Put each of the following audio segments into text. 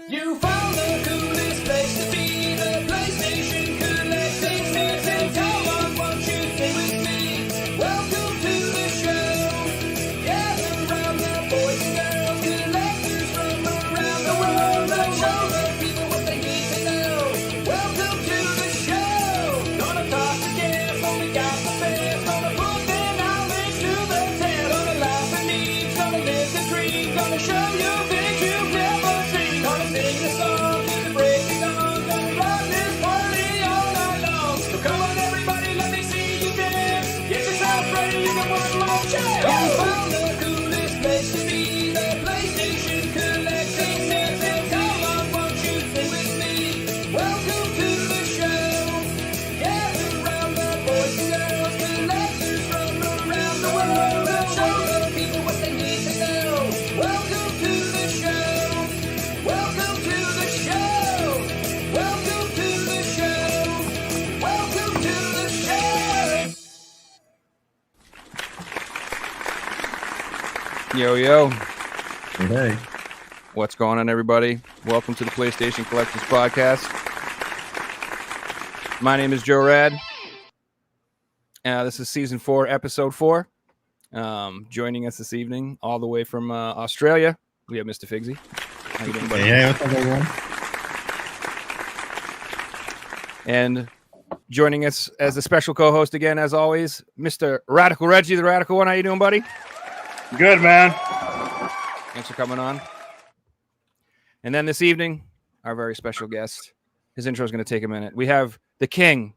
You found the coolest place to be, the PlayStation Collecting Center. Come on, won't you sing with me? Welcome to the show. Gather round the boys and girls, collectors from around the world. Let's show the people what they need to know. Welcome to the show. Gonna talk to guests, only got the best. Gonna put their knowledge to the test. Gonna laugh and eat, gonna live the dream. Gonna show you things you've never seen. Gonna sing the song, gonna break it down. Gonna rock this party all night long. So come on everybody, let me see you dance. Get yourself ready, you can work my chance. You found the coolest place to be, the PlayStation Collecting Center. Come on, won't you sing with me? Welcome to the show. Gather round the boys and girls, collectors from around the world. Let's show the people what they need to know. Welcome to the show. Welcome to the show. Welcome to the show. Welcome to the show. Yo, yo. Hey. What's going on, everybody? Welcome to the PlayStation Collectors Podcast. My name is Joe Rad. This is Season 4, Episode 4. Joining us this evening, all the way from Australia, we have Mr. Figsy. How you doing, buddy? Yeah, what's up, everyone? And joining us as a special co-host again, as always, Mr. Radical Reggie, the Radical One. How you doing, buddy? Good, man. Thanks for coming on. And then this evening, our very special guest. His intro is going to take a minute. We have the king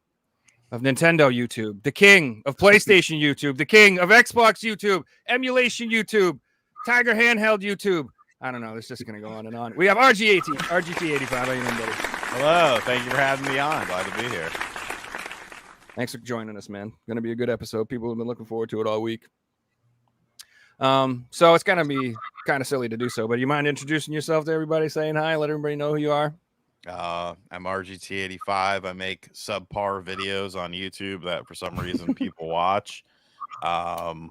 of Nintendo YouTube, the king of PlayStation YouTube, the king of Xbox YouTube, Emulation YouTube, Tiger Handheld YouTube. I don't know. It's just going to go on and on. We have RGT85. How you doing, buddy? Hello. Thank you for having me on. Glad to be here. Thanks for joining us, man. Going to be a good episode. People have been looking forward to it all week. So it's going to be kind of silly to do so, but you mind introducing yourself to everybody, saying hi, let everybody know who you are? I'm RGT85. I make subpar videos on YouTube that for some reason people watch. Yeah.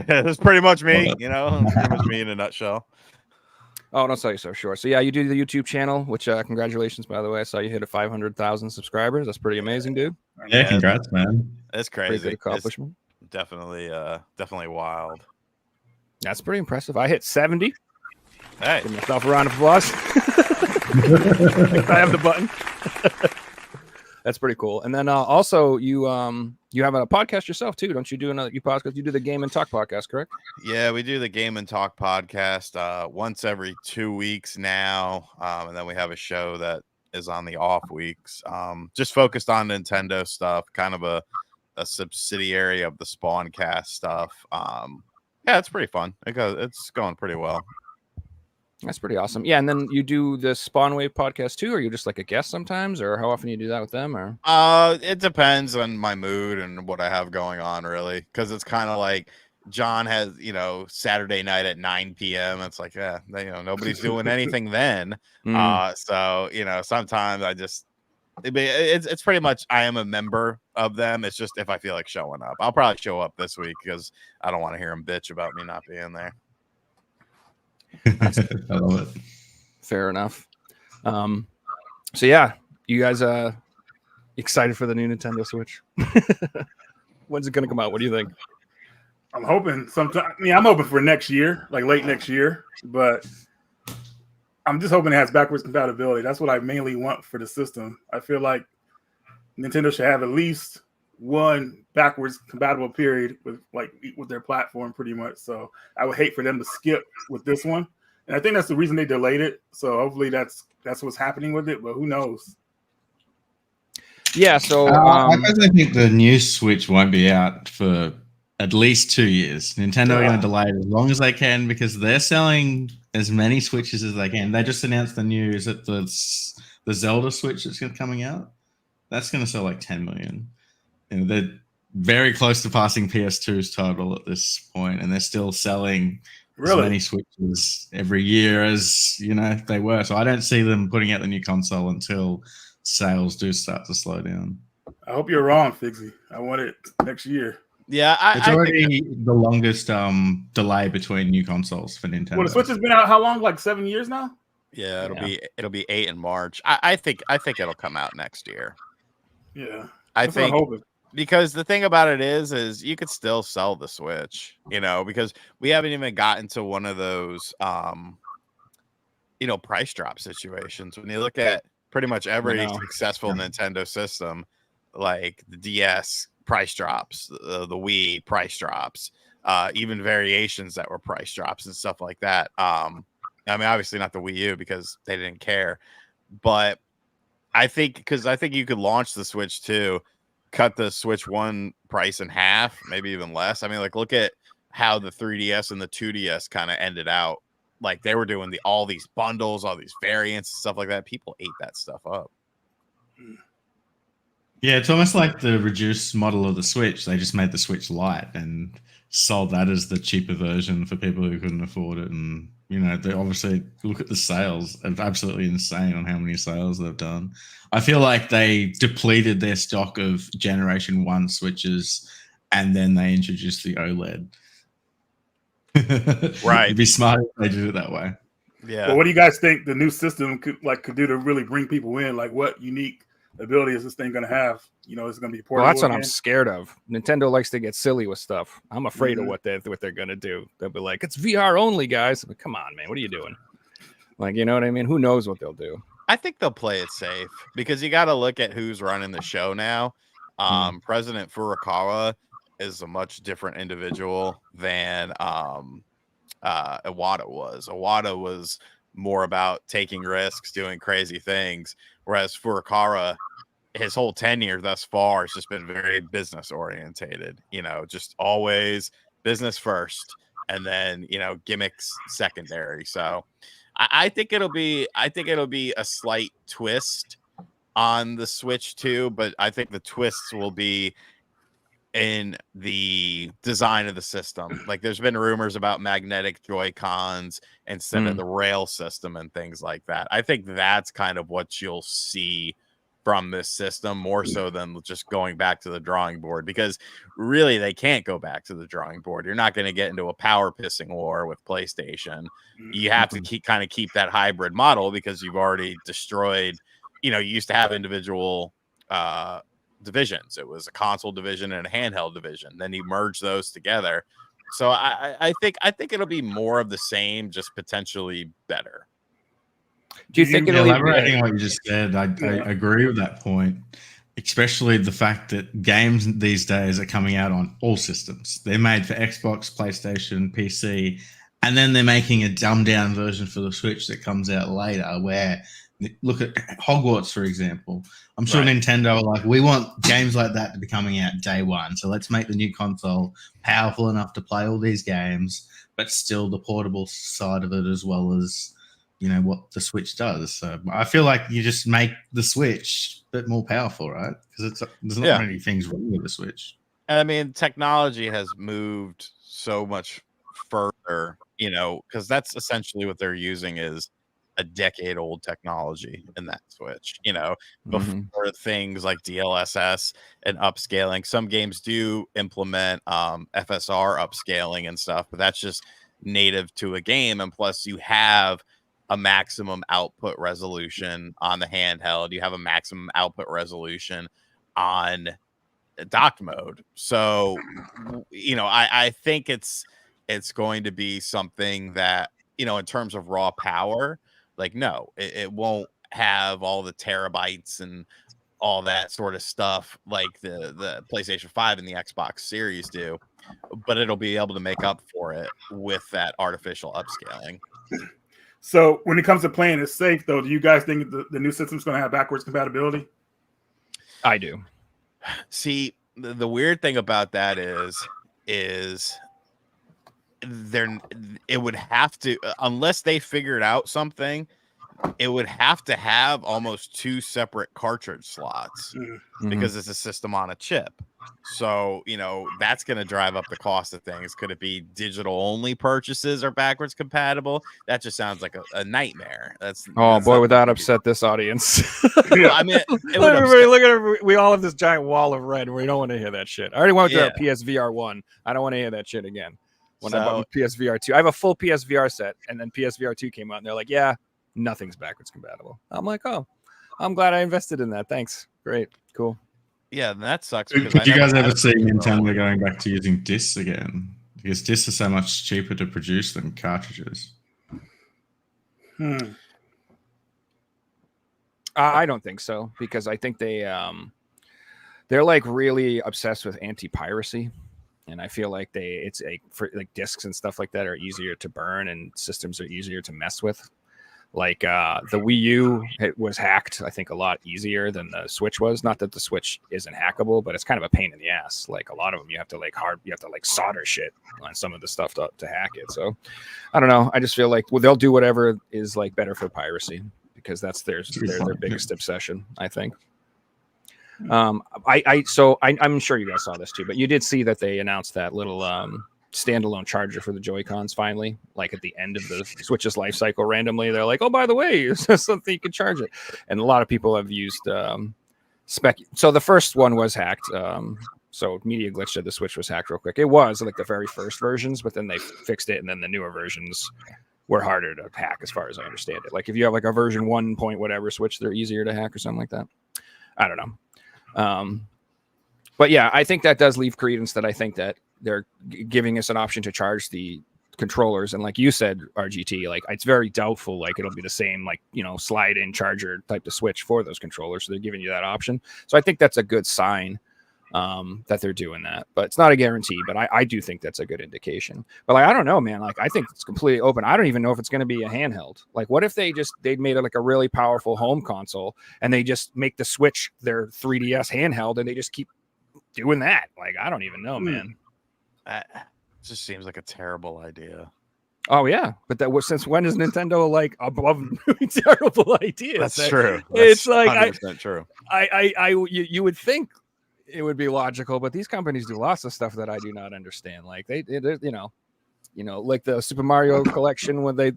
That's pretty much me, you know, pretty much me in a nutshell. Oh, don't sell you so short. So yeah, you do the YouTube channel, which congratulations, by the way. I saw you hit 500,000 subscribers. That's pretty amazing, dude. Yeah, congrats, man. It's Pretty crazy. good accomplishment. It's definitely wild. That's pretty impressive. I hit 70. Hey, Give myself a round of applause. I have the button. That's pretty cool. And then also you have a podcast yourself too, don't you? Do another podcast? You do the Game and Talk podcast, correct? yeah, we do the Game and Talk podcast once every 2 weeks now, and then we have a show that is on the off weeks, just focused on Nintendo stuff, kind of a subsidiary of the Spawncast stuff. Yeah, it's pretty fun. It's going pretty well. That's pretty awesome. Yeah, and then you do the Spawn Wave podcast too, or you just like a guest sometimes, or how often you do that with them, or? It depends on my mood and what I have going on, really, because it's kind of like John has, Saturday night at 9 p.m. It's like, yeah, nobody's doing anything then. So sometimes I just it's pretty much I am a member of them. It's just if I feel like showing up, I'll probably show up this week because I don't want to hear them bitch about me not being there. I love it. Fair enough. So yeah, you guys excited for the new Nintendo Switch? When's it gonna come out? What do you think? I'm hoping sometime. I mean, I'm hoping for next year, like late next year, but I'm just hoping it has backwards compatibility. That's what I mainly want for the system. I feel like Nintendo should have at least one backwards compatible period with their platform, pretty much. So I would hate for them to skip with this one, and I think that's the reason they delayed it. So hopefully that's what's happening with it, but who knows? Yeah. So I personally think the new Switch won't be out for at least 2 years. Nintendo are going to delay it as long as they can because they're selling as many Switches as they can. They just announced the new, is it the Zelda Switch that's coming out? That's going to sell like 10 million. They're very close to passing PS2's total at this point, and they're still selling as many Switches every year as they were. So I don't see them putting out the new console until sales do start to slow down. I hope you're wrong, Figsy. I want it next year. Yeah, It's I think already the longest delay between new consoles for Nintendo. Well, the Switch has been out how long? Like 7 years now. yeah, Yeah. it'll be 8 in March. I think it'll come out next year. Yeah, I that's what I'm think hoping. because the thing about it is you could still sell the Switch, you know, because we haven't even gotten to one of those price drop situations. When you look at pretty much every know. successful Nintendo system, like the DS price drops, the Wii price drops, even variations that were price drops and stuff like that. I mean, obviously not the Wii U because they didn't care, but I think you could launch the Switch 2, cut the Switch 1 price in half, maybe even less. I mean, like, look at how the 3DS and the 2DS kind of ended out. Like, they were doing all these bundles, all these variants and stuff like that. People ate that stuff up. Yeah, it's almost like the reduced model of the Switch. They just made the Switch Lite and sold that as the cheaper version for people who couldn't afford it. And, they obviously look at the sales. It's absolutely insane on how many sales they've done. I feel like they depleted their stock of Generation 1 Switches and then they introduced the OLED. Right. It'd be smart if they did it that way. Yeah. Well, what do you guys think the new system could do to really bring people in? Like, what unique ability is this thing going to have? It's going to be portable. Well, that's what I'm again? scared of. Nintendo likes to get silly with stuff. I'm afraid of what they're going to do. They'll be like, it's VR only, guys. But come on, man. What are you doing? Like, you know what I mean? Who knows what they'll do? I think they'll play it safe because you got to look at who's running the show now. President Furukawa is a much different individual than Iwata was. Iwata was more about taking risks, doing crazy things, whereas Furukawa, his whole tenure thus far has just been very business orientated, just always business first and then, gimmicks secondary. So I think it'll be a slight twist on the Switch too, but I think the twists will be in the design of the system. Like, there's been rumors about magnetic Joy-Cons instead of the rail system and things like that. I think that's kind of what you'll see from this system more so than just going back to the drawing board, because really they can't go back to the drawing board. You're not going to get into a power pissing war with PlayStation. You have to keep that hybrid model because you've already destroyed, you used to have individual divisions. It was a console division and a handheld division. Then you merge those together. So I think it'll be more of the same, just potentially better. Do you think it'll elaborating on what you just said? I agree with that point, especially the fact that games these days are coming out on all systems. They're made for Xbox, PlayStation, PC, and then they're making a dumbed down version for the Switch that comes out later. Where, look at Hogwarts, for example. I'm sure Nintendo are like, we want games like that to be coming out day one. So let's make the new console powerful enough to play all these games, but still the portable side of it as well as, what the Switch does. So I feel like you just make the Switch a bit more powerful, right? Because there's not many things wrong with the Switch. And I mean, technology has moved so much further, because that's essentially what they're using is a decade-old technology in that Switch, before things like DLSS and upscaling. Some games do implement FSR upscaling and stuff, but that's just native to a game. And plus, you have a maximum output resolution on the handheld. You have a maximum output resolution on docked mode. So, I think it's going to be something that, in terms of raw power, like, no, it won't have all the terabytes and all that sort of stuff like the PlayStation 5 and the Xbox Series do, but it'll be able to make up for it with that artificial upscaling. So when it comes to playing it safe, though, do you guys think the new system's going to have backwards compatibility? I do. See, the weird thing about that is it would have to, unless they figured out something, it would have to have almost two separate cartridge slots because it's a system on a chip. So, that's going to drive up the cost of things. Could it be digital only purchases or backwards compatible? That just sounds like a nightmare. That's Oh boy, not would that gonna be- upset this audience? Yeah. I mean, it Look, would everybody, upset- look at everybody. We all have this giant wall of red. We don't want to hear that shit. I already went to Yeah. PSVR 1. I don't want to hear that shit again. When I So- bought PSVR 2, I have a full PSVR set, and then PSVR 2 came out, and they're like, yeah, nothing's backwards compatible. I'm like, oh, I'm glad I invested in that. Thanks. Great. Cool. Yeah, and that sucks. Could because I you never guys had ever a see controller. Nintendo going back to using discs again? Because discs are so much cheaper to produce than cartridges. I don't think so, because I think they're like really obsessed with anti-piracy, and I feel like for like discs and stuff like that are easier to burn, and systems are easier to mess with. Like the Wii U, it was hacked, I think, a lot easier than the Switch was. Not that the Switch isn't hackable, but it's kind of a pain in the ass. Like a lot of them, you have to solder shit on some of the stuff to hack it. So I don't know. I just feel like they'll do whatever is like better for piracy, because that's their biggest obsession, I think. I'm sure you guys saw this too, but you did see that they announced that little standalone charger for the Joy-Cons finally, like at the end of the Switch's life cycle. Randomly, they're like, oh, by the way, is this something you can charge it? And a lot of people have used so the first one was hacked. So Media Glitch said the Switch was hacked real quick. It was like the very first versions, but then they fixed it, and then the newer versions were harder to hack, as far as I understand it. Like if you have like a version 1 point whatever Switch, they're easier to hack or something like that. I don't know. But yeah, I think that does leave credence that I think that they're giving us an option to charge the controllers. And like you said, RGT, like it's very doubtful, like it'll be the same, like, slide in charger type of switch for those controllers. So they're giving you that option. So I think that's a good sign that they're doing that, but it's not a guarantee, but I do think that's a good indication. But like, I don't know, man, like I think it's completely open. I don't even know if it's going to be a handheld. Like what if they'd made it like a really powerful home console, and they just make the Switch their 3DS handheld, and they just keep doing that? Like, I don't even know, man. It just seems like a terrible idea. Oh yeah, but that was, since when is Nintendo like above terrible ideas? That's true. It's like 100% true. You would think it would be logical, but these companies do lots of stuff that I do not understand. Like they like the Super Mario collection when they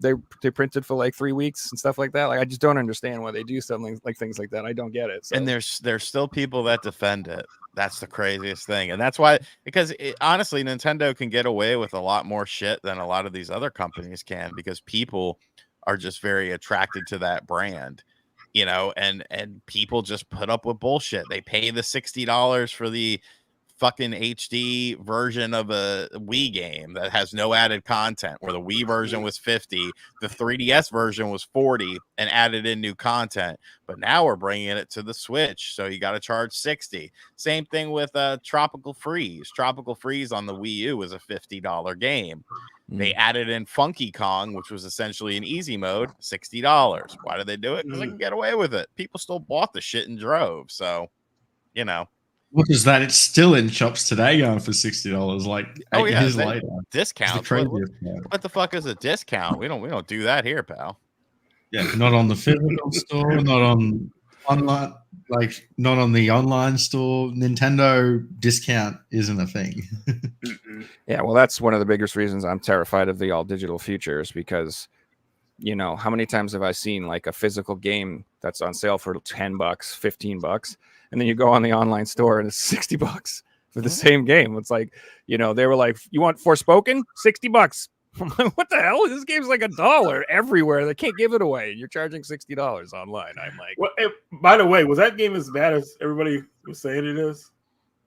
printed for like 3 weeks and stuff like that. Like I just don't understand why they do something like things like that. I don't get it. So. And there's still people that defend it. That's the craziest thing. And that's why, because honestly, Nintendo can get away with a lot more shit than a lot of these other companies can, because people are just very attracted to that brand, and people just put up with bullshit. They pay the $60 for the fucking HD version of a Wii game that has no added content, where the Wii version was 50, the 3DS version was 40, and added in new content. But now we're bringing it to the Switch, so you got to charge 60. Same thing with Tropical Freeze. Tropical Freeze on the Wii U was a $50 game. They added in Funky Kong, which was essentially an easy mode, $60. Why did they do it? Because they can get away with it. People still bought the shit in droves. So, What is that? It's still in shops today, going for $60. Like 8 years later, discounts. What the fuck is a discount? We don't do that here, pal. Yeah, not on the physical store, not on online, like not on the online store. Nintendo discount isn't a thing. Yeah, well, that's one of the biggest reasons I'm terrified of the all digital futures, because how many times have I seen like a physical game that's on sale for $10, $15, and then you go on the online store and it's $60 for the same game? It's like, they were like, you want Forspoken? $60. I'm like, what the hell? This game's like $1 everywhere. They can't give it away. You're charging $60 online. I'm like, Well, by the way, was that game as bad as everybody was saying it is?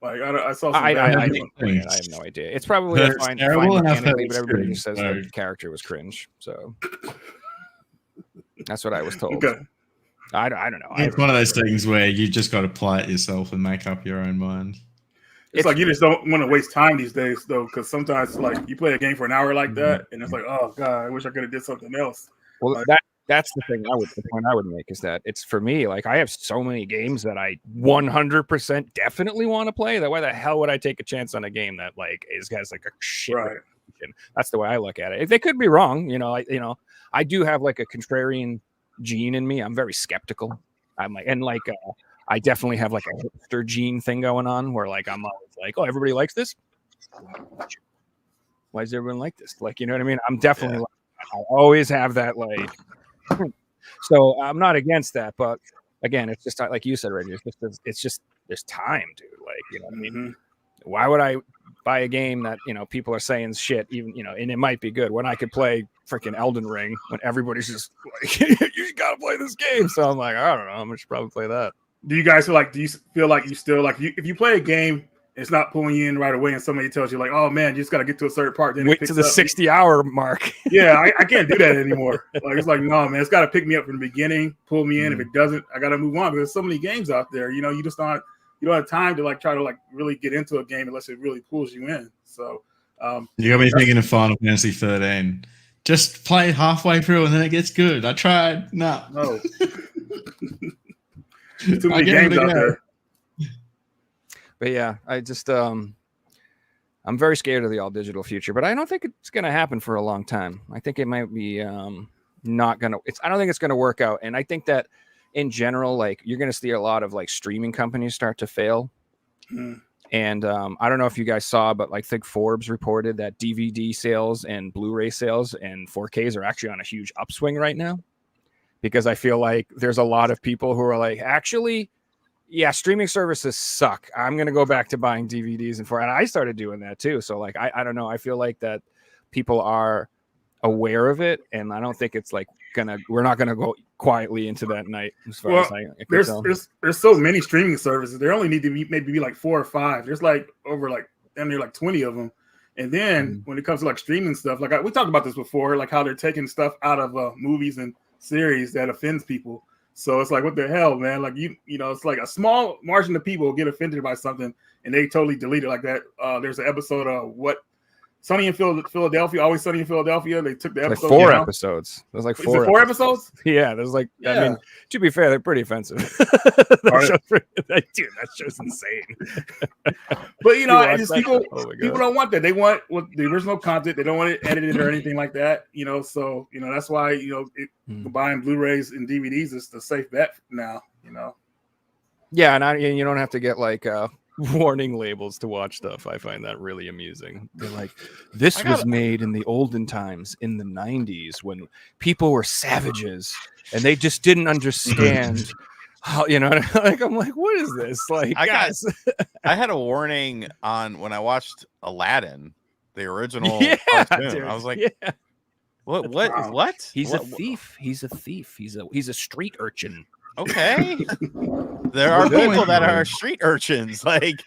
Like I saw some I bad didn't play it. I have no idea. It's probably a fine mechanically, but everybody just says the character was cringe. So that's what I was told. Okay. I don't know. It's one of those things where you just got to play it yourself and make up your own mind. It's like you just don't want to waste time these days, though, because sometimes like you play a game for an hour like that, and it's like, oh god, I wish I could have did something else. Well, like, that's the point I would make, is that it's, for me, like I have so many games that I 100% definitely want to play, that why the hell would I take a chance on a game that like has like a shit? Right. That's the way I look at it. If they could be wrong, I do have like a contrarian gene in me. I'm very skeptical. I'm like, and like I definitely have like a hipster gene thing going on where like I'm always like, oh, everybody likes this. Why does everyone like this? Like, you know what I mean? I'm definitely like, I always have that like. So I'm not against that, but again, it's just like you said, Reggie. It's just there's time, dude. Like, you know what I mean? Why would I buy a game that, you know, people are saying shit, even, you know, and it might be good when I could play freaking Elden Ring when everybody's just like, you gotta play this game. So I'm like, I don't know, I should probably play that. Do you guys do you feel like you still like if you play a game, it's not pulling you in right away, and somebody tells you like, oh man, you just got to get to a certain part, then wait to the 60-hour mark. Yeah, I can't do that anymore. Like, it's like, no, man, it's got to pick me up from the beginning, pull me in. If it doesn't, I got to move on, because there's so many games out there. You know, you don't have time to like try to like really get into a game unless it really pulls you in. So you got me thinking of Final Fantasy 13. Just play halfway through and then it gets good. I tried. No. Too many games out there. But yeah, I just I'm very scared of the all digital future, but I don't think it's going to happen for a long time. I think it might be not going to. I don't think it's going to work out, and I think that in general, like you're going to see a lot of like streaming companies start to fail. And I don't know if you guys saw, but like I think Forbes reported that DVD sales and Blu-ray sales and 4Ks are actually on a huge upswing right now, because I feel like there's a lot of people who are like, actually, yeah, streaming services suck. I'm going to go back to buying DVDs and I started doing that too. So like, I don't know. I feel like that people are aware of it, and I don't think it's like we're not going to go quietly into that night. As far as I there's so many streaming services. There only need to be maybe like 4 or 5. There's like over like, and there like 20 of them. And then when it comes to like streaming stuff, like we talked about this before, like how they're taking stuff out of movies and series that offends people. So it's like, what the hell, man? Like you know, it's like a small margin of people get offended by something and they totally delete it like that. There's an episode of Sunny in Philadelphia, Always Sunny in Philadelphia. They took the episode like 4 down. episodes. There's like Is it 4 episodes? Yeah, there's like, I mean, to be fair, they're pretty offensive. Dude, that show's insane. But you know, it's just people don't want that. They want the original content. They don't want it edited or anything like that. You know, so you know that's why buying Blu-rays and DVDs is the safe bet now. You know. Yeah, and you don't have to get like warning labels to watch stuff. I find that really amusing. They're like, this was made in the olden times in the 90s when people were savages and they just didn't understand how, you know, like I'm like, what is this? Like, guys. I had a warning on when I watched Aladdin, the original cartoon. Dude, I was like, yeah. What? He's a thief. He's a thief. He's a street urchin. Okay. There are people that are street urchins. Like,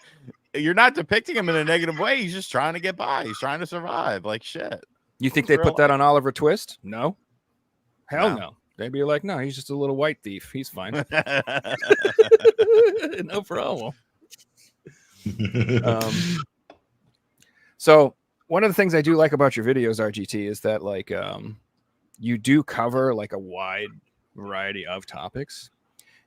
you're not depicting him in a negative way. He's just trying to get by. He's trying to survive. Like, shit. You think they put that on Oliver Twist? No. Hell no. They'd be like, no, he's just a little white thief. He's fine. No problem. So one of the things I do like about your videos, RGT, is that like you do cover like a wide variety of topics.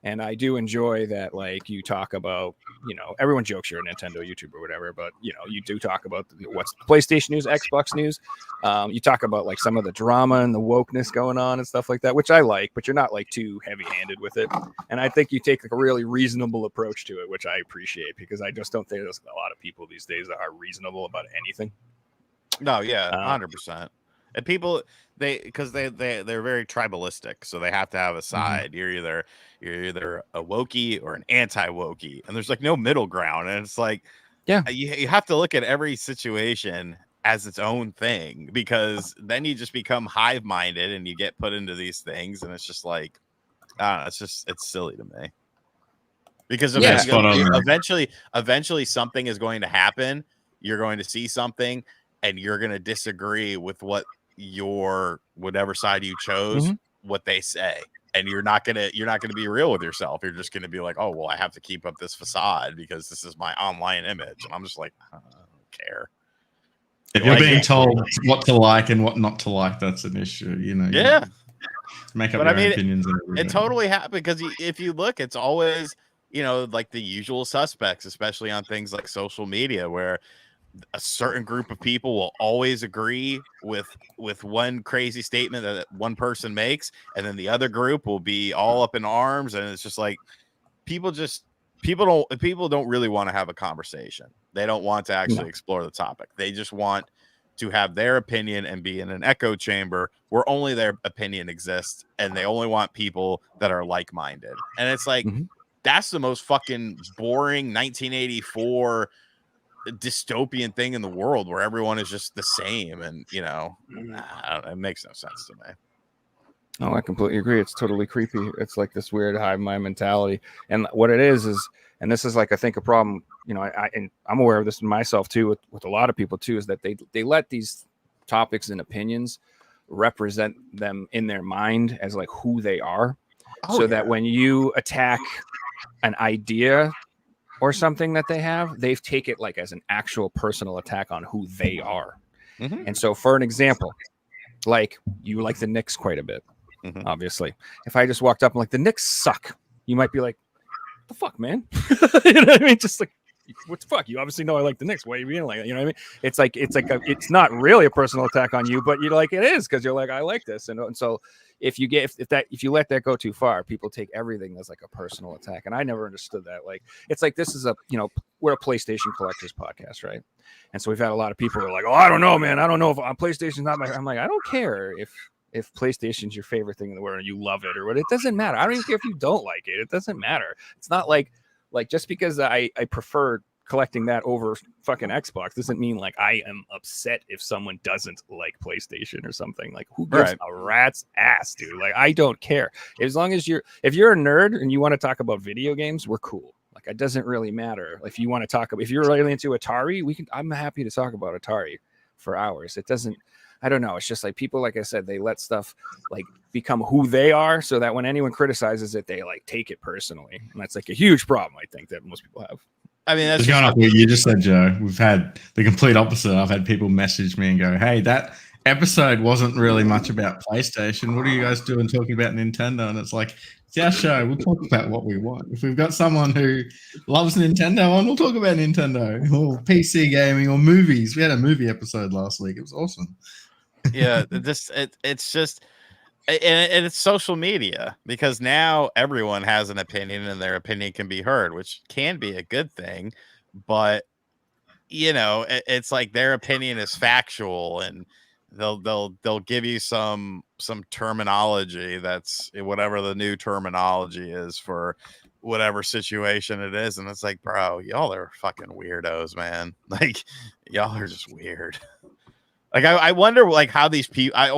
And I do enjoy that, like, you talk about, you know, everyone jokes you're a Nintendo YouTuber or whatever, but, you know, you do talk about what's the PlayStation news, Xbox news. You talk about, like, some of the drama and the wokeness going on and stuff like that, which I like, but you're not, like, too heavy-handed with it. And I think you take, like, a really reasonable approach to it, which I appreciate, because I just don't think there's a lot of people these days that are reasonable about anything. No, yeah, 100%. And people, they're very tribalistic, so they have to have a side. You're either a wokey or an anti-wokey, and there's like no middle ground. And it's like, yeah, you have to look at every situation as its own thing, because then you just become hive-minded and you get put into these things, and it's just like, I don't know, it's silly to me. Because eventually something is going to happen. You're going to see something, and you're going to disagree with whatever side you chose, what they say, and you're not gonna be real with yourself. You're just gonna be like, oh well, I have to keep up this facade because this is my online image, and I'm just like, I don't care. If you're being told what to like and what not to like, that's an issue, you know. Yeah, make up your own opinions. It totally happens, because if you look, it's always, you know, like the usual suspects, especially on things like social media, where a certain group of people will always agree with one crazy statement that one person makes, and then the other group will be all up in arms, and it's just like people don't really want to have a conversation. They don't want to actually explore the topic. They just want to have their opinion and be in an echo chamber where only their opinion exists, and they only want people that are like-minded. And it's like, that's the most fucking boring 1984 dystopian thing in the world, where everyone is just the same. And I don't know, it makes no sense to me. Oh, I completely agree. It's totally creepy. It's like this weird hive mind mentality. And what it is, and this is like, I think a problem, and I'm aware of this myself too, with a lot of people too, is that they let these topics and opinions represent them in their mind as like who they are. That when you attack an idea or something that they have, they take it like as an actual personal attack on who they are. And so for an example, like you like the Knicks quite a bit. Obviously, if I just walked up and like the Knicks suck, you might be like, "What the fuck, man?" You know what I mean? Just like, what the fuck? You obviously know I like the Knicks. Why are you being like that? You know what I mean? It's like it's not really a personal attack on you, but you're like, it is, because you're like, I like this, and so if you let that go too far, people take everything as like a personal attack, and I never understood that. Like, it's like, this is we're a PlayStation collectors podcast, right? And so we've had a lot of people who are like, "Oh, I don't know, man. I don't know if PlayStation's not my." I'm like, I don't care if PlayStation's your favorite thing in the world and you love it or what, it doesn't matter. I don't even care if you don't like it. It doesn't matter. It's not like just because I prefer collecting that over fucking Xbox doesn't mean like I am upset if someone doesn't like PlayStation or something. Like, who gives a rat's ass, dude? Like, I don't care. As long as if you're a nerd and you want to talk about video games, we're cool. Like, it doesn't really matter. If you want to talk about, if you're really into Atari, I'm happy to talk about Atari for hours. It doesn't, I don't know. It's just like people, like I said, they let stuff like become who they are, so that when anyone criticizes it, they like take it personally. And that's like a huge problem, I think, that most people have. I mean, that's going off what you just said, Joe. We've had the complete opposite. I've had people message me and go, "Hey, that episode wasn't really much about PlayStation. What are you guys doing talking about Nintendo?" And it's like, it's our show. We'll talk about what we want. If we've got someone who loves Nintendo on, we'll talk about Nintendo or PC gaming or movies. We had a movie episode last week. It was awesome. Yeah, it's just, and it's social media, because now everyone has an opinion and their opinion can be heard, which can be a good thing. But it's like their opinion is factual, and they'll give you some terminology that's whatever the new terminology is for whatever situation it is, and it's like, bro, y'all are fucking weirdos, man. Like, y'all are just weird. Like, I wonder like how these people, I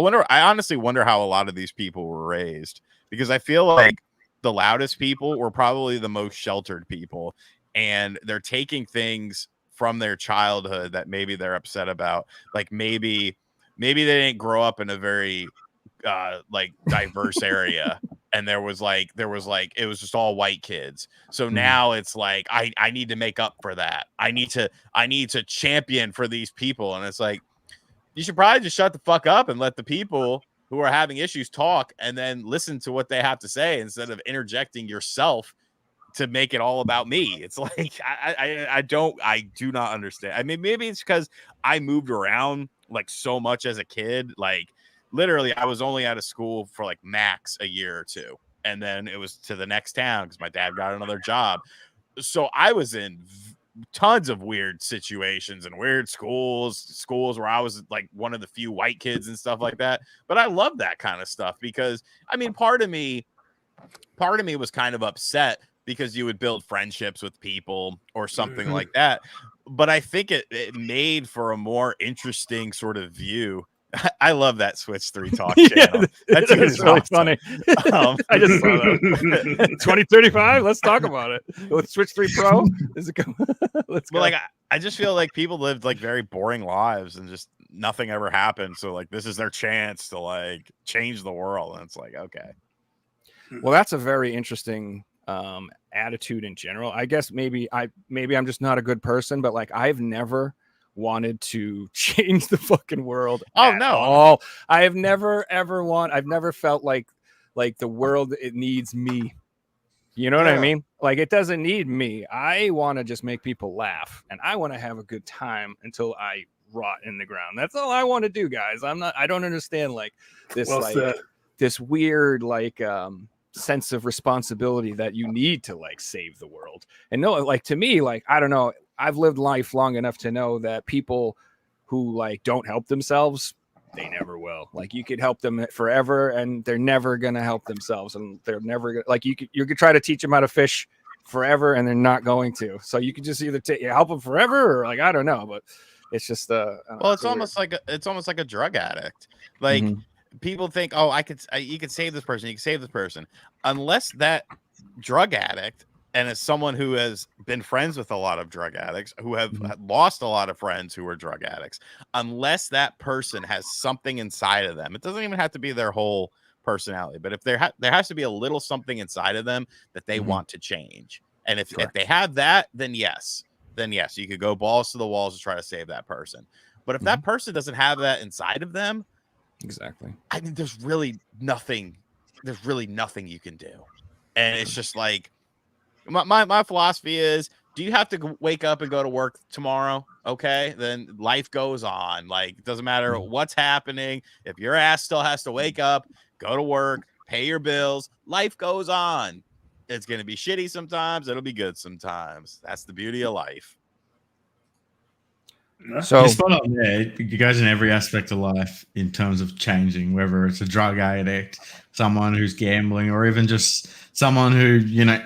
honestly wonder how a lot of these people were raised, because I feel like the loudest people were probably the most sheltered people, and they're taking things from their childhood that maybe they're upset about. Like, maybe they didn't grow up in a very like diverse area, and there was like it was just all white kids. So now it's like, I need to make up for that. I need to champion for these people. And it's like, you should probably just shut the fuck up and let the people who are having issues talk, and then listen to what they have to say, instead of interjecting yourself to make it all about me. It's like, I do not understand. I mean, maybe it's because I moved around like so much as a kid. Like, literally, I was only out of school for like max a year or two, and then it was to the next town because my dad got another job. So I was in tons of weird situations and weird schools where I was like one of the few white kids and stuff like that. But I love that kind of stuff, because I mean, part of me was kind of upset because you would build friendships with people or something like that. But I think it made for a more interesting sort of view. I love that Switch 3 talk channel. That's really funny. I just saw that. 2035. Let's talk about it. With Switch 3 Pro, is it? Let's go. Well, like, I just feel like people lived like very boring lives and just nothing ever happened. So like, this is their chance to like change the world, and it's like, okay. Well, that's a very interesting attitude in general. I guess maybe I'm just not a good person, but like, I've never wanted to change the fucking world. Oh no. All. I've never felt like the world, it needs me. You know what I mean? Like, it doesn't need me. I want to just make people laugh, and I want to have a good time until I rot in the ground. That's all I want to do, guys. I don't understand like this, this weird, like, sense of responsibility that you need to like save the world. And no, like to me, like I don't know, I've lived life long enough to know that people who like don't help themselves, they never will. Like you could help them forever and they're never going to help themselves, and they're never gonna, like you could try to teach them how to fish forever and they're not going to. So you could just either help them forever or like I don't know, but it's just it's almost like a drug addict. Like people think, oh, you could save this person, you can save this person, unless that drug addict, and as someone who has been friends with a lot of drug addicts, who have lost a lot of friends who were drug addicts, unless that person has something inside of them, it doesn't even have to be their whole personality, but if there has to be a little something inside of them that they want to change. And if they have that, then yes, you could go balls to the walls to try to save that person. But if that person doesn't have that inside of them, exactly, I mean, there's really nothing you can do. And it's just like, my philosophy is, do you have to wake up and go to work tomorrow? Okay, then life goes on. Like, it doesn't matter what's happening. If your ass still has to wake up, go to work, pay your bills, life goes on. It's going to be shitty sometimes. It'll be good sometimes. That's the beauty of life. So you're spot on there. It goes in every aspect of life in terms of changing, whether it's a drug addict, someone who's gambling, or even just someone who,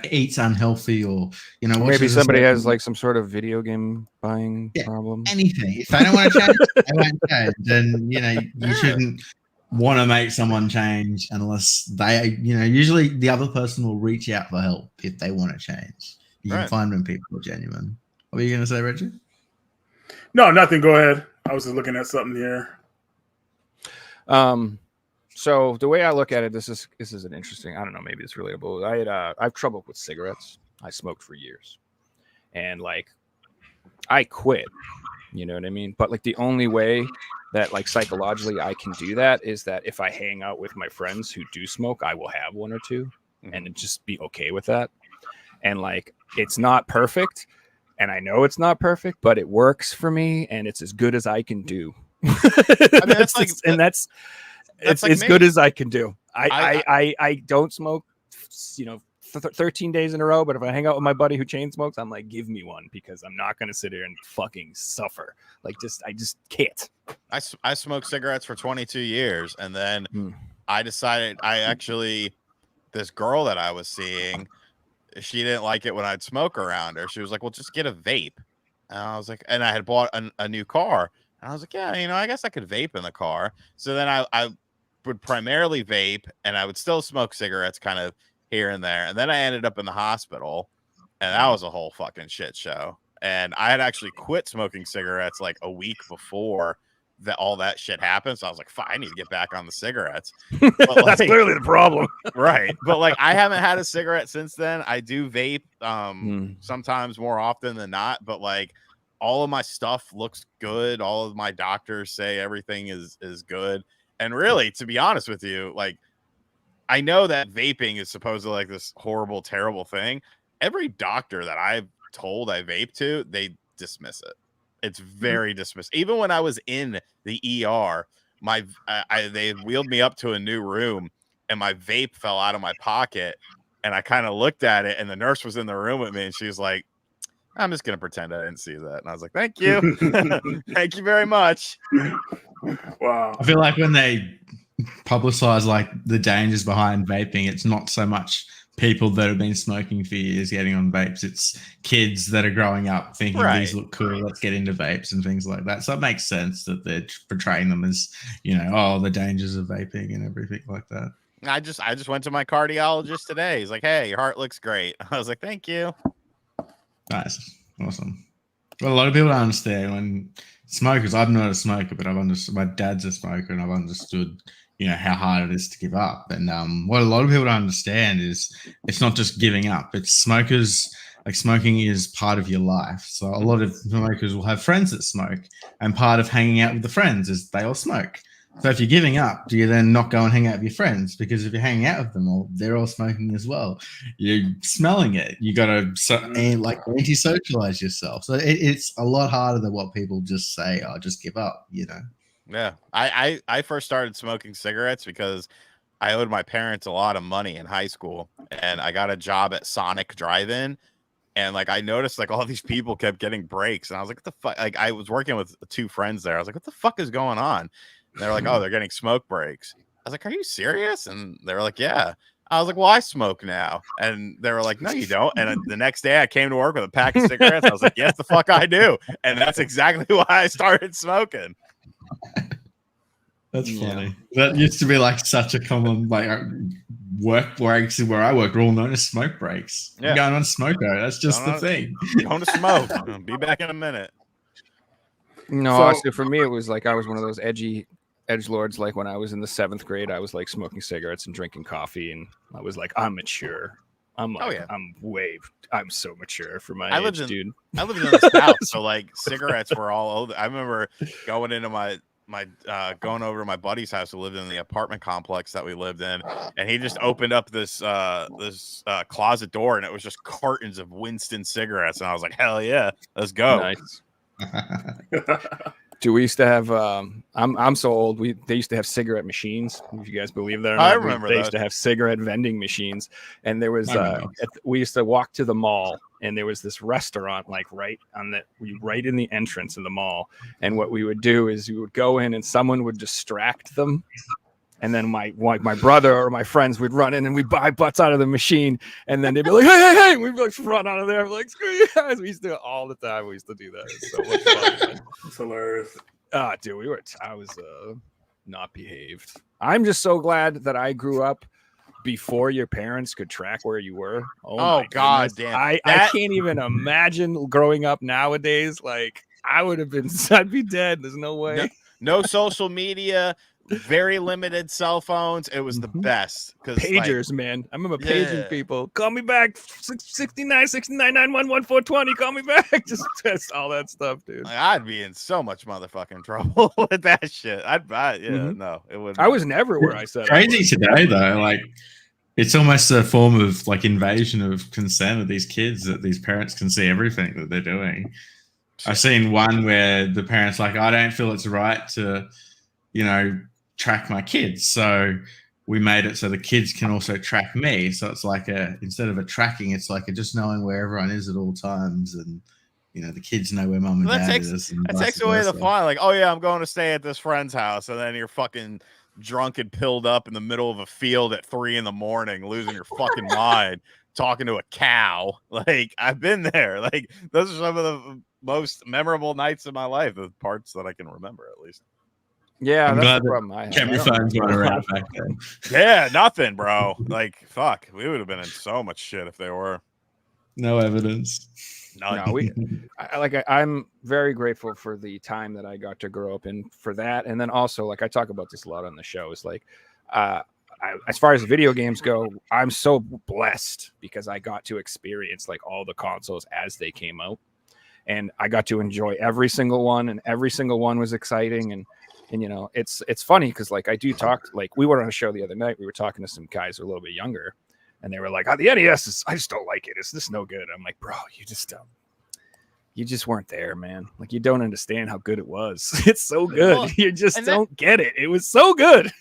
eats unhealthy, or, maybe somebody has like some sort of video game buying problem. Anything. If they don't want to change, they won't change. And, you shouldn't want to make someone change unless they, usually the other person will reach out for help if they want to change. You can find when people are genuine. What were you going to say, Reggie? No, nothing. Go ahead. I was just looking at something here. So the way I look at it, this is an interesting. I don't know. Maybe it's relatable. I have trouble with cigarettes. I smoked for years, and like I quit. You know what I mean? But like the only way that like psychologically I can do that is that if I hang out with my friends who do smoke, I will have one or two, and just be okay with that. And like it's not perfect. And I know it's not perfect, but it works for me, and it's as good as I can do. I mean, that's as good as I can do. I don't smoke, 13 days in a row. But if I hang out with my buddy who chain smokes, I'm like, give me one, because I'm not going to sit here and fucking suffer. Like, I just can't. I smoked cigarettes for 22 years, and then I decided this girl that I was seeing, she didn't like it when I'd smoke around her. She was like, well, just get a vape. And I was like, and I had bought a new car. And I was like, yeah, I guess I could vape in the car. So then I would primarily vape, and I would still smoke cigarettes kind of here and there. And then I ended up in the hospital, and that was a whole fucking shit show. And I had actually quit smoking cigarettes like a week before all that shit happened. So I was like, fine, I need to get back on the cigarettes. But that's clearly the problem. Right. But like, I haven't had a cigarette since then. I do vape sometimes more often than not, but like all of my stuff looks good. All of my doctors say everything is good. And really, to be honest with you, like, I know that vaping is supposedly like this horrible, terrible thing. Every doctor that I've told I vape to, they dismiss it. It's very dismissive. Even when I was in the ER, they wheeled me up to a new room, and my vape fell out of my pocket, and I kind of looked at it, and the nurse was in the room with me, and she was like, I'm just gonna pretend I didn't see that. And I was like, thank you. Thank you very much. Wow. I feel like when they publicize like the dangers behind vaping, it's not so much people that have been smoking for years getting on vapes. It's kids that are growing up thinking these look cool, let's get into vapes and things like that. So it makes sense that they're portraying them as, the dangers of vaping and everything like that. I just went to my cardiologist today. He's like, hey, your heart looks great. I was like, thank you. Nice. Awesome. Well, a lot of people don't understand when smokers, I'm not a smoker, but I've understood, my dad's a smoker, and I've understood how hard it is to give up. And what a lot of people don't understand is it's not just giving up. It's smokers, like smoking is part of your life. So a lot of smokers will have friends that smoke, and part of hanging out with the friends is they all smoke. So if you're giving up, do you then not go and hang out with your friends? Because if you're hanging out with them, they're all smoking as well. You're smelling it. You got to anti-socialize yourself. So it's a lot harder than what people just say, just give up, Yeah. I first started smoking cigarettes because I owed my parents a lot of money in high school, and I got a job at Sonic Drive-In. And like I noticed like all these people kept getting breaks, and I was like, what the fuck? Like I was working with 2 friends there. I was like, what the fuck is going on? And they're like, oh, they're getting smoke breaks. I was like, are you serious? And they were like, yeah. I was like, well, I smoke now. And they were like, no, you don't. And the next day I came to work with a pack of cigarettes. I was like, yes, the fuck I do. And that's exactly why I started smoking. That's funny. That used to be like such a common like work breaks where I work are all known as smoke breaks. Yeah. Going on smoko. That's just the thing. Going to smoke. I'll be back in a minute. No, So- so for me, it was like I was one of those edgelords. Like when I was in the 7th grade, I was like smoking cigarettes and drinking coffee, and I was like, I'm mature. I'm like, Oh, yeah. I'm so mature for my I age, lived in- dude. I lived in the South, so like cigarettes were all over. I remember going into my going over to my buddy's house who lived in the apartment complex that we lived in, and he just opened up this closet door, and it was just cartons of Winston cigarettes, and I was like, hell yeah, let's go. Nice. Dude, we used to have. I'm so old. They used to have cigarette machines. If you guys believe that or I not. remember They used those. to have cigarette vending machines, and there was. I remember. We used to walk to the mall, and there was this restaurant like right in the entrance of the mall. And what we would do is we would go in, and someone would distract them. And then my brother or my friends would run in and we'd buy butts out of the machine. And then they'd be like, hey. And we'd be like, run out of there. I'm like, screw you guys. We used to do it all the time. We used to do that. It's so much fun. Man. It's hilarious. Dude, I was not behaved. I'm just so glad that I grew up before your parents could track where you were. Oh, my God goodness. damn. I can't even imagine growing up nowadays. Like I would have been, I'd be dead. There's no way. No social media, very limited cell phones. It was the best because Pagers, man. I remember paging Yeah. people. Call me back. 69, 69, 911, 420. Call me back. Just all that stuff, dude. I'd be in so much motherfucking trouble with that shit. No, it would. I was never where I said I Crazy was. today though, like it's almost a form of like invasion of consent of these kids that these parents can see everything that they're doing. I've seen one where the parents like, I don't feel it's right to, track my kids. So we made it so the kids can also track me. So it's like instead of a tracking, it's like a just knowing where everyone is at all times. And, the kids know where mom and That dad takes- is. And That vice takes away the versa. fun. Like, oh yeah, I'm going to stay at this friend's house, and then you're fucking drunk and pilled up in the middle of a field at 3 a.m, losing your fucking mind, talking to a cow. Like, I've been there. Like, those are some of the most memorable nights of my life. The parts that I can remember, at least. Yeah, I'm that's glad the problem I have. Camera I don't- phones weren't around back then. Yeah, nothing, bro. Like, fuck, we would have been in so much shit if they were. No evidence. None. I'm very grateful for the time that I got to grow up in for that. And then also, like I talk about this a lot on the show, is like, as far as video games go, I'm so blessed because I got to experience like all the consoles as they came out, and I got to enjoy every single one, and every single one was exciting. And it's funny because like I do talk, like we were on a show the other night, we were talking to some guys who are a little bit younger, and they were like, the NES is, I just don't like it. It's just no good. I'm like, bro, you just weren't there, man. Like you don't understand how good it was. It's so good. Well, You just and don't get it. It was so good.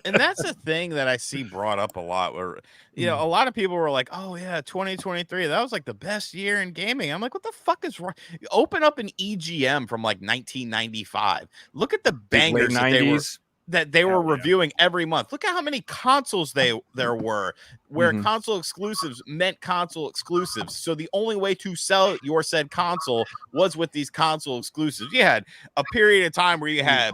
And that's a thing that I see brought up a lot where, a lot of people were like, oh yeah, 2023, that was like the best year in gaming. I'm like, what the fuck is wrong? Open up an EGM from like 1995. Look at the bangers that they were Hell yeah. reviewing every month. Look at how many consoles there were, where Mhm. console exclusives meant console exclusives. So the only way to sell your said console was with these console exclusives. You had a period of time where you had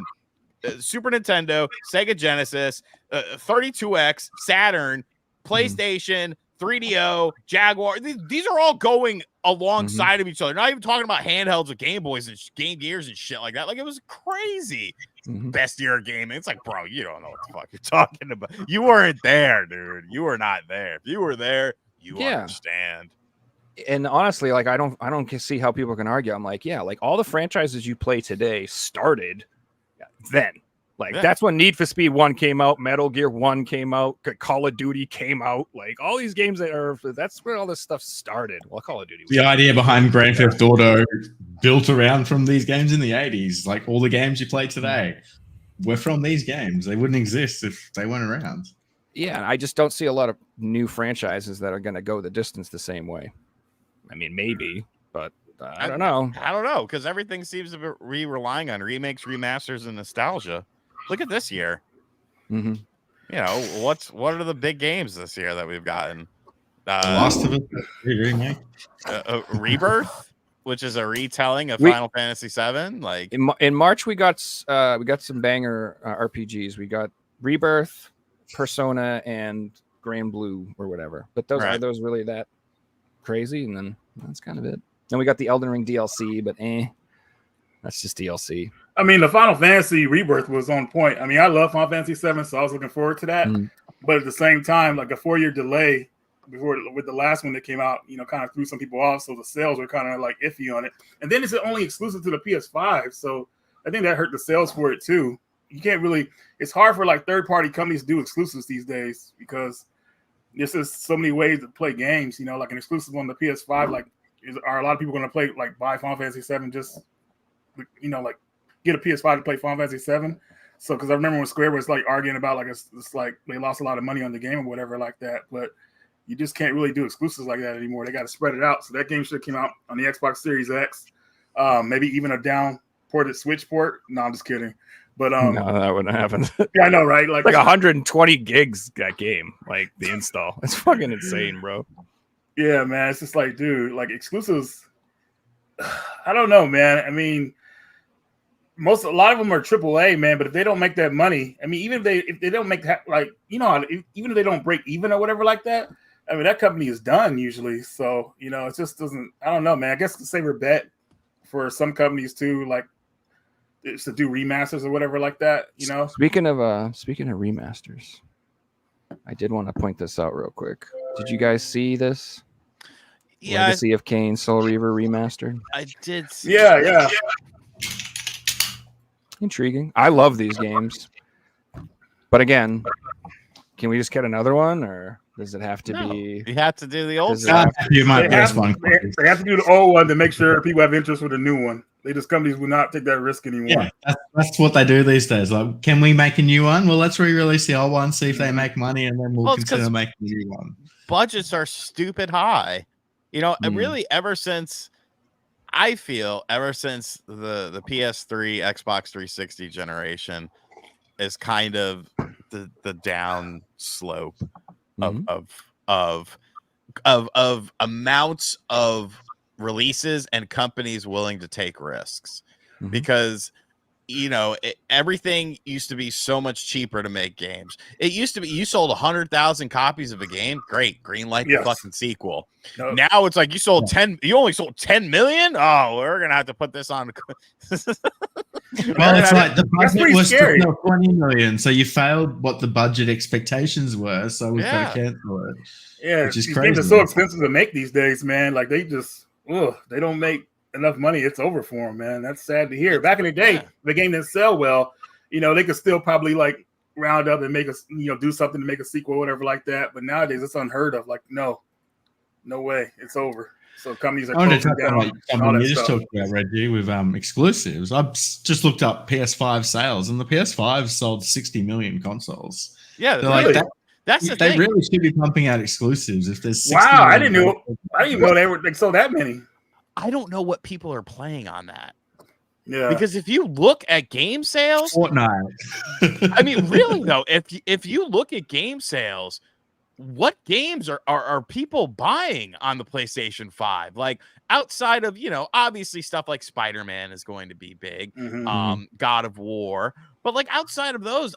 Super Nintendo, Sega Genesis, 32X, Saturn, PlayStation, 3DO, Jaguar. These are all going alongside of each other. Not even talking about handhelds with Game Boys and Game Gears and shit like that. Like, it was crazy. Mhm. Best year of gaming. It's like, bro, you don't know what the fuck you're talking about. You weren't there, dude. You were not there. If you were there, you Yeah. understand. And honestly, like I don't see how people can argue. I'm like, yeah, like all the franchises you play today started then. Like Yeah. that's when Need for Speed 1 came out, Metal Gear 1 came out, Call of Duty came out. Like all these games that's where all this stuff started. Well, Call of Duty was The idea behind Grand Theft Auto built around from these games in the 80s. Like all the games you play today were from these games. They wouldn't exist if they weren't around. Yeah, I just don't see a lot of new franchises that are going to go the distance the same way. I mean, maybe, but I don't know. I don't know, because everything seems to be relying on remakes, remasters, and nostalgia. Look at this year. Mm-hmm. You know, what are the big games this year that we've gotten? The Last of Us remake. Rebirth, which is a retelling of We- Final Fantasy VII. Like, In March, we got some banger RPGs. We got Rebirth, Persona, and Grand Blue or whatever. But those are Right. those really that crazy? And then that's kind of it. Then we got the Elden Ring DLC, but that's just DLC. I mean, the Final Fantasy Rebirth was on point. I mean, I love Final Fantasy VII, so I was looking forward to that. Mm. But at the same time, like a 4-year delay before with the last one that came out, you know, kind of threw some people off. So the sales were kind of like iffy on it. And then it's only exclusive to the PS5, so I think that hurt the sales for it too. You can't really. It's hard for like third-party companies to do exclusives these days because there's just so many ways to play games. You know, like an exclusive on the PS5. Like, are a lot of people going to play like buy Final Fantasy VII just, you know, like get a PS5 to play Final Fantasy VII? So, because I remember when Square was like arguing about like it's like they lost a lot of money on the game or whatever like that, but you just can't really do exclusives like that anymore. They got to spread it out. So that game should have came out on the Xbox Series X, maybe even a down ported Switch port. No, I'm just kidding. But No, that wouldn't happen. yeah, I know, right? Like 120 gigs that game, like the install. It's fucking insane, bro. yeah, man. It's just like, dude, like exclusives. I don't know, man. I mean, a lot of them are AAA, man. But if they don't make that money, I mean, even if they don't make that, like, you know, even if they don't break even or whatever like that, I mean, that company is done usually. So, you know, it just doesn't. I don't know, man. I guess it's a safer bet for some companies too, like, it's to do remasters or whatever like that. You know. Speaking of remasters, I did want to point this out real quick. Did you guys see this? yeah, Legacy of Kain Soul Reaver remastered. I did. See Yeah. Intriguing. I love these games, but again, can we just get another one, or does it have to No. be? You have to do the old Does it stuff. have- You might They have, guess one. they have to do the old one to make sure people have interest with the new one. Companies will not take that risk anymore. Yeah, that's what they do these days. Like, can we make a new one? Well, let's re-release the old one, see if they make money, and then we'll Well, it's consider 'cause- making a new one. Budgets are stupid high. You know, and Mm. really ever since I feel ever since the PS3, Xbox 360 generation is kind of the down slope Mhm. of amounts of releases and companies willing to take risks. Mhm. Because you know, everything used to be so much cheaper to make games. It used to be you sold 100,000 copies of a game, great, green light the Yes. fucking sequel. No. Now it's like you sold 10, you only sold 10 million. Oh, we're gonna have to put this on. Well, it's like the That's budget pretty was scary. to 20 million, so you failed what the budget expectations were, so we've got to cancel it. Yeah, Which is these games are crazy. so expensive to make these days, man. Like they don't make enough money. It's over for them, man. That's sad to hear. Back in the day, Yeah. the game didn't sell well. You know, they could still probably like round up and make us, you know, do something to make a sequel or whatever like that. But nowadays, it's unheard of. Like, no way, it's over. So companies are I wanted to closing touch on down like all something that you just stuff. talked about, Reggie, with exclusives. I've just looked up PS5 sales, and the PS5 sold 60 million consoles. Yeah, So Really? like that's the they thing. really should be pumping out exclusives if there's 60 Wow, I million didn't know. consoles. I didn't even know they sold that many. I don't know what people are playing on that. Yeah, Because if you look at game sales, Fortnite. I mean, really though, if you look at game sales, what games are people buying on the PlayStation 5? Like outside of, you know, obviously stuff like Spider-Man is going to be big, Mhm. God of War, but like outside of those,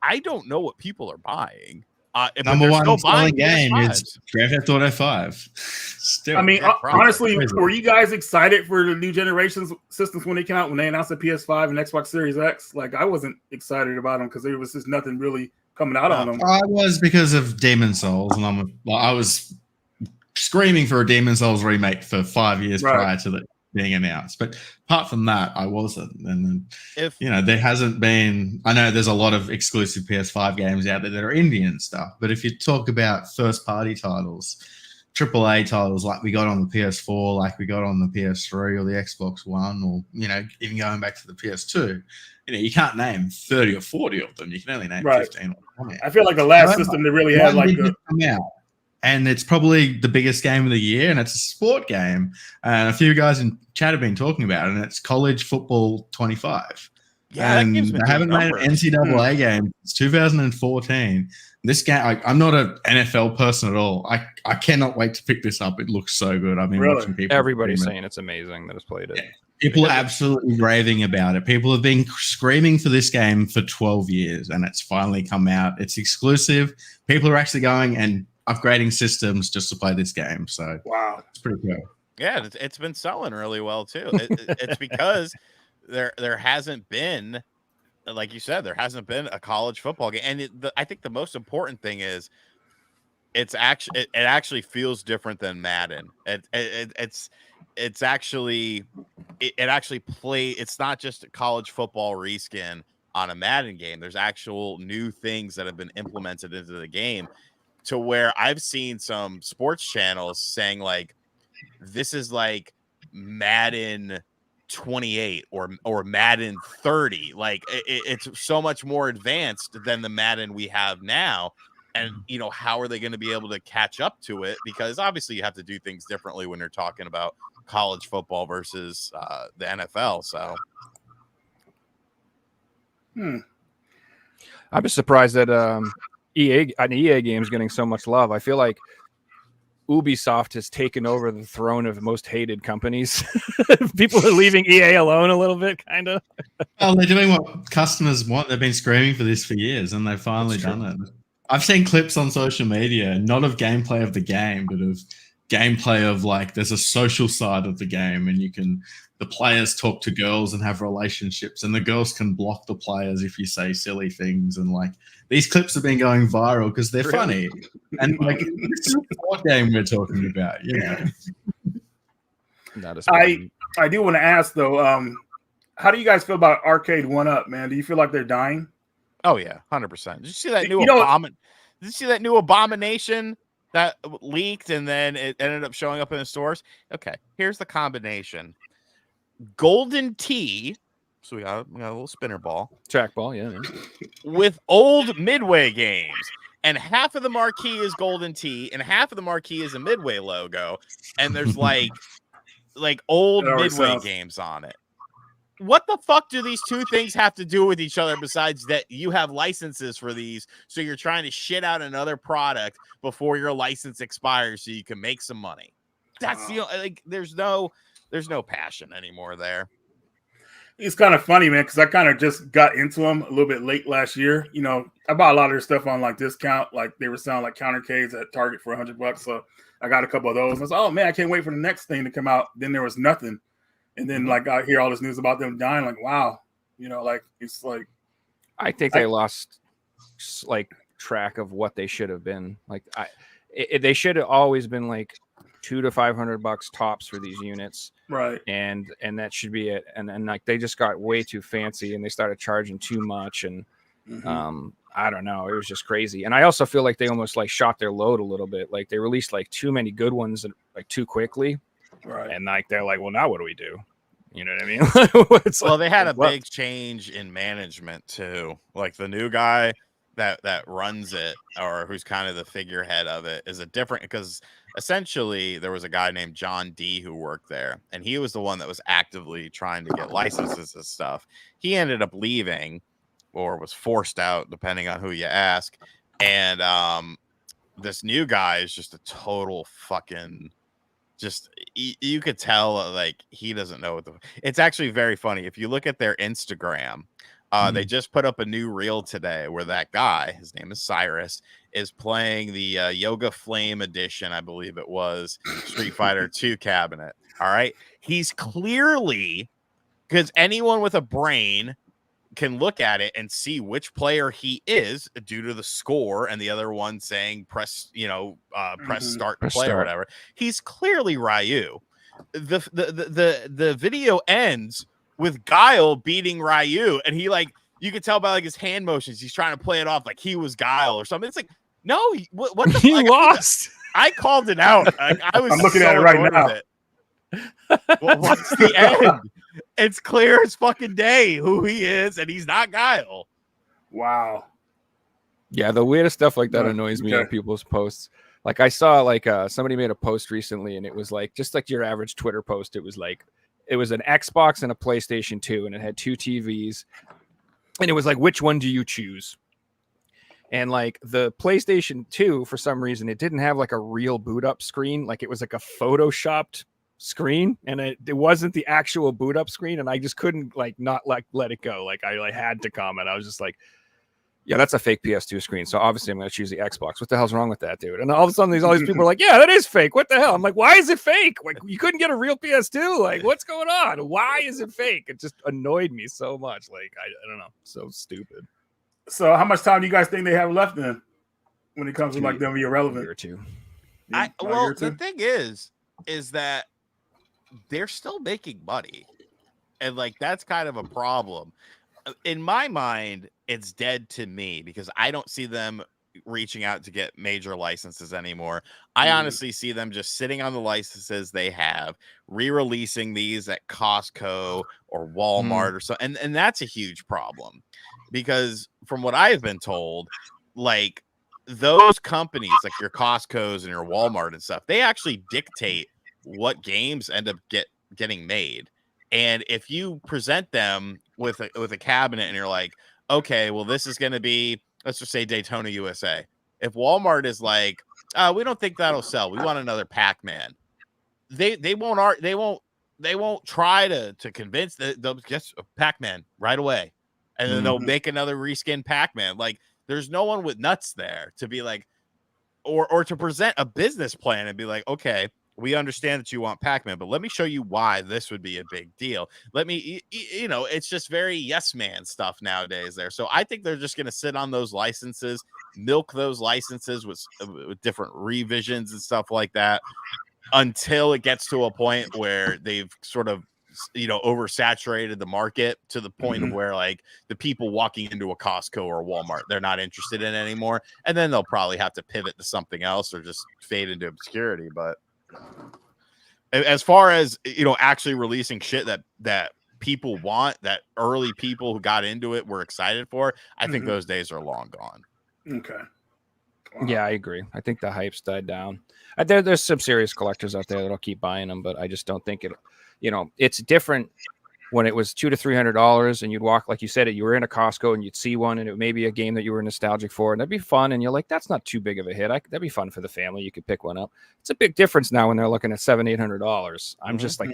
I don't know what people are buying. But Number they're one still selling buying game is PS5s. Grand Theft Auto 5. Still, I mean, Yeah, probably. honestly, Crazy. were you guys excited for the new generations systems when they came out, when they announced the PS5 and Xbox Series X? Like, I wasn't excited about them because there was just nothing really coming out on them. I was because of Demon Souls, and I was screaming for a Demon Souls remake for 5 years Right. prior to it being announced. But apart from that, I wasn't. And then, If you know, there hasn't been. I know there's a lot of exclusive PS5 games out there that are indie and stuff. But if you talk about first party titles, AAA titles like we got on the PS4, like we got on the PS3 or the Xbox One, or even going back to the PS2. You can't name 30 or 40 of them. You can only name 15 or 20. I feel like the last system that really had like come out, and it's probably the biggest game of the year, and it's a sport game. And a few guys in chat have been talking about it, and it's College Football 25. Yeah, and they haven't made an NCAA game since 2014. This game, I'm not an NFL person at all. I cannot wait to pick this up. It looks so good. I've been watching people. Everybody's saying it's amazing that has played it. People are absolutely raving about it. People have been screaming for this game for 12 years, and it's finally come out. It's exclusive. People are actually going and upgrading systems just to play this game. So wow, it's pretty cool. Yeah, it's been selling really well too. It's because there hasn't been, like you said, there hasn't been a college football game, and I think the most important thing is it actually feels different than Madden. It actually play. It's not just a college football reskin on a Madden game. There's actual new things that have been implemented into the game, to where I've seen some sports channels saying like, this is like Madden 28 or Madden 30. Like it's so much more advanced than the Madden we have now. And how are they going to be able to catch up to it? Because obviously you have to do things differently when you're talking about college football versus the NFL. So I'm just surprised that an EA game is getting so much love. I feel like Ubisoft has taken over the throne of most hated companies. People are leaving EA alone a little bit, kind of. Well, they're doing what customers want. They've been screaming for this for years, and they've finally done it. I've seen clips on social media, not of gameplay of the game, but of gameplay of like there's a social side of the game, and the players talk to girls and have relationships, and the girls can block the players if you say silly things. And like these clips have been going viral because they're funny. And like this is what game we're talking about, I do want to ask though, how do you guys feel about Arcade 1-Up, man? Do you feel like they're dying? Oh yeah, 100%. Did you see that Did you see that new abomination that leaked and then it ended up showing up in the stores? Okay, here's the combination: golden tea. So we got a little spinner ball, trackball, yeah, with old Midway games, and half of the marquee is golden tea, and half of the marquee is a Midway logo, and there's like old Midway games on it. What the fuck do these two things have to do with each other besides that you have licenses for these, so you're trying to shit out another product before your license expires so you can make some money? That's there's no passion anymore there. It's kind of funny, man, because I kind of just got into them a little bit late last year. I bought a lot of their stuff on like discount, like they were selling like countercades at Target for $100. So I got a couple of those. And I was like, oh man, I can't wait for the next thing to come out. Then there was nothing. And then like I hear all this news about them dying, like wow, it's like I think they lost like track of what they should have been. Like they should have always been like $200 to $500 tops for these units, right? And that should be it. And like they just got way too fancy and they started charging too much. And I don't know, it was just crazy. And I also feel like they almost like shot their load a little bit. Like they released like too many good ones like too quickly. Right. And like they're like, well, now what do we do? You know what I mean? Well, they had a big change in management too. Like the new guy that runs it, or who's kind of the figurehead of it, is a different, because essentially there was a guy named John D who worked there, and he was the one that was actively trying to get licenses and stuff. He ended up leaving, or was forced out, depending on who you ask. And this new guy is just a total fucking. Just you could tell like he doesn't know what it's actually very funny. If you look at their Instagram, they just put up a new reel today where that guy, his name is Cyrus, is playing the Yoga Flame edition, I believe it was, Street Fighter 2 cabinet. All right. He's clearly, because anyone with a brain can look at it and see which player he is due to the score and the other one saying press start to play or whatever. He's clearly Ryu. The video ends with Guile beating Ryu, and he like, you could tell by like his hand motions he's trying to play it off like he was Guile or something. It's like, no, what the he fuck? lost. I called it out. I was I'm looking so at it right annoyed now. with it. Well, what's the end? It's clear as fucking day who he is, and he's not Guile. Wow. Yeah, the weirdest stuff like that No, annoys me okay. on people's posts. Like I saw like somebody made a post recently and it was like just like your average Twitter post. It was like it was an Xbox and a PlayStation 2 and it had two TVs. And it was like, which one do you choose? And like the PlayStation 2, for some reason, it didn't have like a real boot up screen. Like it was like a photoshopped screen and it wasn't the actual boot up screen. And I just couldn't like not like let it go. Like I like had to comment. I was just like, yeah, that's a fake PS2 screen. So obviously I'm going to choose the Xbox. What the hell's wrong with that, dude? And all of a sudden all these people are like, yeah, that is fake. What the hell? I'm like, why is it fake? Like you couldn't get a real PS2. Like what's going on? Why is it fake? It just annoyed me so much. Like, I don't know. So stupid. So how much time do you guys think they have left then when it comes to like them being A irrelevant? year or two. Yeah, about a year Well, or the two? thing is that they're still making money, and like that's kind of a problem. In my mind, it's dead to me because I don't see them reaching out to get major licenses anymore. I honestly see them just sitting on the licenses they have, re-releasing these at Costco or Walmart or so, and that's a huge problem because from what I've been told, like those companies like your Costco's and your Walmart and stuff, they actually dictate what games end up getting made. And if you present them with a cabinet and you're like, okay, well, this is going to be, let's just say Daytona USA. If Walmart is like, we don't think that'll sell, we want another Pac-Man, they won't try to convince they'll just Pac-Man right away, and then they'll make another reskin Pac-Man. Like there's no one with nuts there to be like, or to present a business plan and be like, okay, we understand that you want Pac-Man, but let me show you why this would be a big deal. Let me, it's just very yes man stuff nowadays there. So I think they're just going to sit on those licenses, milk those licenses with different revisions and stuff like that until it gets to a point where they've sort of, oversaturated the market to the point of where like the people walking into a Costco or a Walmart, they're not interested in anymore. And then they'll probably have to pivot to something else or just fade into obscurity. But as far as actually releasing shit that people want, that early people who got into it were excited for, I think those days are long gone. Okay. Yeah, I agree. I think the hype's died down. There's some serious collectors out there that'll keep buying them, but I just don't think it. It's different when it was $200 to $300 and you'd walk, like you said, you were in a Costco and you'd see one and it may be a game that you were nostalgic for and that'd be fun. And you're like, that's not too big of a hit. That'd be fun for the family. You could pick one up. It's a big difference now when they're looking at $700, $800. I'm just like,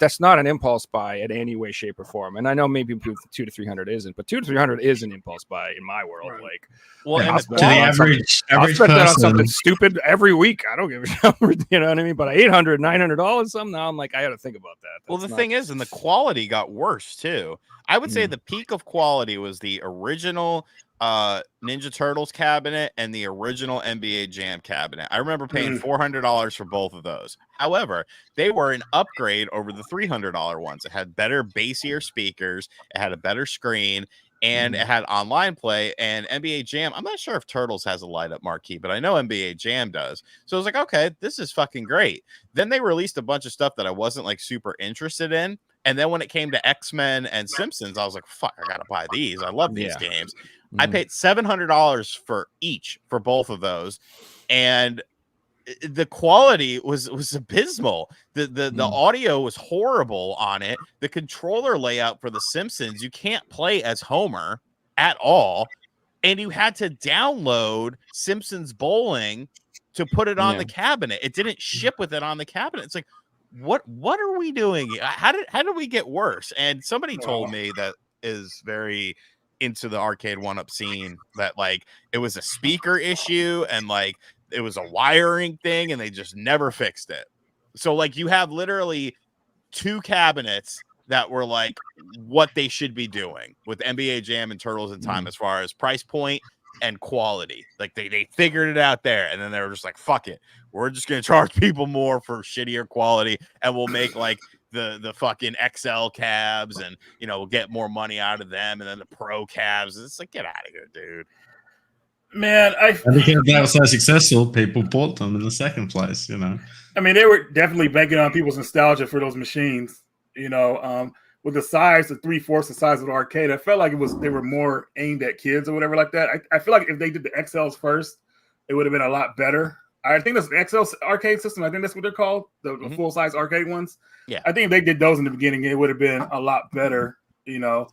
that's not an impulse buy in any way, shape or form. And I know maybe $200 to $300 isn't, but $200 to $300 is an impulse buy in my world. Right. Like, Well, I'll and spend To the that on something- I'll average spend that on person, something stupid every week. I don't give a shit. You know what I mean? But $800, $900 something now, I'm like, I got to think about that. well, That's the not- thing is, and the quality got worse too. I would say the peak of quality was the original Ninja Turtles cabinet and the original NBA Jam cabinet. I remember paying $400 for both of those. However, they were an upgrade over the $300 ones. It had better bassier speakers, it had a better screen, and it had online play. And NBA Jam, I'm not sure if Turtles has a light up marquee, but I know NBA Jam does. So I was like, okay, this is fucking great. Then they released a bunch of stuff that I wasn't like super interested in. And then when it came to X-Men and Simpsons, I was like, fuck, I gotta buy these. I love these games. I paid $700 for both of those. And the quality was abysmal. The audio was horrible on it. The controller layout for the Simpsons, you can't play as Homer at all. And you had to download Simpsons Bowling to put it on the cabinet. It didn't ship with it on the cabinet. It's like, what are we doing? How did we get worse? And somebody told me that is very into the arcade one-up scene that like it was a speaker issue and like it was a wiring thing and they just never fixed it. So like you have literally two cabinets that were like what they should be doing with NBA Jam and Turtles in Time as far as price point and quality. Like they figured it out there, and then they were just like, fuck it, we're just gonna charge people more for shittier quality, and we'll make like the fucking XL cabs, and we'll get more money out of them, and then the pro cabs. It's like, get out of here, dude. Man, And because that was so successful, people bought them in the second place. I mean, they were definitely banking on people's nostalgia for those machines. With the size, the 3/4 the size of the arcade, I felt like they were more aimed at kids or whatever like that. I feel like if they did the XLs first, it would have been a lot better. I think that's the XL arcade system. I think that's what they're called, the full size arcade ones. Yeah. I think if they did those in the beginning, it would have been a lot better. But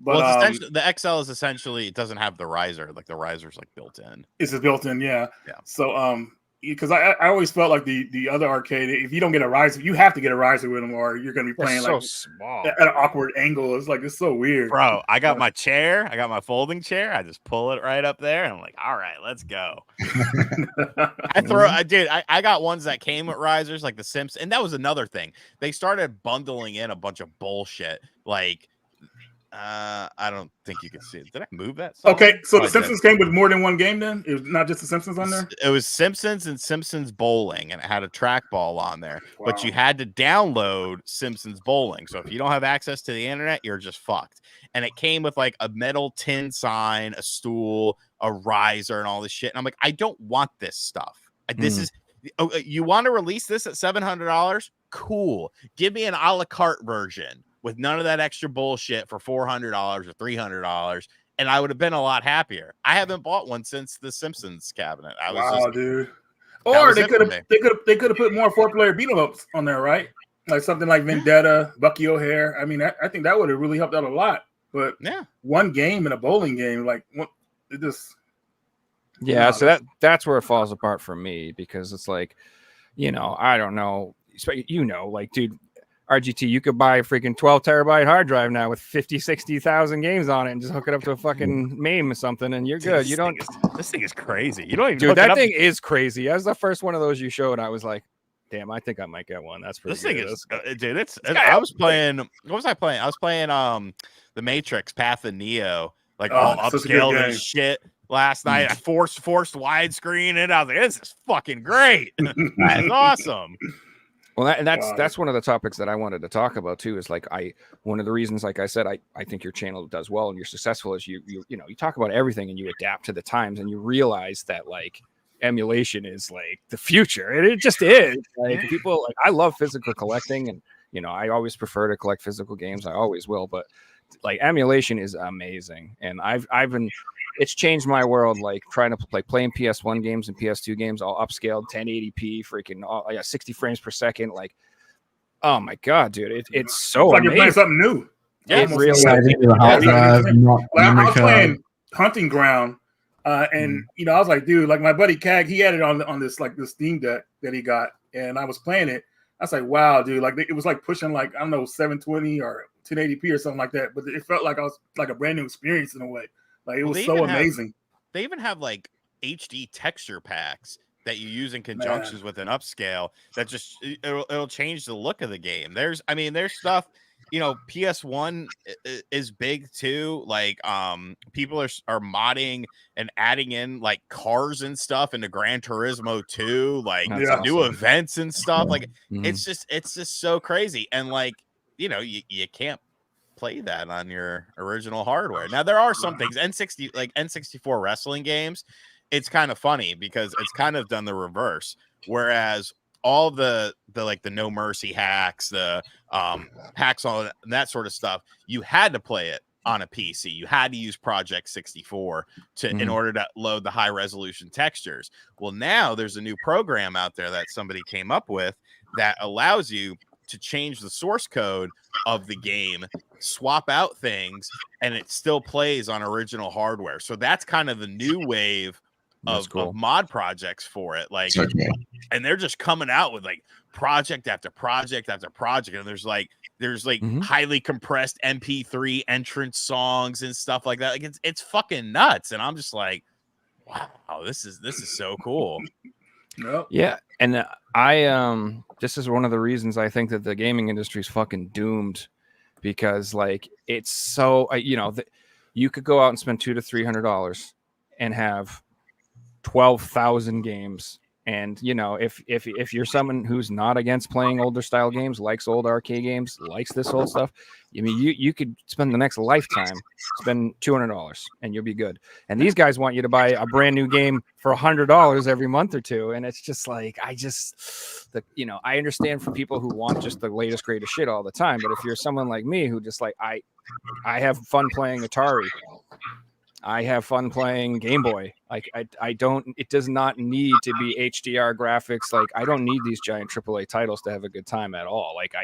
Well, it's the XL is essentially, it doesn't have the riser. Like the riser's like built in. it's a built-in, yeah. Yeah. So because I always felt like the other arcade, if you don't get a riser, you have to get a riser with them, or you're going to be playing so like small. at an awkward angle. It's so weird. Bro, I got my chair. I got my folding chair. I just pull it right up there. And I'm like, all right, let's go. I got ones that came with risers, like the Simpsons. And that was another thing. They started bundling in a bunch of bullshit. Like, I don't think you can see it. Did I move that? Okay, so Oh, the Simpsons came with more than one game then? It was not just the Simpsons on there? It was Simpsons and Simpsons Bowling, and it had a trackball on there. But Wow. you had to download Simpsons Bowling. So if you don't have access to the internet, you're just fucked. And it came with like a metal tin sign, a stool, a riser, and all this shit. And I'm like, I don't want this stuff. This is you want to release this at $700? Cool. Give me an a la carte version with none of that extra bullshit for $400 or $300, and I would have been a lot happier. I haven't bought one since the Simpsons cabinet. Dude. Or they could have put more 4-player beat 'em ups on there, right? Like something like Vendetta, Bucky O'Hare. I mean, I think that would have really helped out a lot. But yeah, one game in a bowling game, like it just. Yeah, so that's where it falls apart for me, because it's like, I don't know, like, dude, RGT, you could buy a freaking 12 terabyte hard drive now with 50, 60,000 games on it and just hook it up to a fucking MAME or something, and you're good. This thing is crazy. You don't even. Dude, that thing is crazy. As the first one of those you showed, I was like, damn, I think I might get one. That's pretty This good. thing is, dude. I was playing. What was I playing? I was playing The Matrix, Path of Neo, like all upscaled and shit. Last night, I forced widescreen it. I was like, this is fucking great. That's awesome. Well, that's one of the topics that I wanted to talk about too. Is like one of the reasons, like I said, I think your channel does well and you're successful is you talk about everything and you adapt to the times and you realize that like emulation is like the future, and it just is. Like people, like I love physical collecting, and I always prefer to collect physical games. I always will, but like emulation is amazing, and I've been. It's changed my world, like trying to playing PS1 games and PS2 games, all upscaled, 1080p, freaking 60 frames per second. Like, oh my god, dude, it's so like amazing. You're playing something new. Yeah, it really I was playing Hunting Ground, and I was like, dude, like my buddy Cag, he had it on this Steam Deck that he got, and I was playing it. I was like, wow, dude, like it was like pushing like I don't know 720 or 1080p or something like that, but it felt like I was like a brand new experience in a way. Like it was so amazing. They even have like HD texture packs that you use in conjunctions with an upscale that just it'll change the look of the game. There's stuff, PS1 is big too. Like people are modding and adding in like cars and stuff into Gran Turismo 2, like new events and stuff. Like it's just so crazy. And like, you can't play that on your original hardware. Now there are some things N64 wrestling games, it's kind of funny because it's kind of done the reverse, whereas all the No Mercy hacks, the hacks on that sort of stuff, you had to play it on a PC. You had to use Project 64 in order to load the high resolution textures. Well, now there's a new program out there that somebody came up with that allows you to change the source code of the game, swap out things, and it still plays on original hardware. So that's kind of the new wave of mod projects for it. Like, and they're just coming out with like project after project after project. And there's highly compressed MP3 entrance songs and stuff like that. Like it's fucking nuts. And I'm just like, wow, this is so cool. Yeah, and this is one of the reasons I think that the gaming industry is fucking doomed, because like it's so you could go out and spend $200 to $300 and have 12,000 games And you know, if you're someone who's not against playing older style games, likes old arcade games, likes this old stuff, I mean, you could spend the next lifetime spend $200 and you'll be good. And these guys want you to buy a brand new game for $100 every month or two, and it's just like I understand for people who want just the latest greatest shit all the time, but if you're someone like me who just like I have fun playing Atari. I have fun playing Game Boy. Like I don't. It does not need to be HDR graphics. Like I don't need these giant AAA titles to have a good time at all. Like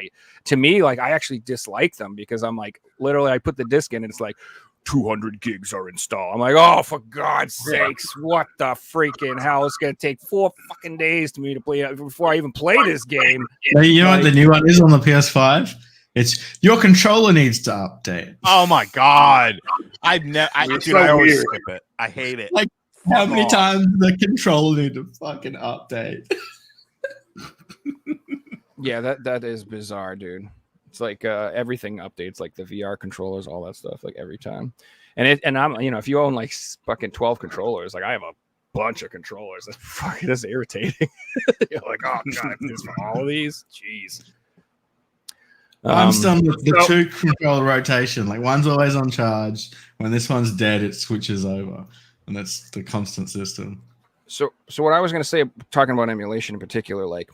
to me, I actually dislike them because I'm like, literally, I put the disc in and it's like 200 gigs are installed. I'm like, oh, for God's sakes, what the freaking hell? It's gonna take 4 fucking days to me to play before I even play this game. You know what the new one is on the PS5? It's your controller needs to update. Oh my God. Dude, I always weird. skip it. I hate it. Like, how many times the controller need to fucking update? Yeah, that is bizarre, dude. It's like everything updates, like the VR controllers, all that stuff, like every time. And I'm, if you own like fucking 12 controllers, like I have a bunch of controllers. That's fucking just irritating. You're like, oh God, I this for all of these? Jeez. I'm still with the 2 controller rotation. Like one's always on charge. When this one's dead, it switches over, and that's the constant system. So what I was going to say, talking about emulation in particular, like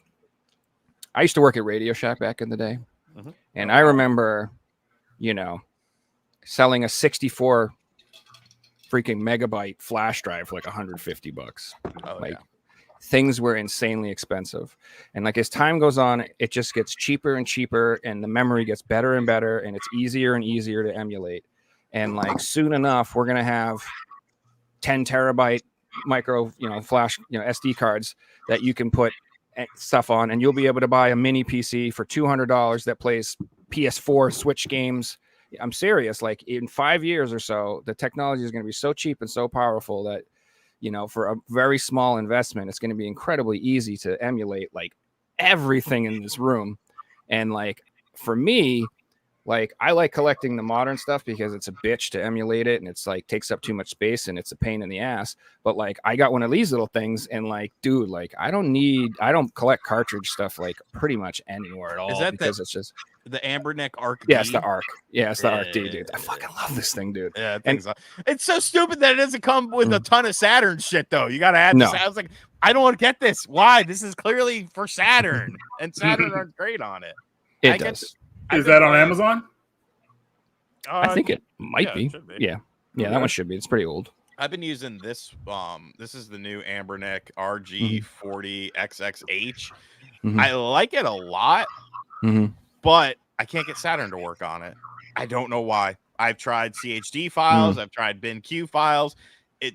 I used to work at Radio Shack back in the day, and I remember, selling a 64 freaking megabyte flash drive for like $150. Things were insanely expensive, and like as time goes on, it just gets cheaper and cheaper, and the memory gets better and better, and it's easier and easier to emulate. And like soon enough, we're gonna have 10 terabyte micro, flash, SD cards that you can put stuff on, and you'll be able to buy a mini PC for $200 that plays PS4 Switch games. I'm serious. Like in 5 years or so, the technology is going to be so cheap and so powerful that, for a very small investment, it's going to be incredibly easy to emulate like everything in this room. And like for me, like I like collecting the modern stuff because it's a bitch to emulate it, and it's like takes up too much space and it's a pain in the ass. But like I got one of these little things, and like, dude, like I don't collect cartridge stuff like pretty much anywhere at all. Is that because it's just the Amberneck Arc? Yeah, it's the Arc. Yeah, it's the Arc D, dude. I fucking love this thing, dude. Yeah, it's so stupid that it doesn't come with a ton of Saturn shit, though. You gotta add this. I was like, I don't want to get this. Why? This is clearly for Saturn, and Saturn are great on it. It does. Is that on Amazon? I think it might be. It Yeah, that one should be. It's pretty old. I've been using this. This is the new Amberneck RG40XXH. I like it a lot, but I can't get Saturn to work on it. I don't know why. I've tried CHD files. I've tried BinQ files.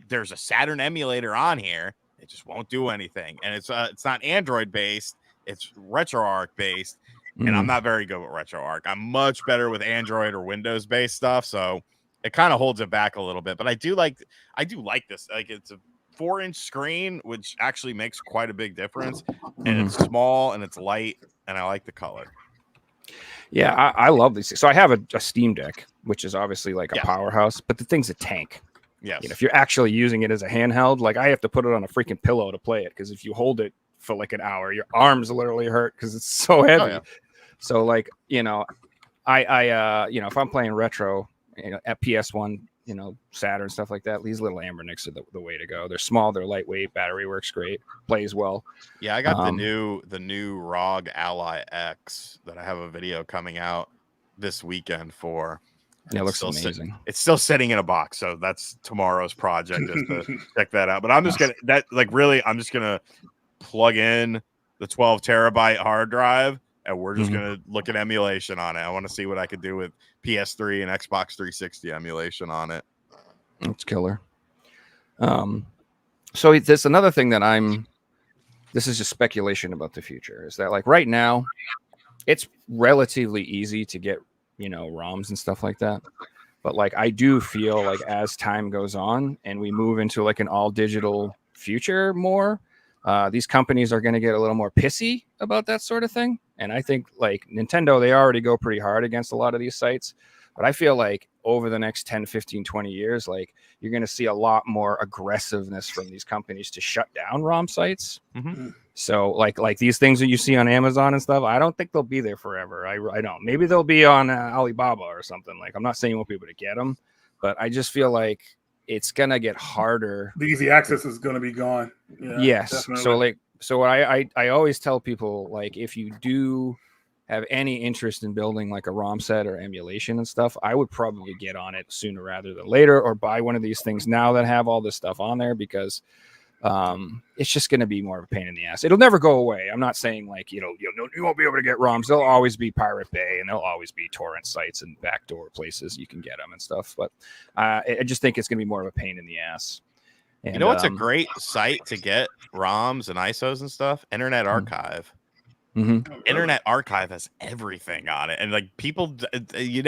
There's a Saturn emulator on here. It just won't do anything, and it's not Android based. It's RetroArch based. And I'm not very good with RetroArch. I'm much better with Android or Windows based stuff. So it kind of holds it back a little bit. But I do like this. Like it's a 4-inch screen, which actually makes quite a big difference. And it's small and it's light, and I like the color. Yeah, I love these. So I have a Steam Deck, which is obviously like a powerhouse, but the thing's a tank. Yes. If you're actually using it as a handheld, like I have to put it on a freaking pillow to play it, because if you hold it for like an hour, your arms literally hurt because it's so heavy. Oh, yeah. So like, I if I'm playing retro, at PS1, Saturn, stuff like that, these little Ambernicks are the way to go. They're small, they're lightweight, battery works great, plays well. Yeah, I got the new ROG Ally X that I have a video coming out this weekend for. Yeah, it looks amazing. It's still sitting in a box, so that's tomorrow's project is to check that out. But I'm just gonna plug in the 12 terabyte hard drive, and we're just gonna look at emulation on it. I want to see what I could do with PS3 and Xbox 360 emulation on it. It's killer. So there's another thing that this is just speculation about the future, is that like right now it's relatively easy to get ROMs and stuff like that, but like I do feel like as time goes on and we move into like an all digital future more, these companies are going to get a little more pissy about that sort of thing. And I think like Nintendo, they already go pretty hard against a lot of these sites. But I feel like over the next 10, 15, 20 years, like you're going to see a lot more aggressiveness from these companies to shut down ROM sites. Mhm. So like these things that you see on Amazon and stuff, I don't think they'll be there forever. I don't. Maybe they'll be on Alibaba or something. Like I'm not saying you won't be able to get them, but I just feel like it's going to get harder. The easy access is going to be gone. Yeah, Yes. definitely. So I always tell people, like, if you do have any interest in building like a ROM set or emulation and stuff, I would probably get on it sooner rather than later, or buy one of these things now that have all this stuff on there, because it's just going to be more of a pain in the ass. It'll never go away. I'm not saying like, you won't be able to get ROMs. There'll always be Pirate Bay, and there'll always be torrent sites and backdoor places you can get them and stuff. But I just think it's going to be more of a pain in the ass. And, You know what's a great site to get ROMs and ISOs and stuff? Internet Archive. Internet Archive has everything on it, and like people, you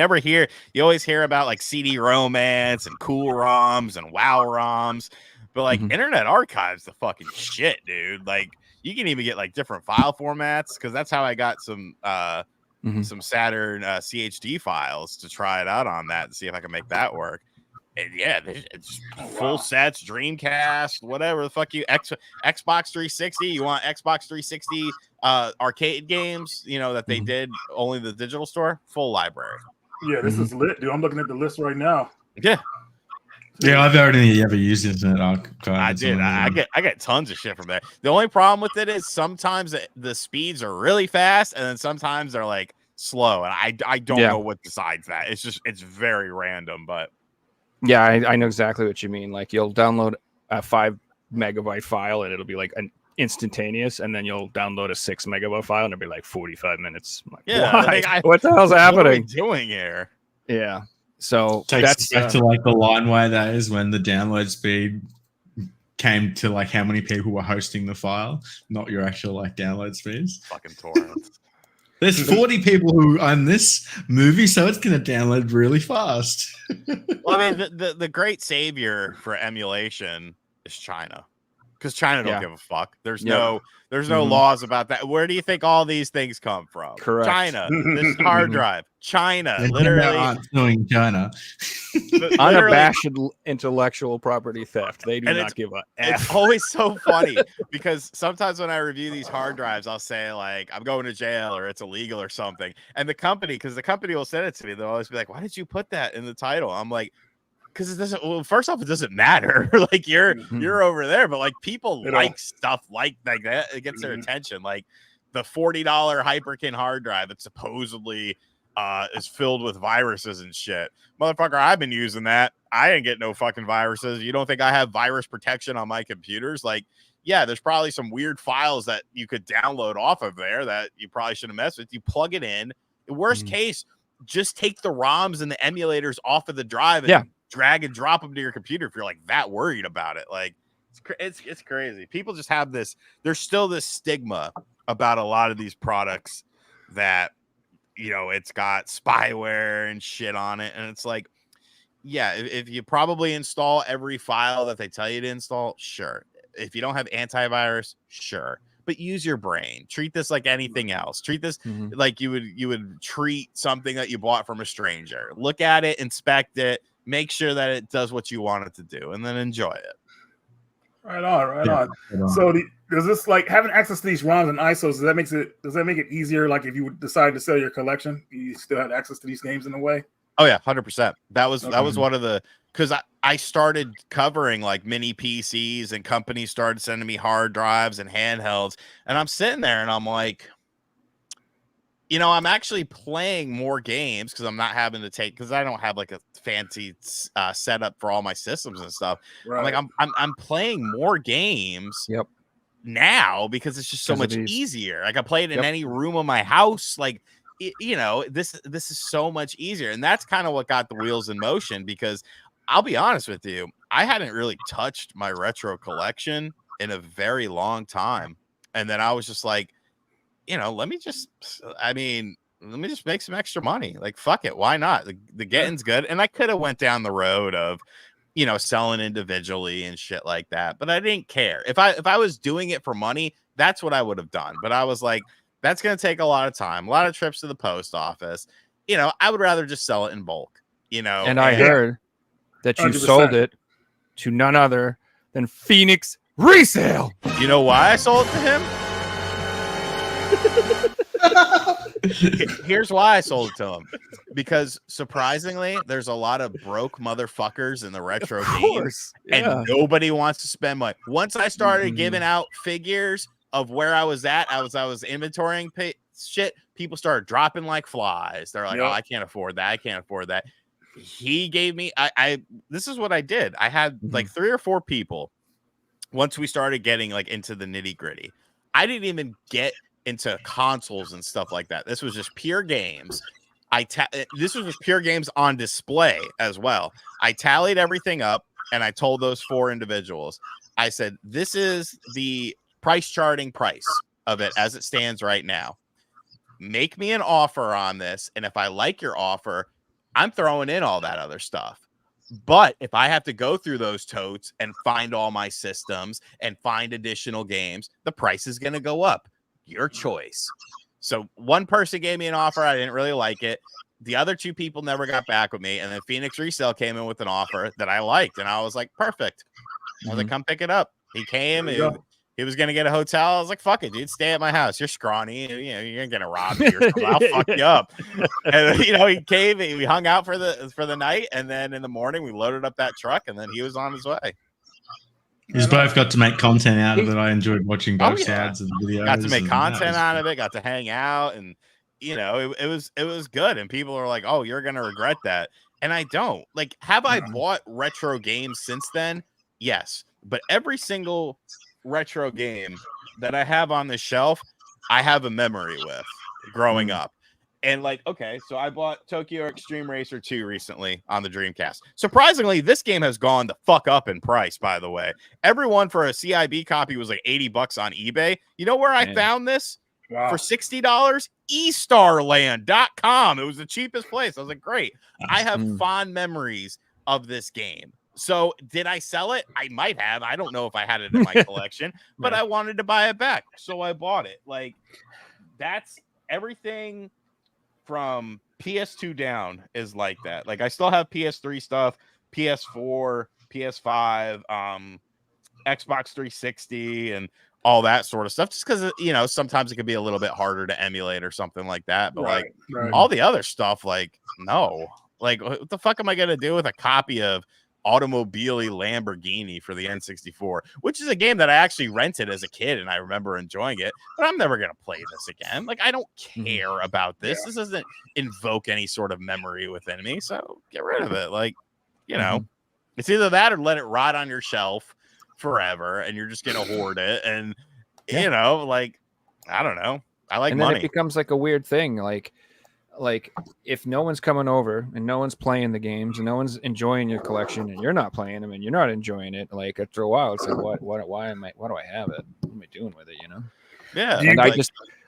always hear about like CD Romance and Cool ROMs and WoW ROMs, but like Internet Archive's the fucking shit, dude. Like you can even get like different file formats, because that's how I got some Saturn CHD files to try it out on that and see if I can make that work. And yeah, it's full sets, Dreamcast, whatever the fuck Xbox 360. You want Xbox 360 arcade games, that they did only the digital store, full library. Yeah, this is lit, dude. I'm looking at the list right now. Yeah. Yeah, I've already ever used Internet Archive. I did. I get tons of shit from there. The only problem with it is sometimes the speeds are really fast, and then sometimes they're like slow, and I don't know what decides that. It's very random, but. Yeah, I know exactly what you mean. Like you'll download a 5 megabyte file and it'll be like an instantaneous, and then you'll download a 6 megabyte file and it'll be like 45 minutes. Like, yeah, what the hell's happening? What are we doing here? Yeah, so that's back to like the line wire days when the download speed came to like how many people were hosting the file, not your actual like download speeds. Fucking torrents. There's 40 people who own this movie, so it's going to download really fast. Well, I mean, the great savior for emulation is China, because China don't give a fuck. There's no laws about that. Where do you think all these things come from? Correct. China. This hard drive. China. They're Literally. not doing China. Unabashed intellectual property theft. They do not give a F. It's always so funny because sometimes when I review these hard drives, I'll say like I'm going to jail or it's illegal or something, and the company will send it to me. They'll always be like, "Why did you put that in the title?" I'm like, because it doesn't. Well, first off, it doesn't matter. Like you're over there, but like people like stuff like that. It gets their attention. Like the $40 Hyperkin hard drive that supposedly is filled with viruses and shit. Motherfucker, I've been using that. I didn't get no fucking viruses. You don't think I have virus protection on my computers? Like, yeah, there's probably some weird files that you could download off of there that you probably shouldn't mess with. You plug it in. In worst case, just take the ROMs and the emulators off of the drive and drag and drop them to your computer if you're like that worried about it. Like, it's crazy. People just have this. There's still this stigma about a lot of these products that, it's got spyware and shit on it. And it's like, yeah, if you probably install every file that they tell you to install, sure. If you don't have antivirus, sure. But use your brain. Treat this like anything else. Treat this like you would treat something that you bought from a stranger. Look at it, inspect it, make sure that it does what you want it to do, and then enjoy it. Right on. So does this, like, having access to these ROMs and ISOs, does that make it easier? Like if you decide to sell your collection, you still have access to these games in a way? Oh yeah, 100%. That was one of the, because I started covering like mini PCs and companies started sending me hard drives and handhelds, and I'm sitting there and I'm like, I'm actually playing more games because I'm not having to because I don't have like a fancy setup for all my systems and stuff. Right. I'm like, I'm playing more games now because it's just so much easier. Like I play it in any room of my house. Like, this is so much easier. And that's kind of what got the wheels in motion, because I'll be honest with you, I hadn't really touched my retro collection in a very long time. And then I was just like, let me just make some extra money. Like, fuck it. Why not? The getting's good. And I could have went down the road of selling individually and shit like that. But I didn't care. If I was doing it for money, that's what I would have done. But I was like, that's going to take a lot of time, a lot of trips to the post office. I would rather just sell it in bulk, And I heard that you 100%. sold it to none other than Phoenix Resale. You know why I sold it to him? Here's why I sold it to him. Because surprisingly, there's a lot of broke motherfuckers in the retro game, and nobody wants to spend money. Once I started giving out figures of where I was at, I was inventorying shit. People started dropping like flies. They're like, "Oh, I can't afford that. I can't afford that." He gave me. This is what I did. I had like 3 or 4 people. Once we started getting like into the nitty gritty, I didn't even get into consoles and stuff like that. This was just pure games. This was just pure games on display as well. I tallied everything up and I told those 4 individuals, I said, this is the price charting price of it as it stands right now. Make me an offer on this. And if I like your offer, I'm throwing in all that other stuff. But if I have to go through those totes and find all my systems and find additional games, the price is going to go up. Your choice. So one person gave me an offer. I didn't really like it. The other 2 people never got back with me. And then Phoenix Resale came in with an offer that I liked. And I was like, perfect. I was like, come pick it up. He came. He was going to get a hotel. I was like, fuck it, dude. Stay at my house. You're scrawny. You're going to get robbed me or something. I'll fuck you up. And, he came. We hung out for the night. And then in the morning, we loaded up that truck. And then he was on his way. He's both got to make content out of it. I enjoyed watching both sides of the videos. Got to make content out of it. Got to hang out, and it was good. And people are like, "Oh, you're gonna regret that," and I don't. Like, have I bought retro games since then? Yes, but every single retro game that I have on the shelf, I have a memory with growing up. And like, okay, so I bought Tokyo Extreme Racer 2 recently on the Dreamcast. Surprisingly, this game has gone the fuck up in price, by the way. Everyone for a CIB copy was like $80 on eBay. You know where I found this? For $60? eStarland.com. It was the cheapest place. I was like, great. I have fond memories of this game. So did I sell it? I might have. I don't know if I had it in my collection, but I wanted to buy it back. So I bought it. Like, that's everything from PS2 down is like that. Like, I still have PS3 stuff, PS4, PS5, Xbox 360, and all that sort of stuff. Just because sometimes it can be a little bit harder to emulate or something like that. But all the other stuff, like, no. Like, what the fuck am I gonna do with a copy of Automobile Lamborghini for the N64, which is a game that I actually rented as a kid and I remember enjoying it, but I'm never going to play this again. Like, I don't care about this. This doesn't invoke any sort of memory within me. So get rid of it. Like, it's either that or let it rot on your shelf forever and you're just going to hoard it. And, like, I don't know. I like money. Then it becomes like a weird thing. Like if no one's coming over and no one's playing the games and no one's enjoying your collection and you're not playing them and you're not enjoying it, like after a while, it's like, why do I have it? What am I doing with it? Yeah. And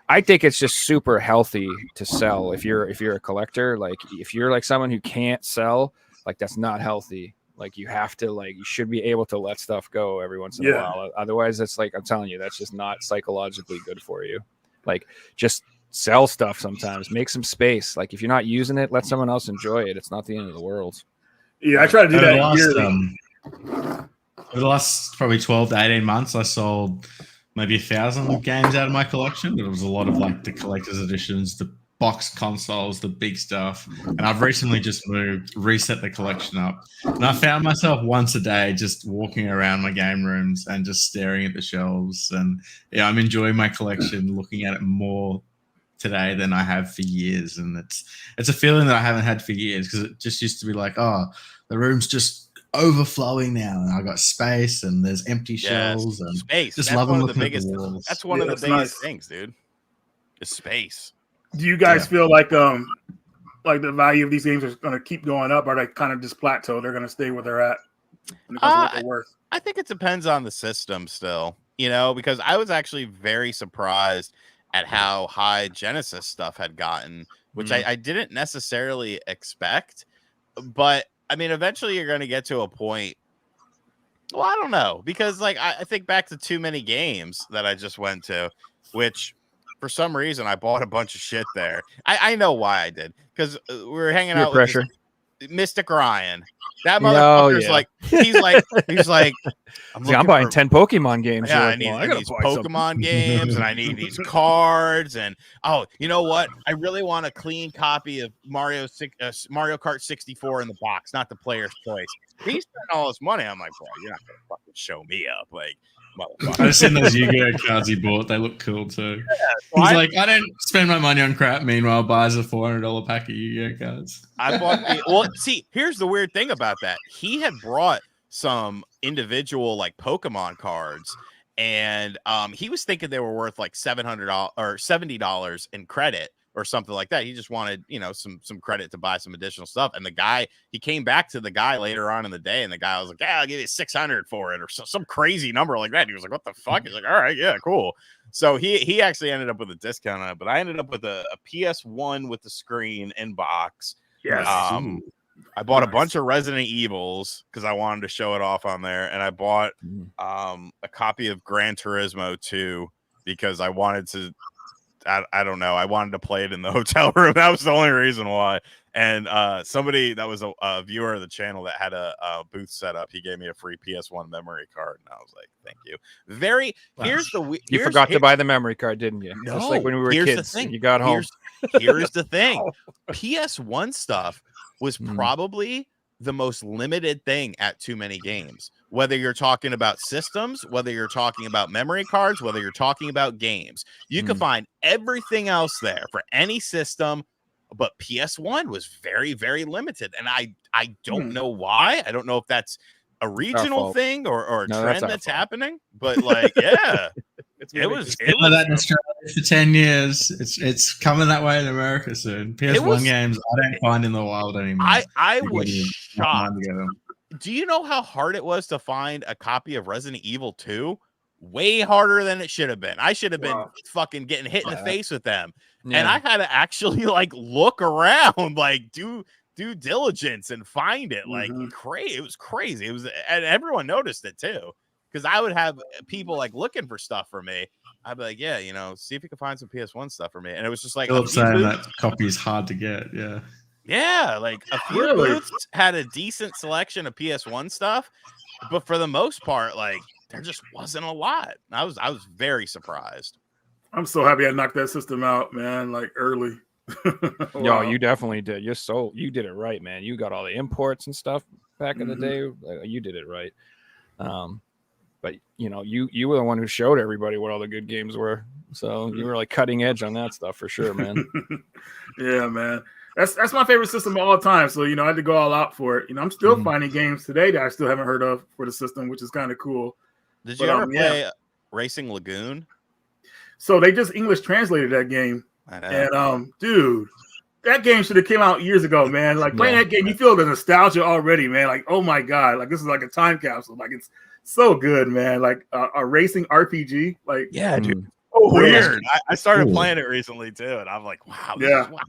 I think it's just super healthy to sell. If you're a collector, like if you're like someone who can't sell, like that's not healthy. Like you have to, like, you should be able to let stuff go every once in a while. Otherwise, it's like, I'm telling you, that's just not psychologically good for you. Like, just sell stuff sometimes, make some space. Like if you're not using it, let someone else enjoy it. It's not the end of the world. Yeah, I try to do that yearly. Over the last probably 12 to 18 months, I sold maybe 1,000 games out of my collection, but it was a lot of like the collector's editions, the box consoles, the big stuff. And I've recently just reset the collection up. And I found myself once a day just walking around my game rooms and just staring at the shelves. And I'm enjoying my collection, looking at it more today than I have for years, and it's a feeling that I haven't had for years, because it just used to be like, oh, the room's just overflowing now, and I got space, and there's empty shelves, and space. Just that's loving one of the looking biggest. at the walls. That's one of the biggest things, dude. Is space. Do you guys feel like the value of these games is going to keep going up, or they kind of just plateau? They're going to stay where they're at because of what they're worth. I think it depends on the system still, because I was actually very surprised at how high Genesis stuff had gotten, which I didn't necessarily expect. But I mean, eventually you're going to get to a point. Well, I don't know, because like I think back to too many games that I just went to, which for some reason I bought a bunch of shit there. I know why I did, because we were hanging Peer out with pressure. this Mystic Ryan. That Oh, motherfucker's yeah. like, he's like, I'm See, I'm looking buying for 10 Pokemon games. Yeah, You're I like, need, well, I gotta need buy something. Pokemon games, and I need these cards, and oh, you know what? I really want a clean copy of Mario Kart 64 in the box, not the player's choice. He spent all this money. I'm like, bro, you're not gonna fucking show me up, like, motherfucker. I've seen those Yu-Gi-Oh cards he bought. They look cool too. So He's like, I don't spend my money on crap. Meanwhile, buys a $400 pack of Yu-Gi-Oh cards. I bought well, see, here's the weird thing about that. He had brought some individual like Pokemon cards, and he was thinking they were worth like $700 or $70 in credit or something like that. He just wanted, some credit to buy some additional stuff. And the guy, he came back to the guy later on in the day, and the guy was like, yeah, I'll give you 600 for it, or some crazy number like that. He was like, what the fuck? He's like, all right, yeah, cool. So he actually ended up with a discount on it, but I ended up with a PS1 with the screen in box. Yes. I bought a Nice. bunch of Resident Evils because I wanted to show it off on there, and I bought a copy of Gran Turismo 2 because I wanted to. I don't know. I wanted to play it in the hotel room. That was the only reason why. And somebody that was a viewer of the channel that had a booth set up, he gave me a free PS1 memory card, and I was like, "Thank you." You forgot to buy the memory card, didn't you? No, Just like when we were here's the kids. thing. And you got home. Here's the thing. PS1 stuff was probably the most limited thing at too many games. Whether you're talking about systems, whether you're talking about memory cards, whether you're talking about games, you can find everything else there for any system. But PS1 was very, very limited, and I don't know why. I don't know if that's a regional thing or a trend that's happening. But like, yeah, it was that in Australia for 10 years. It's coming that way in America soon. PS1 games I don't find in the wild anymore. I was shocked. Do you know how hard it was to find a copy of Resident Evil 2? Way harder than it should have been. I should have been fucking getting hit in the face with them. And I had to actually like look around, like do due diligence and find it. Like it was crazy. It was, and everyone noticed it too. Because I would have people like looking for stuff for me. I'd be like, yeah, see if you can find some PS1 stuff for me. And it was just like Philip saying that copy is hard to get. Yeah. Yeah, like a few booths had a decent selection of PS1 stuff, but for the most part, like there just wasn't a lot. I was very surprised. I'm so happy I knocked that system out, man, like early. Wow. Yo, you definitely did. You did it right, man. You got all the imports and stuff back in the day. You did it right. But you were the one who showed everybody what all the good games were. So you were like cutting edge on that stuff for sure, man. Yeah, man. That's my favorite system of all time. So, I had to go all out for it. I'm still finding games today that I still haven't heard of for the system, which is kind of cool. Did you ever play Racing Lagoon? So they just English translated that game. I know. And dude, that game should have came out years ago, man. Like playing that game, you feel the nostalgia already, man. Like, oh my God, like this is like a time capsule. Like it's so good, man. Like a racing RPG. Like, yeah, dude. Oh, weird. I started playing it recently too, and I'm like, wow.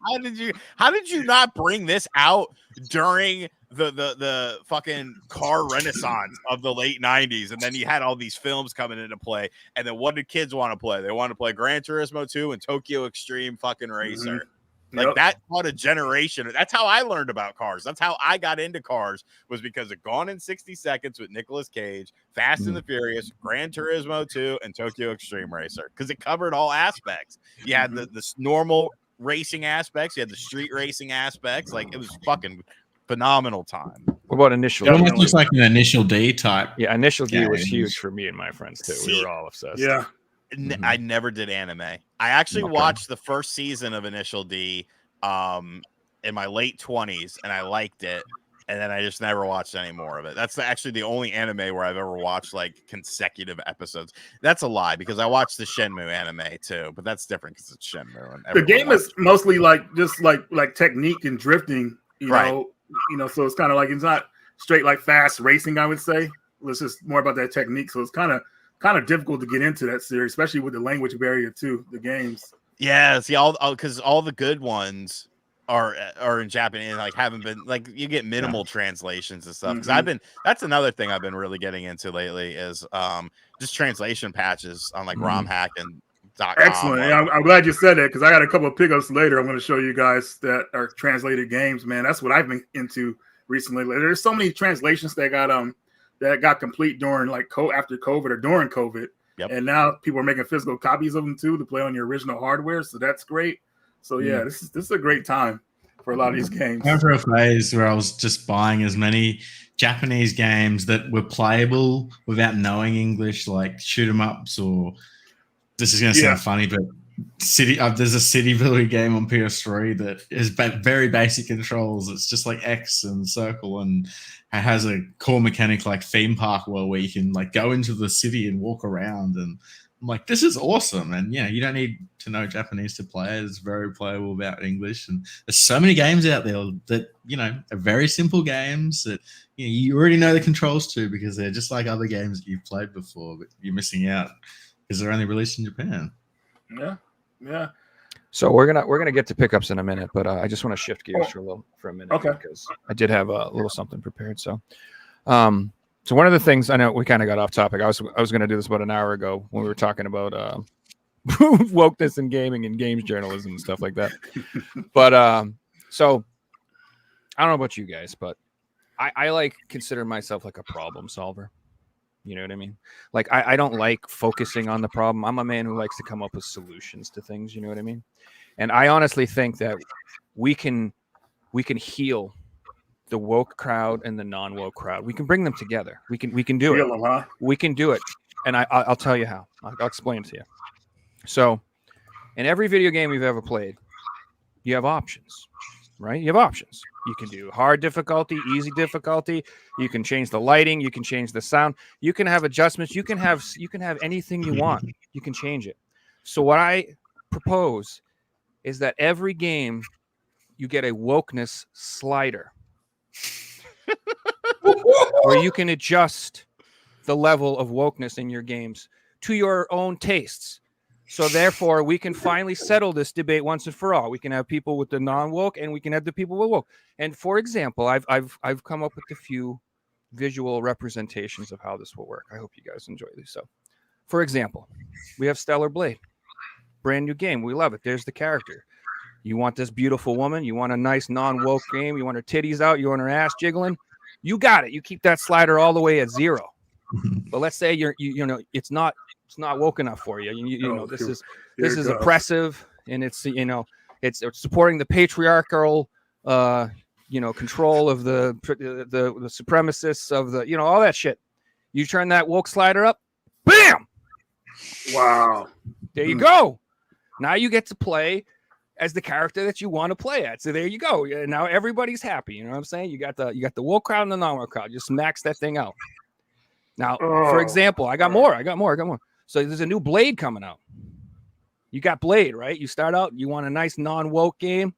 How did you not bring this out during the fucking car renaissance of the late 90s? And then you had all these films coming into play, and then what did kids want to play? They want to play Gran Turismo 2 and Tokyo Extreme fucking Racer. Like that taught a generation. That's how I learned about cars. That's how I got into cars, was because of Gone in 60 Seconds with Nicolas Cage, Fast and the Furious, Gran Turismo 2, and Tokyo Extreme Racer, because it covered all aspects. You had the normal racing aspects, you had the street racing aspects. Like it was fucking phenomenal time. What about Initial D? It D? almost looks like an Initial D type. Yeah, Initial D was huge for me and my friends too. We were all obsessed. Yeah. I never did anime. I actually watched the first season of Initial D in my late 20s, and I liked it, and then I just never watched any more of it. That's actually the only anime where I've ever watched like consecutive episodes. That's a lie, because I watched the Shenmue anime too, but that's different because it's Shenmue. And the game is mostly like just like technique and drifting, Right. So it's kind of like it's not straight like fast racing, I would say. It's just more about that technique. So it's kind of difficult to get into that series, especially with the language barrier too. The games. Yeah, see, because all the good ones are in Japanese and like haven't been like you get minimal translations and stuff. Because that's another thing I've been really getting into lately is just translation patches on like RomHack and .com. Excellent. Yeah, I'm glad you said that because I got a couple of pickups later. I'm going to show you guys that are translated games. Man, that's what I've been into recently. There's so many translations that got complete during like after COVID or during COVID. Yep. And now people are making physical copies of them too to play on your original hardware. So that's great. So yeah, this is a great time for a lot of these games. I remember a phase where I was just buying as many Japanese games that were playable without knowing English, like shoot 'em ups, or this is going to sound funny, but there's a City Builder game on PS3 that is very basic controls. It's just like X and circle, and it has a core mechanic like theme park where you can like go into the city and walk around, and I'm like, this is awesome. And you don't need to know Japanese to play it. It's very playable without English. And there's so many games out there that, are very simple games that, you already know the controls to because they're just like other games that you've played before, but you're missing out because they're only released in Japan. Yeah. So we're gonna get to pickups in a minute, but I just want to shift gears for a minute, Okay. because I did have a little something prepared. So, so one of the things, I know we kind of got off topic. I was going to do this about an hour ago when we were talking about wokeness in gaming and games journalism and stuff like that. But so I don't know about you guys, but I like consider myself like a problem solver. You know what I mean? Like I don't like focusing on the problem. I'm a man who likes to come up with solutions to things. You know what I mean? And I honestly think that we can heal the woke crowd and the non-woke crowd. We can bring them together. We can do it. Them, huh? We can do it. And I'll tell you how. I'll explain it to you. So in every video game you've ever played, you have options, right? You have options. You can do hard difficulty, easy difficulty. You can change the lighting. You can change the sound. You can have adjustments. You can have anything you want. You can change it. So what I propose is that every game you get a wokeness slider where you can adjust the level of wokeness in your games to your own tastes. So therefore, we can finally settle this debate once and for all. We can have people with the non-woke, and we can have the people with woke. And for example, I've come up with a few visual representations of how this will work. I hope you guys enjoy these. So, for example, we have Stellar Blade, brand new game. We love it. There's the character. You want this beautiful woman. You want a nice non-woke game. You want her titties out. You want her ass jiggling. You got it. You keep that slider all the way at 0. But let's say it's not woke enough for you. You know this is oppressive, and it's it's supporting the patriarchal control of the supremacists of the all that shit. You turn that woke slider up, bam! Wow. There you go. Now you get to play as the character that you want to play at. So there you go. Now everybody's happy. You know what I'm saying? You got the woke crowd and the non-woke crowd. Just max that thing out. Now, for example, I got more. So there's a new Blade coming out. You got Blade, right? You start out, you want a nice non-woke game.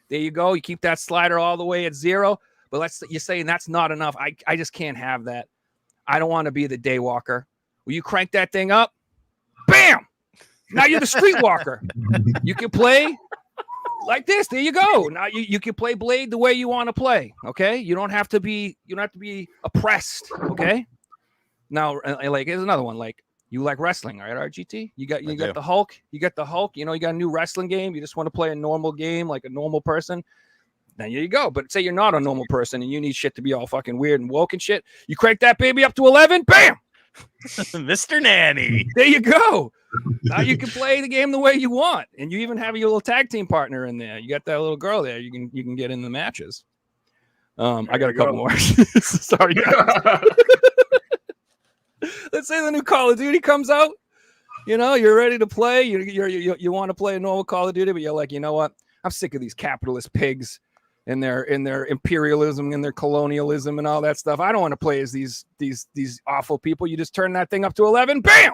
There you go. You keep that slider all the way at 0. But you're saying that's not enough. I just can't have that. I don't want to be the daywalker. Will you crank that thing up? Bam! Now you're the streetwalker. You can play like this. There you go. Now you can play Blade the way you want to play. Okay. You don't have to be oppressed. Okay. Now, like, here's another one. Like, you like wrestling, right? RGT. You got the Hulk. You got the Hulk. You got a new wrestling game. You just want to play a normal game like a normal person. Then here you go. But say you're not a normal person and you need shit to be all fucking weird and woke and shit. You crank that baby up to 11. Bam. Mr. Nanny. There you go. Now you can play the game the way you want, and you even have your little tag team partner in there. You got that little girl there. You can get in the matches. I got a couple more. Sorry, guys. Let's say the new Call of Duty comes out. You're ready to play. You want to play a normal Call of Duty, but you're like, you know what? I'm sick of these capitalist pigs and their imperialism and their colonialism and all that stuff. I don't want to play as these awful people. You just turn that thing up to 11. Bam!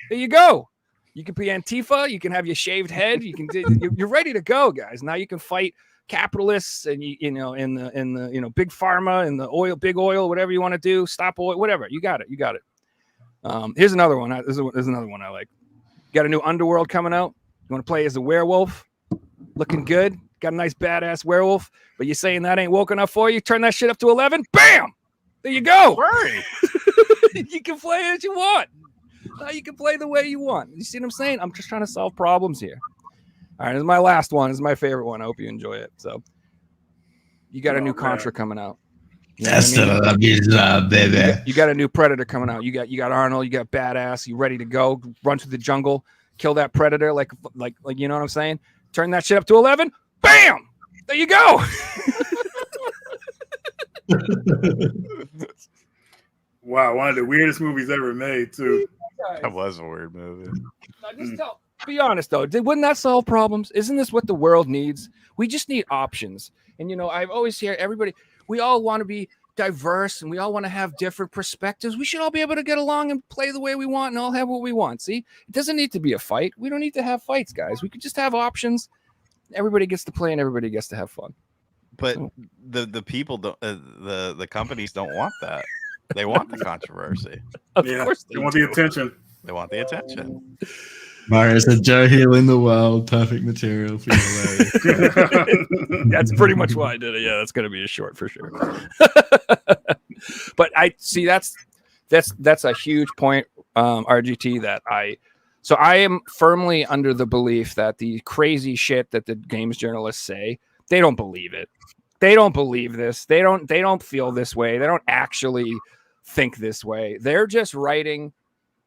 There you go. You can be Antifa. You can have your shaved head. You're ready to go, guys. Now you can fight capitalists and in the big pharma and the big oil, whatever you want to do. Stop oil, whatever. You got it. Here's another one. This is another one I like. Got a new Underworld coming out. You want to play as a werewolf? Looking good. got a nice badass werewolf, but you're saying that ain't woke enough for you. Turn that shit up to 11. Bam! There you go. Worry. You can play as you want. You can play the way you want. You see what I'm saying? I'm just trying to solve problems here. All right, this is my last one. This is my favorite one. I hope you enjoy it. So, you got a new Contra coming out. You know what I mean? baby. You got a new Predator coming out. You got Arnold. You got badass. You ready to go? Run through the jungle, kill that Predator. Like you know what I'm saying? Turn that shit up to 11. Bam! There you go. Wow, one of the weirdest movies ever made, too. That was a weird movie. Be honest though, wouldn't that solve problems? Isn't this what the world needs? We just need options. And I always hear everybody. We all want to be diverse, and we all want to have different perspectives. We should all be able to get along and play the way we want, and all have what we want. See, it doesn't need to be a fight. We don't need to have fights, guys. We could just have options. Everybody gets to play, and everybody gets to have fun. But the people don't. The companies don't want that. They want the controversy. Of course, they want the attention. They want the attention. Mario said, Joe Hill in the world, perfect material for you. That's pretty much why I did it. Yeah, that's going to be a short for sure. But I see that's a huge point, RGT. So I am firmly under the belief that the crazy shit that the games journalists say, they don't believe it. They don't believe this. They don't feel this way. They don't actually think this way. They're just writing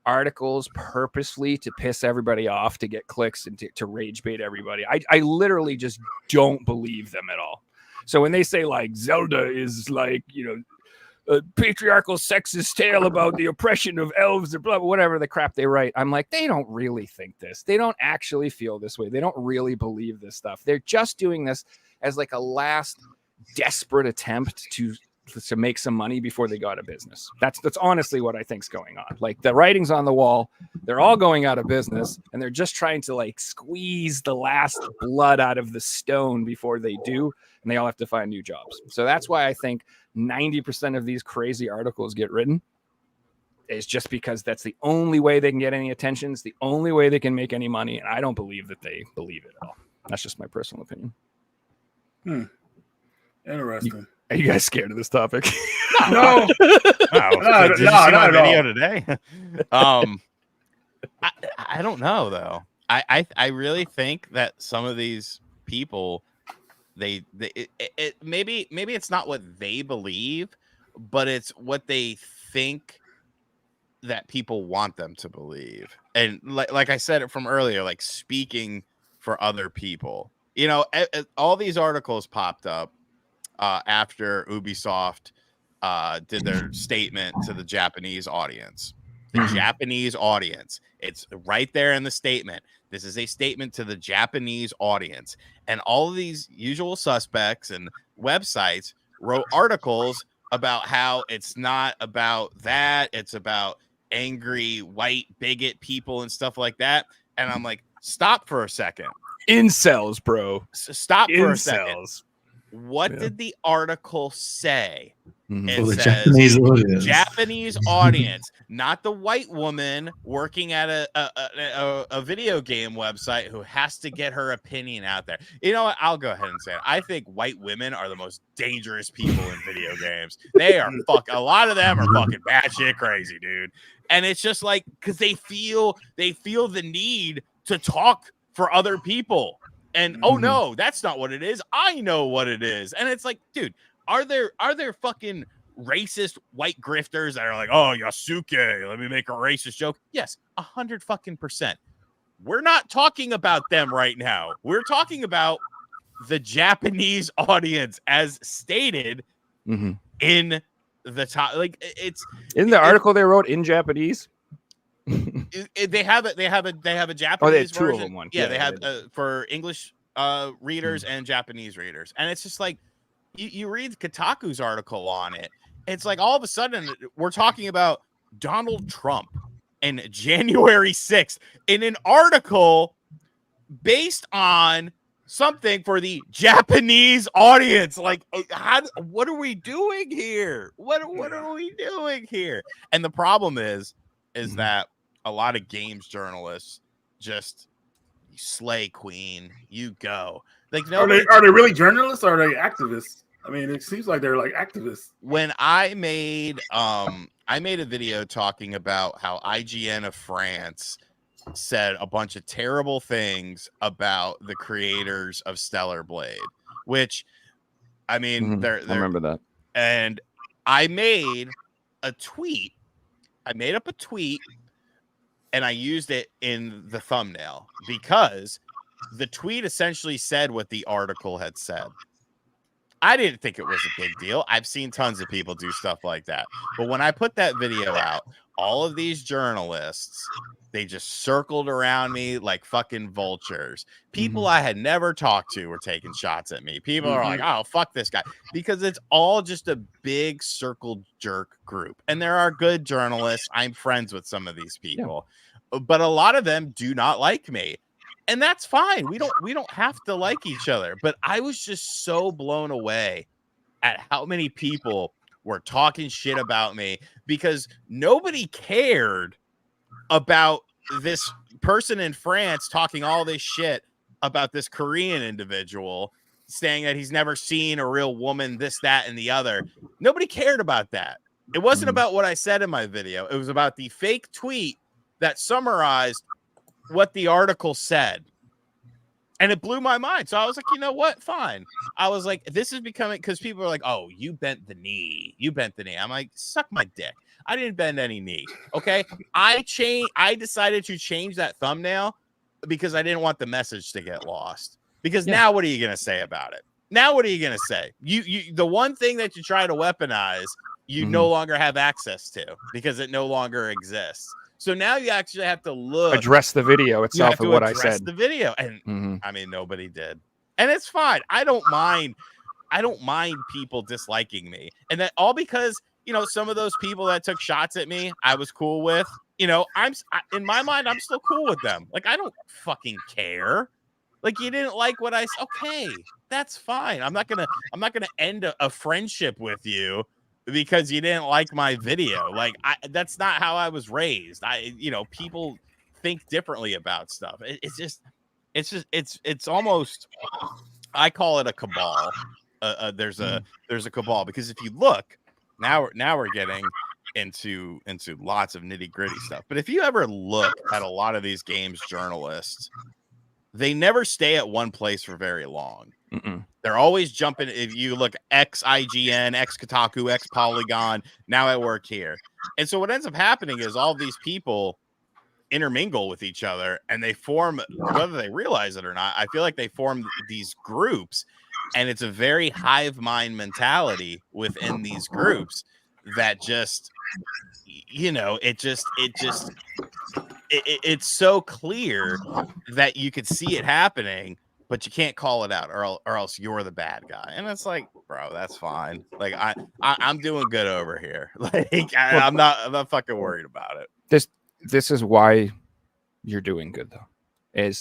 articles purposely to piss everybody off, to get clicks, and to rage bait everybody. I literally just don't believe them at all. So when they say like Zelda is like, a patriarchal sexist tale about the oppression of elves or blah, whatever the crap they write, I'm like, they don't really think this. They don't actually feel this way. They don't really believe this stuff. They're just doing this as like a last desperate attempt to make some money before they go out of business. That's honestly what I think's going on. Like, the writing's on the wall. They're all going out of business, and they're just trying to like squeeze the last blood out of the stone before they do, and they all have to find new jobs. So that's why I think 90% of these crazy articles get written, is just because that's the only way they can get any attention. It's the only way they can make any money, and I don't believe that they believe it at all. That's just my personal opinion. Interesting. Are you guys scared of this topic? No. Did you see my video today? I don't know though. I really think that some of these people, maybe it's not what they believe, but it's what they think that people want them to believe. And like I said it from earlier, like speaking for other people. All these articles popped up after Ubisoft did their statement to the Japanese audience. The Japanese audience. It's right there in the statement. This is a statement to the Japanese audience. And all of these usual suspects and websites wrote articles about how it's not about that. It's about angry white bigot people and stuff like that. And I'm like, stop for a second. Incels, bro. Stop for a second. What did the article say? It the says Japanese audience, not the white woman working at a video game website who has to get her opinion out there. You know what? I'll go ahead and say it. I think white women are the most dangerous people in video games. They are a lot of them are fucking batshit crazy, dude. And it's just like, because they feel the need to talk for other people. And oh no, that's not what it is. I know what it is. And it's like, dude, are there fucking racist white grifters that are like, oh, Yasuke, let me make a racist joke? Yes, 100%. We're not talking about them right now. We're talking about the Japanese audience, as stated in the top. Like, it's in the article they wrote in Japanese. They have a Japanese they have two version. of them. Yeah, they have for English readers and Japanese readers, and it's just like you read Kotaku's article on it. It's like all of a sudden we're talking about Donald Trump and January 6th in an article based on something for the Japanese audience. Like, what are we doing here? What are we doing here? And the problem is that a lot of games journalists just slay queen, you go. Like Are nobody. they really journalists or are they activists? I mean, it seems like they're like activists. When I made a video talking about how IGN of France said a bunch of terrible things about the creators of Stellar Blade, which I mean, I remember that. And I made a tweet. I made up a tweet and I used it in the thumbnail because the tweet essentially said what the article had said. I didn't think it was a big deal. I've seen tons of people do stuff like that. But when I put that video out, all of these journalists, they just circled around me like fucking vultures. People I had never talked to were taking shots at me. People are like, oh, fuck this guy. Because it's all just a big circle jerk group. And there are good journalists. I'm friends with some of these people. But a lot of them do not like me. And that's fine. We don't have to like each other. But I was just so blown away at how many people were talking shit about me because nobody cared about this person in France talking all this shit about this Korean individual saying that he's never seen a real woman, this, that, and the other. Nobody cared about that. It wasn't about what I said in my video. It was about the fake tweet that summarized what the article said. And it blew my mind. So I was like, you know what? Fine. I was like, this is becoming, because people are like, oh, you bent the knee. You bent the knee. I'm like, suck my dick. I didn't bend any knee. Okay. I decided to change that thumbnail because I didn't want the message to get lost. Because now what are you going to say about it? Now what are you going to say? You the one thing that you try to weaponize, you no longer have access to because it no longer exists. So now you actually have to address the video itself and what I said. The video, and I mean nobody did, and it's fine. I don't mind people disliking me, and that all because some of those people that took shots at me, I was cool with. In my mind, I'm still cool with them. Like I don't fucking care. Like you didn't like what I said. Okay, that's fine. I'm not gonna end a friendship with you because you didn't like my video. Like that's not how I was raised. People think differently about stuff. It's almost, I call it a cabal. There's a cabal because if you look now we're getting into lots of nitty gritty stuff. But if you ever look at a lot of these games journalists, they never stay at one place for very long. They're always jumping. If you look X IGN, X Kotaku, X Polygon, now I work here. And so what ends up happening is all these people intermingle with each other and they form, whether they realize it or not, I feel like they form these groups, and it's a very hive mind mentality within these groups that just, it's so clear that you could see it happening, but you can't call it out or else you're the bad guy. And it's like, bro, that's fine. Like I'm doing good over here. Like I'm not fucking worried about it. This is why you're doing good though.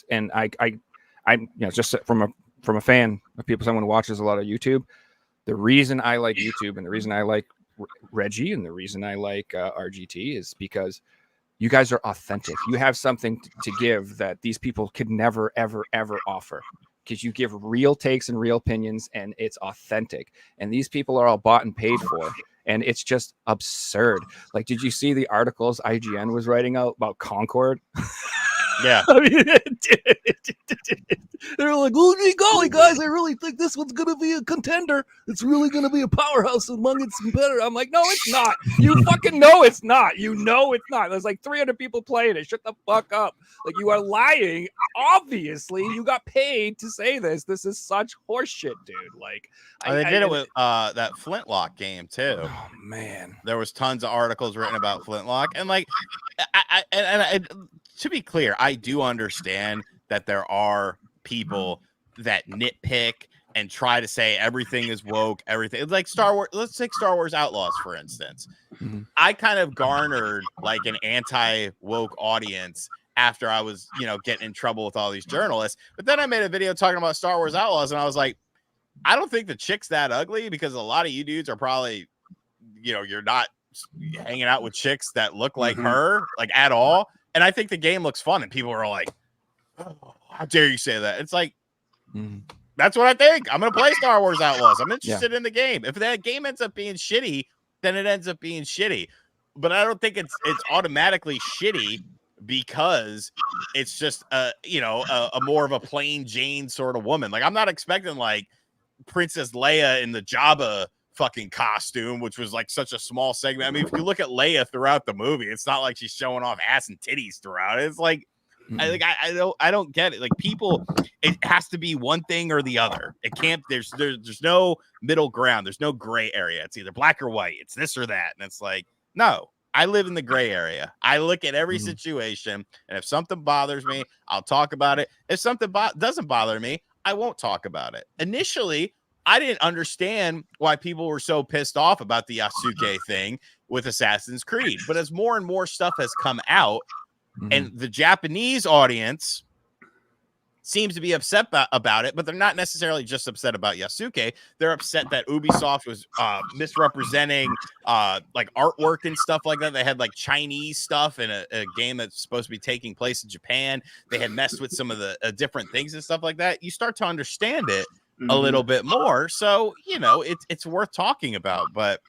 And I'm just from a fan of people, someone who watches a lot of YouTube, the reason I like YouTube and the reason I like Reggie and the reason I like RGT is because you guys are authentic. You have something to give that these people could never, ever, ever offer, because you give real takes and real opinions, and it's authentic. And these people are all bought and paid for, and it's just absurd. Like, did you see the articles IGN was writing out about Concord? Yeah. I mean, they're like, "Oh, golly, guys, I really think this one's going to be a contender. It's really going to be a powerhouse among its competitors." I'm like, no, it's not. You fucking know it's not. You know it's not. There's like 300 people playing it. Shut the fuck up. Like, you are lying. Obviously, you got paid to say this. This is such horseshit, dude. Like, they did it with that Flintlock game too. Oh man, there was tons of articles written about Flintlock, and like, to be clear, I do understand that there are people that nitpick and try to say everything is woke, everything. It's like Star Wars. Let's take Star Wars Outlaws, for instance. I kind of garnered like an anti-woke audience after I was, getting in trouble with all these journalists. But then I made a video talking about Star Wars Outlaws, and I was like, I don't think the chick's that ugly, because a lot of you dudes are probably, you're not hanging out with chicks that look like her, like at all. And I think the game looks fun, and people are all like, oh, how dare you say that? It's like, That's what I think. I'm gonna play Star Wars Outlaws. I'm interested in the game. If that game ends up being shitty, then it ends up being shitty. But I don't think it's automatically shitty because it's just a more of a plain Jane sort of woman. Like I'm not expecting like Princess Leia in the Jabba fucking costume, which was like such a small segment. I mean, if you look at Leia throughout the movie, it's not like she's showing off ass and titties throughout. It's like I don't get it. Like people, it has to be one thing or the other. It can't. There's no middle ground. There's no gray area. It's either black or white. It's this or that. And it's like, no, I live in the gray area. I look at every situation, and if something bothers me, I'll talk about it. If something doesn't bother me, I won't talk about it. Initially, I didn't understand why people were so pissed off about the Yasuke thing with Assassin's Creed. But as more and more stuff has come out, and the Japanese audience seems to be upset about it, but they're not necessarily just upset about Yasuke. They're upset that Ubisoft was misrepresenting like artwork and stuff like that. They had like Chinese stuff in a game that's supposed to be taking place in Japan. They had messed with some of the different things and stuff like that. You start to understand it a little bit more. So, it's worth talking about, but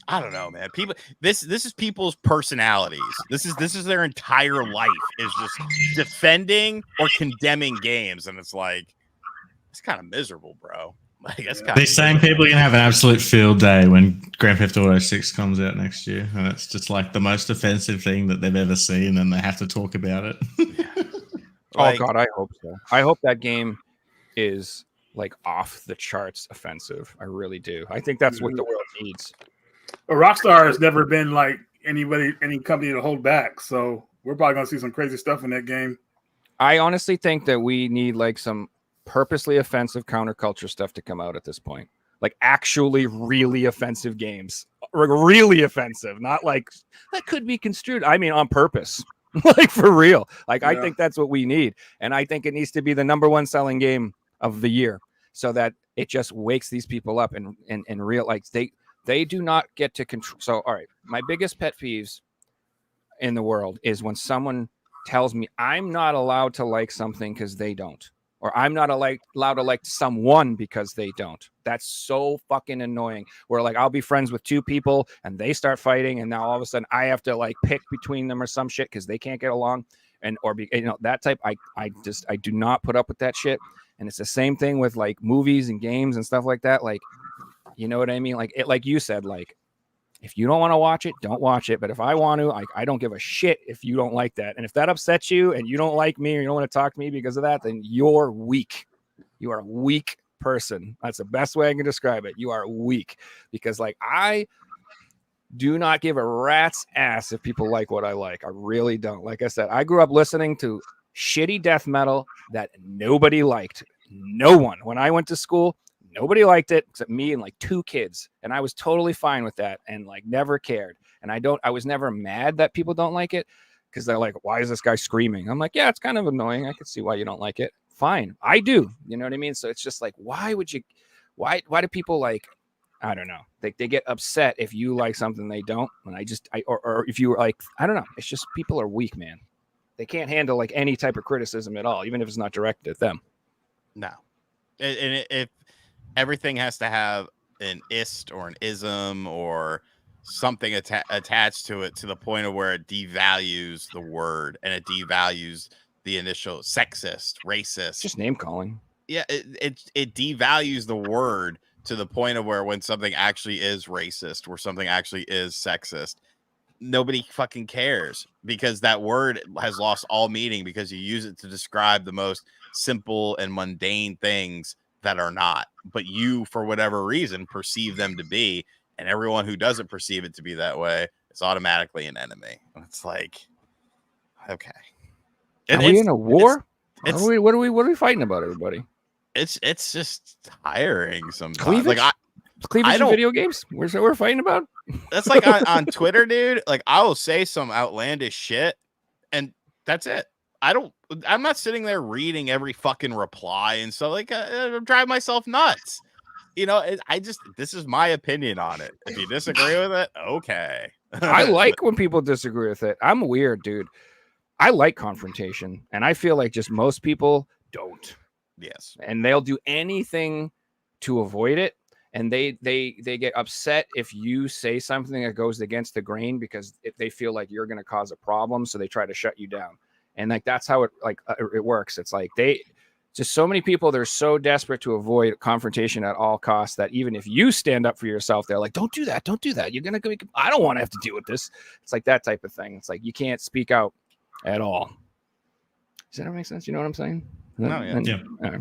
I don't know, man. People, this is people's personalities. This is their entire life is just defending or condemning games, and it's like it's kind of miserable, bro. Like that's kind These same people are gonna have an absolute field day when Grand Theft Auto 6 comes out next year, and it's just like the most offensive thing that they've ever seen, and they have to talk about it. Oh God, I hope so. I hope that game is like off the charts offensive. I really do. I think that's what the world needs. Well, Rockstar has never been like any company to hold back. So we're probably going to see some crazy stuff in that game. I honestly think that we need like some purposely offensive counterculture stuff to come out at this point. Like actually really offensive games. Really offensive. Not like that could be construed. I mean, on purpose. Like for real. Like I think that's what we need. And I think it needs to be the #1 selling game of the year so that it just wakes these people up and real like they do not get to control. So, all right, my biggest pet peeves in the world is when someone tells me I'm not allowed to like something because they don't, or I'm not allowed to like someone because they don't. That's so fucking annoying. Where like I'll be friends with two people and they start fighting, and now all of a sudden I have to like pick between them or some shit because they can't get along, that type. I do not put up with that shit. And it's the same thing with like movies and games and stuff like that. Like, you know what I mean? Like it, like you said, like if you don't want to watch it, don't watch it. But if I want to, I don't give a shit if you don't like that. And if that upsets you and you don't like me or you don't want to talk to me because of that, then you're weak. You are a weak person. That's the best way I can describe it. You are weak because like I do not give a rat's ass if people like what I like. I really don't. Like I said, I grew up listening to shitty death metal that nobody liked. No one. When I went to school, nobody liked it except me and like two kids. And I was totally fine with that and like never cared. And I was never mad that people don't like it because they're like, why is this guy screaming? I'm like, yeah, it's kind of annoying. I can see why you don't like it. Fine. I do. You know what I mean? So it's just like, why do people like, I don't know. They get upset if you like something they don't. And or if you were like, I don't know. It's just people are weak, man. They can't handle like any type of criticism at all, even if it's not directed at them. No. And if everything has to have an ist or an ism or something attached to it to the point of where it devalues the word and it devalues the initial sexist, racist. Just name calling. Yeah, it devalues the word to the point of where when something actually is racist or something actually is sexist, nobody fucking cares because that word has lost all meaning because you use it to describe the most simple and mundane things that are not, but you, for whatever reason, perceive them to be, and everyone who doesn't perceive it to be that way is automatically an enemy. It's like, okay. Are we in a war? What are we fighting about, everybody? It's just tiring sometimes. Cleavage? Like Cleavage in video games? We're fighting about? That's like on Twitter, dude. Like I will say some outlandish shit, and that's it. I'm not sitting there reading every fucking reply, and so like I drive myself nuts. This is my opinion on it. If you disagree with it, okay. I like when people disagree with it. I'm weird, dude. I like confrontation, and I feel like just most people don't. Yes. and they'll do anything to avoid it. And they get upset if you say something that goes against the grain because they feel like you're going to cause a problem, so they try to shut you down. And like that's how it works. It's like just so many people, they're so desperate to avoid confrontation at all costs that even if you stand up for yourself, they're like, don't do that. You're going to go. I don't want to have to deal with this. It's like that type of thing. It's like you can't speak out at all. Does that make sense? You know what I'm saying? No, yeah.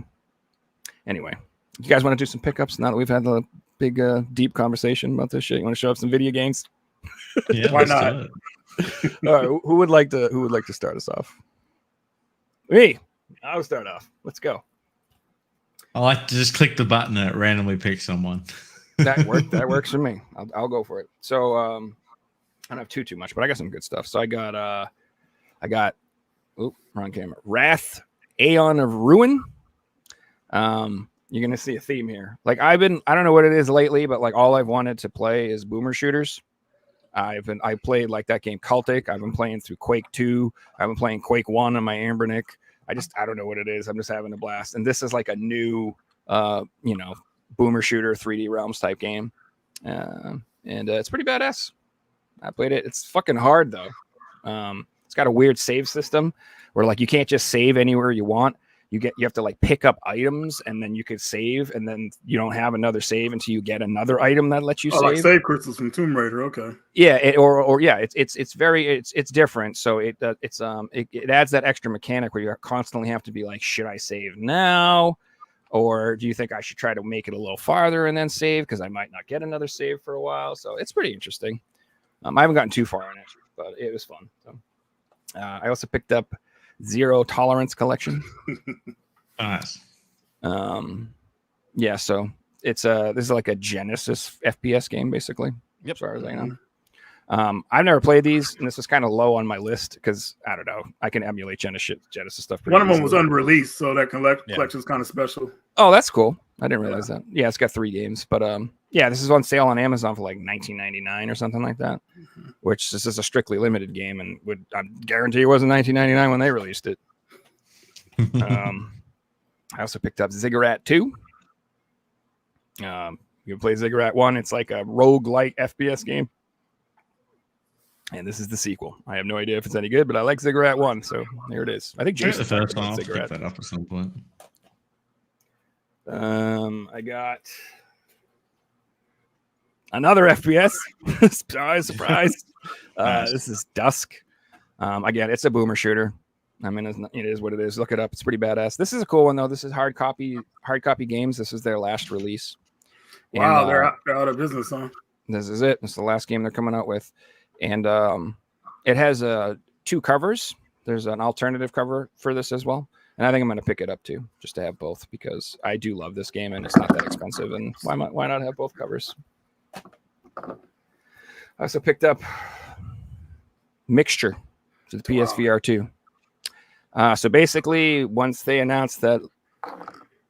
Anyway, you guys want to do some pickups now that we've had a big, deep conversation about this shit? You want to show up some video games? Yeah, Why let's do not? it. All right, who would like to start us off? Me. I'll start off. Let's go. I like to just click the button and it randomly picks someone. That works for me. I'll go for it. So I don't have too much, but I got some good stuff. So I got wrong camera. Wrath, Aeon of Ruin. You're gonna see a theme here. Like I don't know what it is lately, but like all I've wanted to play is boomer shooters. I played like that game Cultic. I've been playing through Quake 2. I've been playing Quake 1 on my Ambernick. I don't know what it is. I'm just having a blast. And this is like a new boomer shooter 3D Realms type game. And it's pretty badass. I played it. It's fucking hard though. It's got a weird save system where like you can't just save anywhere you want. You have to like pick up items and then you could save, and then you don't have another save until you get another item that lets you save. Like save crystals from Tomb Raider. Okay. Yeah, it's different. So it adds that extra mechanic where you constantly have to be like, should I save now, or do you think I should try to make it a little farther and then save because I might not get another save for a while? So it's pretty interesting. I haven't gotten too far in it, but it was fun. So I also picked up Zero Tolerance Collection. Nice. Yeah, so it's this is like a Genesis FPS game basically. Yep. As far as I know. I've never played these, and this was kind of low on my list because I don't know. I can emulate Genesis stuff. One of them easily. was unreleased, so that collection is kind of special. Oh, that's cool. I didn't realize that. Yeah, it's got 3 games, but yeah, this is on sale on Amazon for like $19.99 or something like that. Which this is a strictly limited game, and I guarantee it wasn't $19.99 when they released it. I also picked up Ziggurat 2. You play Ziggurat 1. It's like a roguelike FPS game. And this is the sequel. I have no idea if it's any good, but I like Ziggurat 1, so there it is. I think Here's Jason the first one. I'll pick Ziggurat. that up at some point. I got another FPS. Surprise. Nice. This is Dusk. Again, it's a boomer shooter. I mean, it is what it is. Look it up. It's pretty badass. This is a cool one though. This is hard copy games. This is their last release. Wow, And, they're out of business, huh? This is it. This is the last game they're coming out with. And it has 2 covers. There's an alternative cover for this as well. And I think I'm going to pick it up too, just to have both, because I do love this game and it's not that expensive. And why not have both covers? I also picked up Mixture to the PSVR 2. So basically, once they announced that,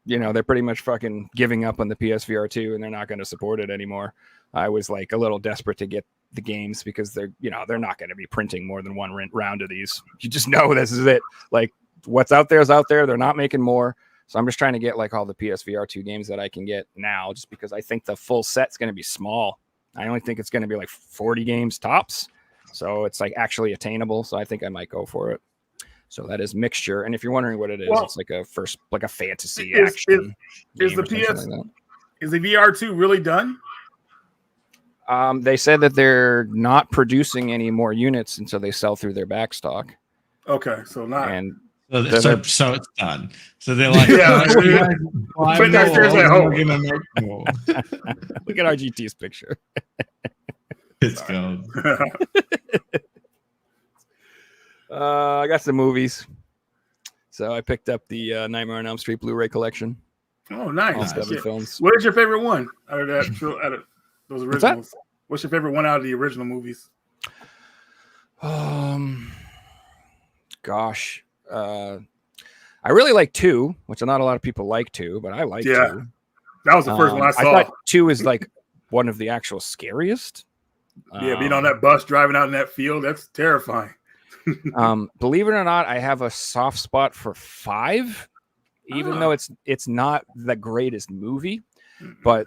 they're pretty much fucking giving up on the PSVR 2 and they're not going to support it anymore, I was like a little desperate to get the games because they're not going to be printing more than one round of these. You just know this is it. Like what's out there is out there. They're not making more. So I'm just trying to get like all the PSVR 2 games that I can get now, just because I think the full set's going to be small. I only think it's going to be like 40 games tops. So it's like actually attainable. So I think I might go for it. So that is Mixture. And if you're wondering what it is, it's like a fantasy action. Is the VR2 really done? They said that they're not producing any more units until they sell through their back stock. Okay, so not. And So it's done. So they're like, Yeah, Look at RGT's picture. It's gone. I got some movies. So I picked up the Nightmare on Elm Street Blu-ray collection. Oh, nice. All 7 Shit. films. What is your favorite one out of those originals? What's your favorite one out of the original movies? Gosh. I really like 2, which not a lot of people like 2, but I like 2. That was the first one I saw. I thought 2 is like one of the actual scariest. Being on that bus driving out in that field, that's terrifying. Believe it or not, I have a soft spot for 5. even though it's not the greatest movie. But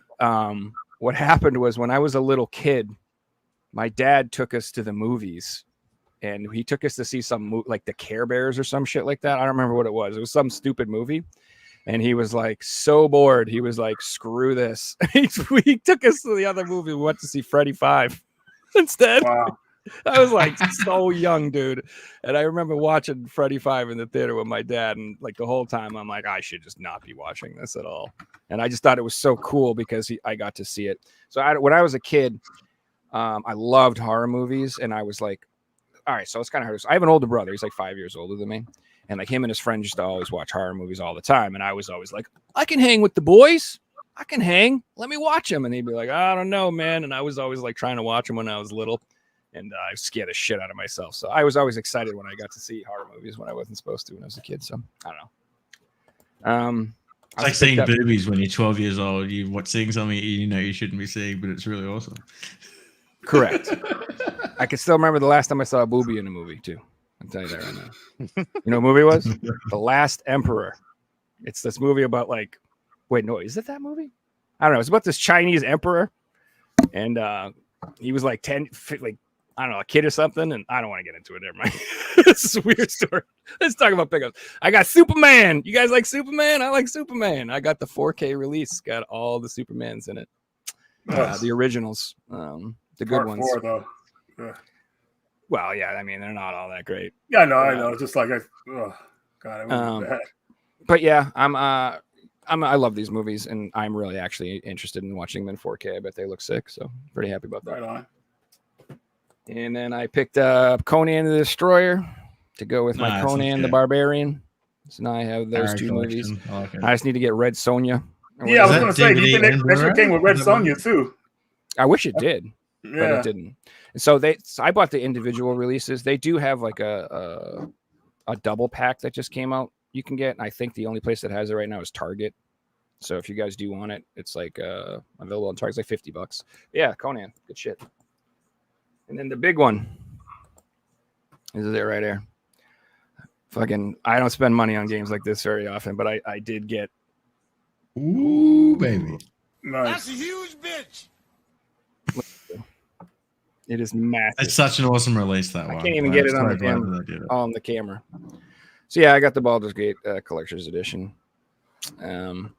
what happened was when I was a little kid, my dad took us to the movies, and he took us to see some like the Care Bears or some shit like that. I don't remember what it was. It was some stupid movie. And he was like so bored. He was like, screw this. He took us to the other movie. We went to see Freddy 5 instead. Wow. I was like so young, dude. And I remember watching Freddy 5 in the theater with my dad. And like the whole time, I'm like, I should just not be watching this at all. And I just thought it was so cool because I got to see it. So when I was a kid, I loved horror movies. And I was like, all right, so it's kind of hard. I have an older brother. He's like 5 years older than me. And like him and his friends used to always watch horror movies all the time. And I was always like, I can hang with the boys. I can hang. Let me watch them. And he'd be like, I don't know, man. And I was always like trying to watch them when I was little. And I scared the shit out of myself. So I was always excited when I got to see horror movies when I wasn't supposed to when I was a kid. So I don't know. It's like seeing boobies when you're 12 years old. You seeing something you know you shouldn't be seeing, but it's really awesome. Correct. I can still remember the last time I saw a boobie in a movie too. I'll tell you that right now. You know what movie it was? The Last Emperor. It's this movie about like, wait, no, is it that movie? I don't know. It's about this Chinese emperor. And he was like 10, like, I don't know, a kid or something. And I don't want to get into it. Never mind. This is a weird story. Let's talk about pickups. I got Superman. You guys like Superman? I like Superman. I got the 4K release. Got all the Supermans in it. The originals. The good Part ones. 4, though. Yeah. Well, yeah, I mean, they're not all that great. Yeah, I know. It's just like, oh, God, it was bad. But yeah, I love these movies, and I'm really actually interested in watching them in 4K. I bet they look sick, so pretty happy about that. Right on. And then I picked up Conan the Destroyer to go with my Conan the Barbarian. So now I have those two movies. I just need to get Red Sonja. Yeah, I was going to say, do you think that should came with Red Sonja too? I wish it did, Yeah. but it didn't. So I bought the individual releases. They do have like a double pack that just came out. You can get. I think the only place that has it right now is Target. So if you guys do want it, it's like available on Target. It's like $50. Yeah, Conan, good shit. And then the big one is it right there. Fucking, I don't spend money on games like this very often, but I did get. Ooh, baby. Nice. That's a huge bitch. It is massive. It's such an awesome release, that one. I can't even get it on the camera. So yeah, I got the Baldur's Gate Collector's Edition. I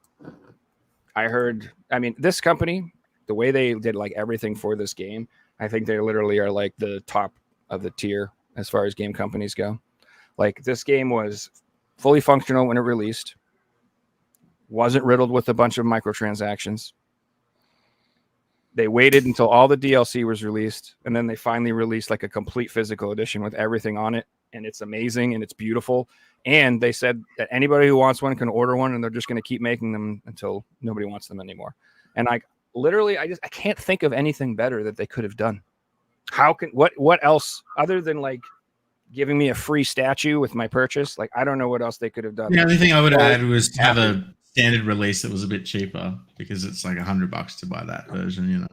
heard, I mean, this company, the way they did like everything for this game, I think they literally are like the top of the tier as far as game companies go. Like this game was fully functional when it released, wasn't riddled with a bunch of microtransactions. They waited until all the DLC was released, and then they finally released like a complete physical edition with everything on it. And it's amazing and it's beautiful. And they said that anybody who wants one can order one, and they're just going to keep making them until nobody wants them anymore. And I can't think of anything better that they could have done. What else other than like giving me a free statue with my purchase? Like, I don't know what else they could have done. The only thing I would add was to have a standard release that was a bit cheaper, because it's like $100 to buy that version, you know.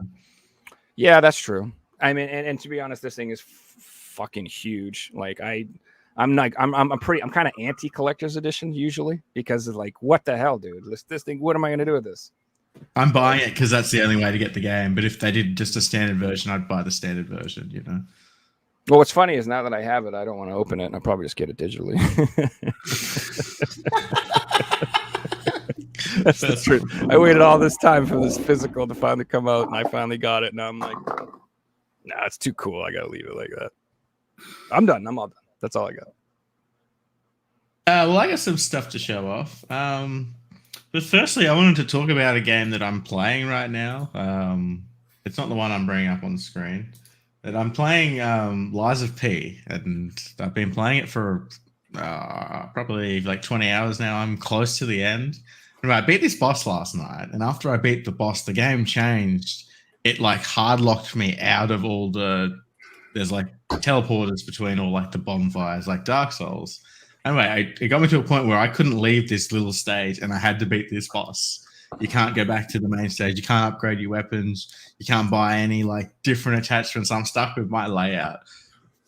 Yeah, that's true. I mean, and to be honest, this thing is fucking huge. Like I'm kind of anti collector's edition usually, because of like, what the hell, dude? This thing, what am I going to do with this? I'm buying it because that's the only way to get the game. But if they did just a standard version, I'd buy the standard version, you know. Well, what's funny is now that I have it, I don't want to open it, and I'll probably just get it digitally. That's the truth. I waited all this time for this physical to finally come out, and I finally got it. Now I'm like, nah, it's too cool. I gotta leave it like that. I'm done. I'm all done. That's all I got. Well, I got some stuff to show off. But firstly, I wanted to talk about a game that I'm playing right now. It's not the one I'm bringing up on the screen. But I'm playing Lies of P, and I've been playing it for probably like 20 hours now. I'm close to the end. Anyway, I beat this boss last night, and after I beat the boss, the game changed. It like hard locked me out of all there's like teleporters between all like the bonfires, like Dark Souls. Anyway, it got me to a point where I couldn't leave this little stage, and I had to beat this boss. You can't go back to the main stage. You can't upgrade your weapons. You can't buy any like different attachments. I'm stuck with my layout.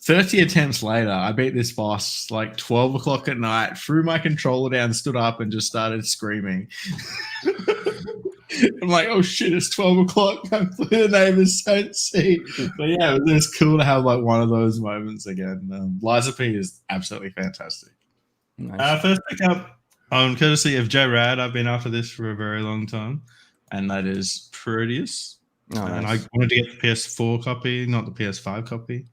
30 attempts later, I beat this boss like 12 o'clock at night, threw my controller down, stood up, and just started screaming. I'm like, oh shit, it's 12 o'clock. Hopefully the neighbors don't see. But yeah, it was cool to have like one of those moments again. Liza P is absolutely fantastic. Nice. First pick up on courtesy of Joe Rad. I've been after this for a very long time, and that is Proteus. Oh, And nice. I wanted to get the PS4 copy, not the PS5 copy.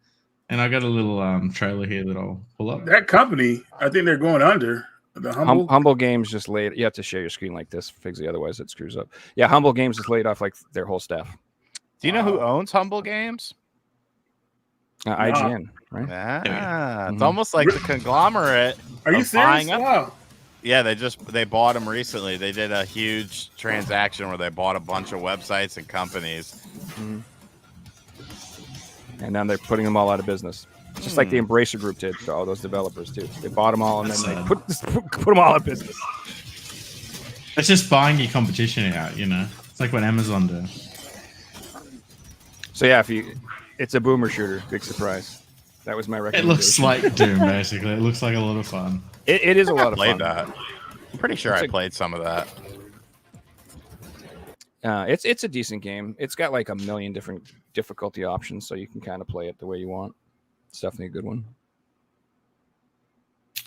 And I got a little trailer here that I'll pull up. That company, I think they're going under. The Humble Games just laid. You have to share your screen like this, Figsy, otherwise it screws up. Yeah, Humble Games just laid off like their whole staff. Do you know who owns Humble Games? IGN, right? Yeah, it's Mhm. almost like the conglomerate. Are you of serious? buying up- Wow. Yeah, they bought them recently. They did a huge transaction where they bought a bunch of websites and companies. Mhm. And now they're putting them all out of business. Just like the Embracer Group did to all those developers too. They bought them all and then they put them all out of business. It's just buying your competition out, you know. It's like what Amazon do. So yeah, it's a boomer shooter. Big surprise. That was my It recommendation. looks like Doom, basically. It looks like a lot of fun. It is a lot of Played fun. that. I'm pretty sure I played some of that. It's a decent game. It's got like a million different difficulty options, so you can kind of play it the way you want. It's definitely a good one.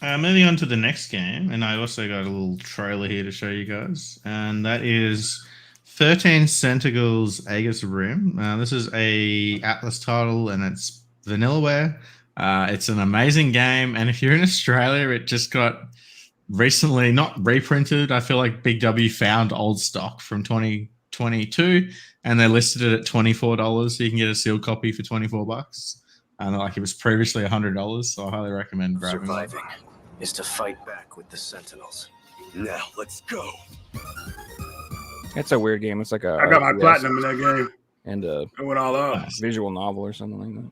Moving on to the next game, and I also got a little trailer here to show you guys, and that is 13 Centigles Aegis Rim. This is a Atlas title, and it's Vanillaware. It's an amazing game, and if you're in Australia, it just got recently not reprinted. I feel like Big W found old stock from 2022, and they listed it at $24, so you can get a sealed copy for $24. And like it was previously $100, so I highly recommend grabbing it. Surviving is to fight back with the Sentinels. Now let's go. It's a weird game. It's like a I got my RTS platinum in that game. and a I went all out. visual novel or something like that.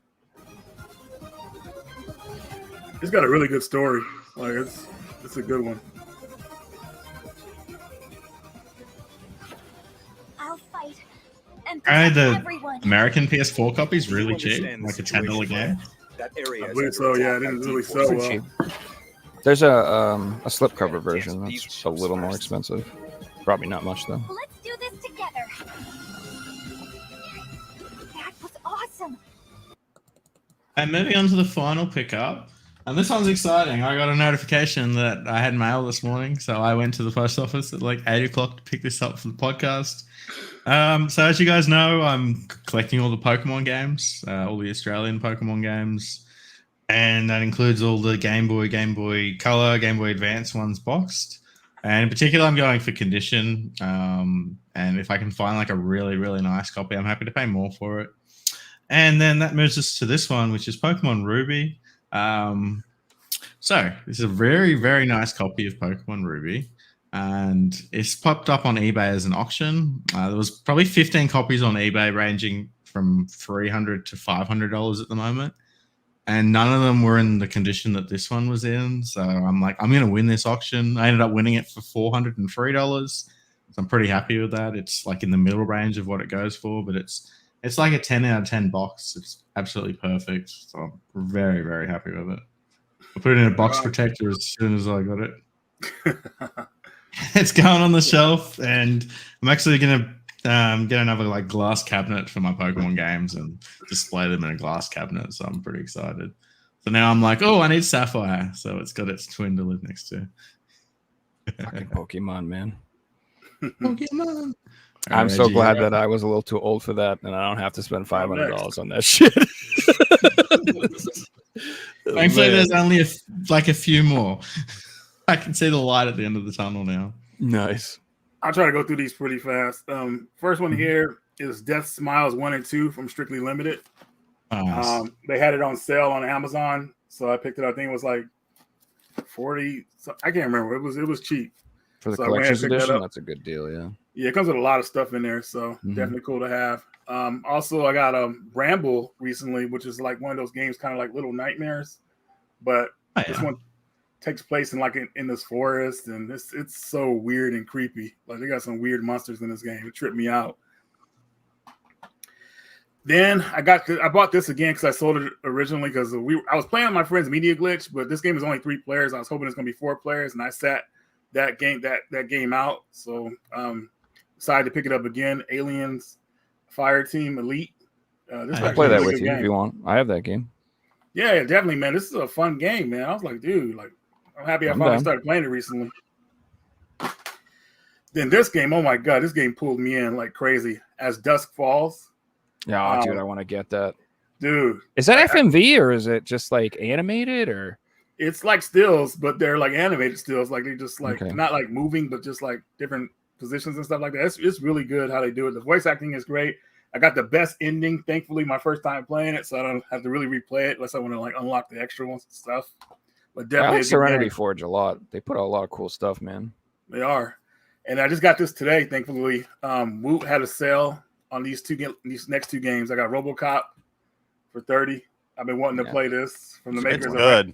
It's got a really good story. Like it's a good one. I'll fight. And Apparently the everyone. American PS4 copy is really cheap, like a $10 game. That area I believe so. Yeah, it didn't really sell well. Cheap. There's a slipcover version that's a little more expensive. Probably not much though. Let's do this together. That was awesome. And moving on to the final pickup, and this one's exciting. I got a notification that I had mail this morning, so I went to the post office at like 8 o'clock to pick this up for the podcast. So as you guys know, I'm collecting all the Pokemon games, all the Australian Pokemon games, and that includes all the Game Boy Color, Game Boy Advance ones boxed. And in particular, I'm going for condition. And if I can find like a really, really nice copy, I'm happy to pay more for it. And then that moves us to this one, which is Pokemon Ruby. So this is a very, very nice copy of Pokemon Ruby. And it's popped up on eBay as an auction. There was probably 15 copies on eBay ranging from $300 to $500 at the moment. And none of them were in the condition that this one was in. So I'm like, I'm going to win this auction. I ended up winning it for $403. So I'm pretty happy with that. It's like in the middle range of what it goes for, but it's like a 10 out of 10 box. It's absolutely perfect. So I'm very, very happy with it. I put it in a box protector as soon as I got it. It's going on the shelf, and I'm actually going to get another like glass cabinet for my Pokemon games and display them in a glass cabinet. So I'm pretty excited. So now I'm like, oh, I need Sapphire. So it's got its twin to live next to. Fucking Pokemon, man. Pokemon. I'm so glad that I was a little too old for that, and I don't have to spend $500 on that shit. Thankfully, there's only a few more. I can see the light at the end of the tunnel now. Nice. I'll try to go through these pretty fast. First one here is Death Smiles 1 and 2 from Strictly Limited. Nice. They had it on sale on Amazon, so I picked it up. I think it was like 40. I can't remember. It was cheap. For the So I went ahead and collector's picked that edition, up. that's a good deal, yeah. Yeah, it comes with a lot of stuff in there, so Mhm. definitely cool to have. Also, I got Bramble recently, which is like one of those games, kind of like Little Nightmares, but Oh, this yeah. one takes place in this forest, and it's so weird and creepy. Like they got some weird monsters in this game. It tripped me out. Then I bought this again because I sold it originally because I was playing on my friend's Media Glitch, but this game is only 3 players. I was hoping it's going to be 4 players, and I sat that game out. So decided to pick it up again. Aliens Fire Team Elite. This is I'll actually play a that really with good you game. if you want. I have that game. Yeah, definitely, man. This is a fun game, man. I was like, dude, like, I'm happy I I'm finally down. started playing it recently. Then this game, oh my god, this game pulled me in like crazy. As Dusk Falls, Yeah, dude, I want to get that. dude. Is that FMV or is it just like animated or? It's like stills, but they're like animated stills. Like they're just like Okay. not like moving, but just like different positions and stuff like that. It's really good how they do it. The voice acting is great. I got the best ending, thankfully, my first time playing it, so I don't have to really replay it unless I want to like unlock the extra ones and stuff. But I definitely like a good Serenity game. Forge a lot. They put out a lot of cool stuff, man. They are. And I just got this today, thankfully. Woot had a sale on these next 2 games. I got RoboCop for $30. I've been wanting to play this from the It's makers. good.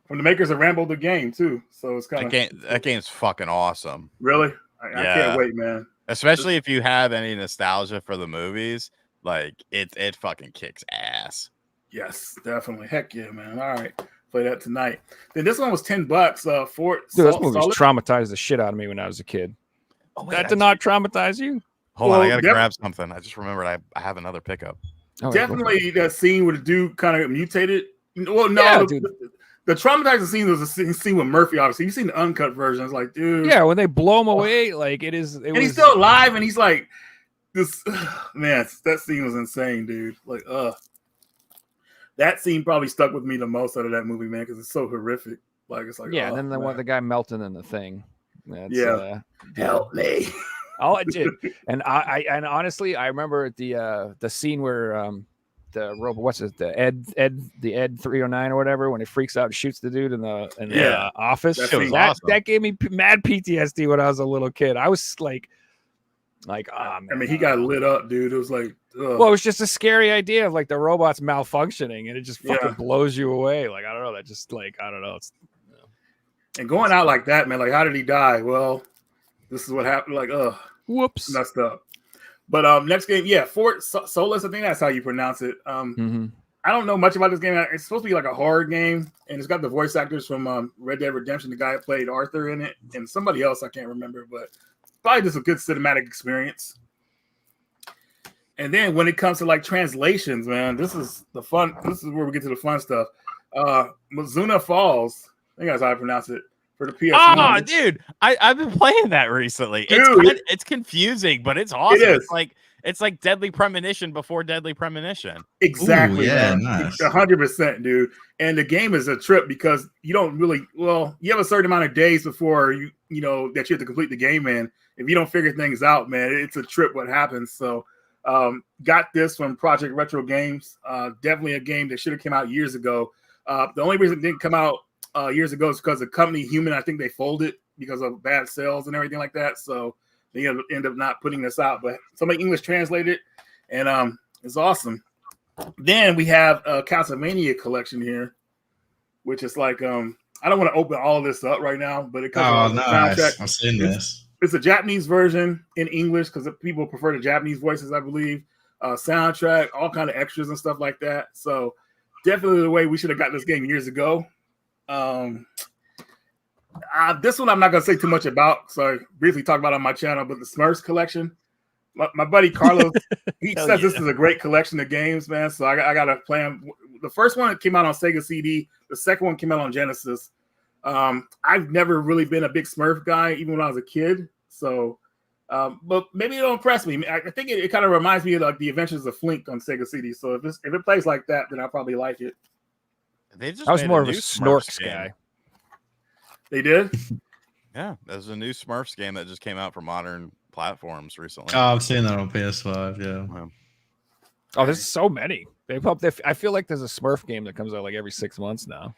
From the makers of Rambo the Game too. So it's kind of That game's fucking awesome. really. I Yeah. can't wait, man. Especially if you have any nostalgia for the movies, like it fucking kicks ass. Yes, definitely. Heck yeah, man. All right, play that tonight. Then this one was $10. Fort Dude, this movie's Solid. traumatized the shit out of me when I was a kid. Oh, wait, That did not traumatize you? Hold on, I Well, gotta grab something. I just remembered I have another pickup. Oh, yeah, go for it. Definitely that scene where the dude kind of mutated. Well, no, Yeah, the, dude. the traumatizing scene was a scene with Murphy. Obviously, you've seen the uncut version. It's like, dude, Yeah, when they blow him away, like it is. and he's still alive, and he's like, this man. That scene was insane, dude. Like, that scene probably stuck with me the most out of that movie, man, because it's so horrific. Like, it's like, Yeah, and then man. the guy melting in the thing. That's, Yeah. Help me. Oh, it did. And I honestly, I remember the scene where the robot, what's it, the Ed 309 or whatever, when he freaks out and shoots the dude in the office. That was awesome. That gave me mad PTSD when I was a little kid. I was like, oh man. I mean, he got lit up, dude. It was like, ugh. Well, it was just a scary idea of like the robots malfunctioning, and it just fucking Yeah. blows you away. Like, I don't know. That just like, I don't know. It's And going out like that, man, like, how did he die? Well, this is what happened. Like, whoops. messed up. But next game, yeah, Fort Solis, I think that's how you pronounce it. Mhm. I don't know much about this game. It's supposed to be like a horror game, and it's got the voice actors from Red Dead Redemption, the guy that played Arthur in it, and somebody else I can't remember, but probably just a good cinematic experience. And then when it comes to like translations, man, this is the fun. This is where we get to the fun stuff. Mizuna Falls, I think that's how I pronounce it, for the PS1. Oh, dude, I've been playing that recently. Dude. It's confusing, but it's awesome. It is. It's like Deadly Premonition before Deadly Premonition. Exactly, Ooh, yeah, man. nice. 100%, dude. And the game is a trip because you don't really, you have a certain amount of days before you know that you have to complete the game in. If you don't figure things out, man, it's a trip what happens. So got this from Project Retro Games. Definitely a game that should have come out years ago. The only reason it didn't come out years ago is because the company Human, I think they folded because of bad sales and everything like that. So they end up not putting this out, but somebody English translated, and it's awesome. Then we have a Castlevania collection here, which is like I don't want to open all this up right now, but it comes with the nice. soundtrack. I've seen this. It's a Japanese version in English because people prefer the Japanese voices, I believe. Soundtrack, all kind of extras and stuff like that. So definitely the way we should have got this game years ago. This one I'm not going to say too much about. So I briefly talk about it on my channel, but the Smurfs collection. My buddy Carlos, he says this is a great collection of games, man. So I got to play them. The first one came out on Sega CD. The second one came out on Genesis. I've never really been a big Smurf guy, even when I was a kid. So, but maybe it'll impress me. I think it kind of reminds me of like the Adventures of Flink on Sega CD. So if it plays like that, then I'll probably like it. They just I was made more of a new Snorks game. guy. They did? Yeah, there's a new Smurfs game that just came out for modern platforms recently. Oh, I've seen that on PS5. Yeah. Oh, there's so many. I feel like there's a Smurf game that comes out like every 6 months now.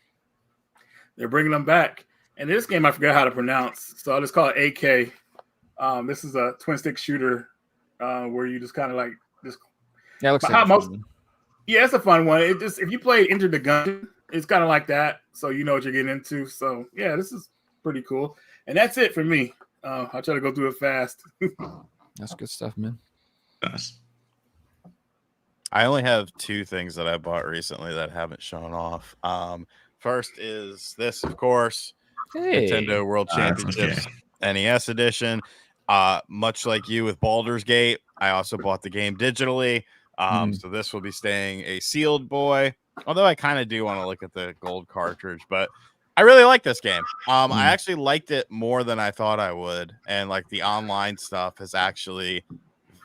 They're bringing them back. And this game I forgot how to pronounce, so I'll just call it AK. This is a twin stick shooter where you just kind of like just. Yeah, it looks How like most- Yeah, it's a fun one. It just if you play Enter the Gun, it's kind of like that, so you know what you're getting into. So yeah, this is pretty cool. And that's it for me. I'll try to go through it fast. That's good stuff, man. Nice. I only have two things that I bought recently that haven't shown off. First is this, of course, Hey. Nintendo World That's Championships okay. NES edition. Much like you with Baldur's Gate, I also bought the game digitally. So this will be staying a sealed boy. Although I kind of do want to look at the gold cartridge, but I really like this game. I actually liked it more than I thought I would, and like the online stuff is actually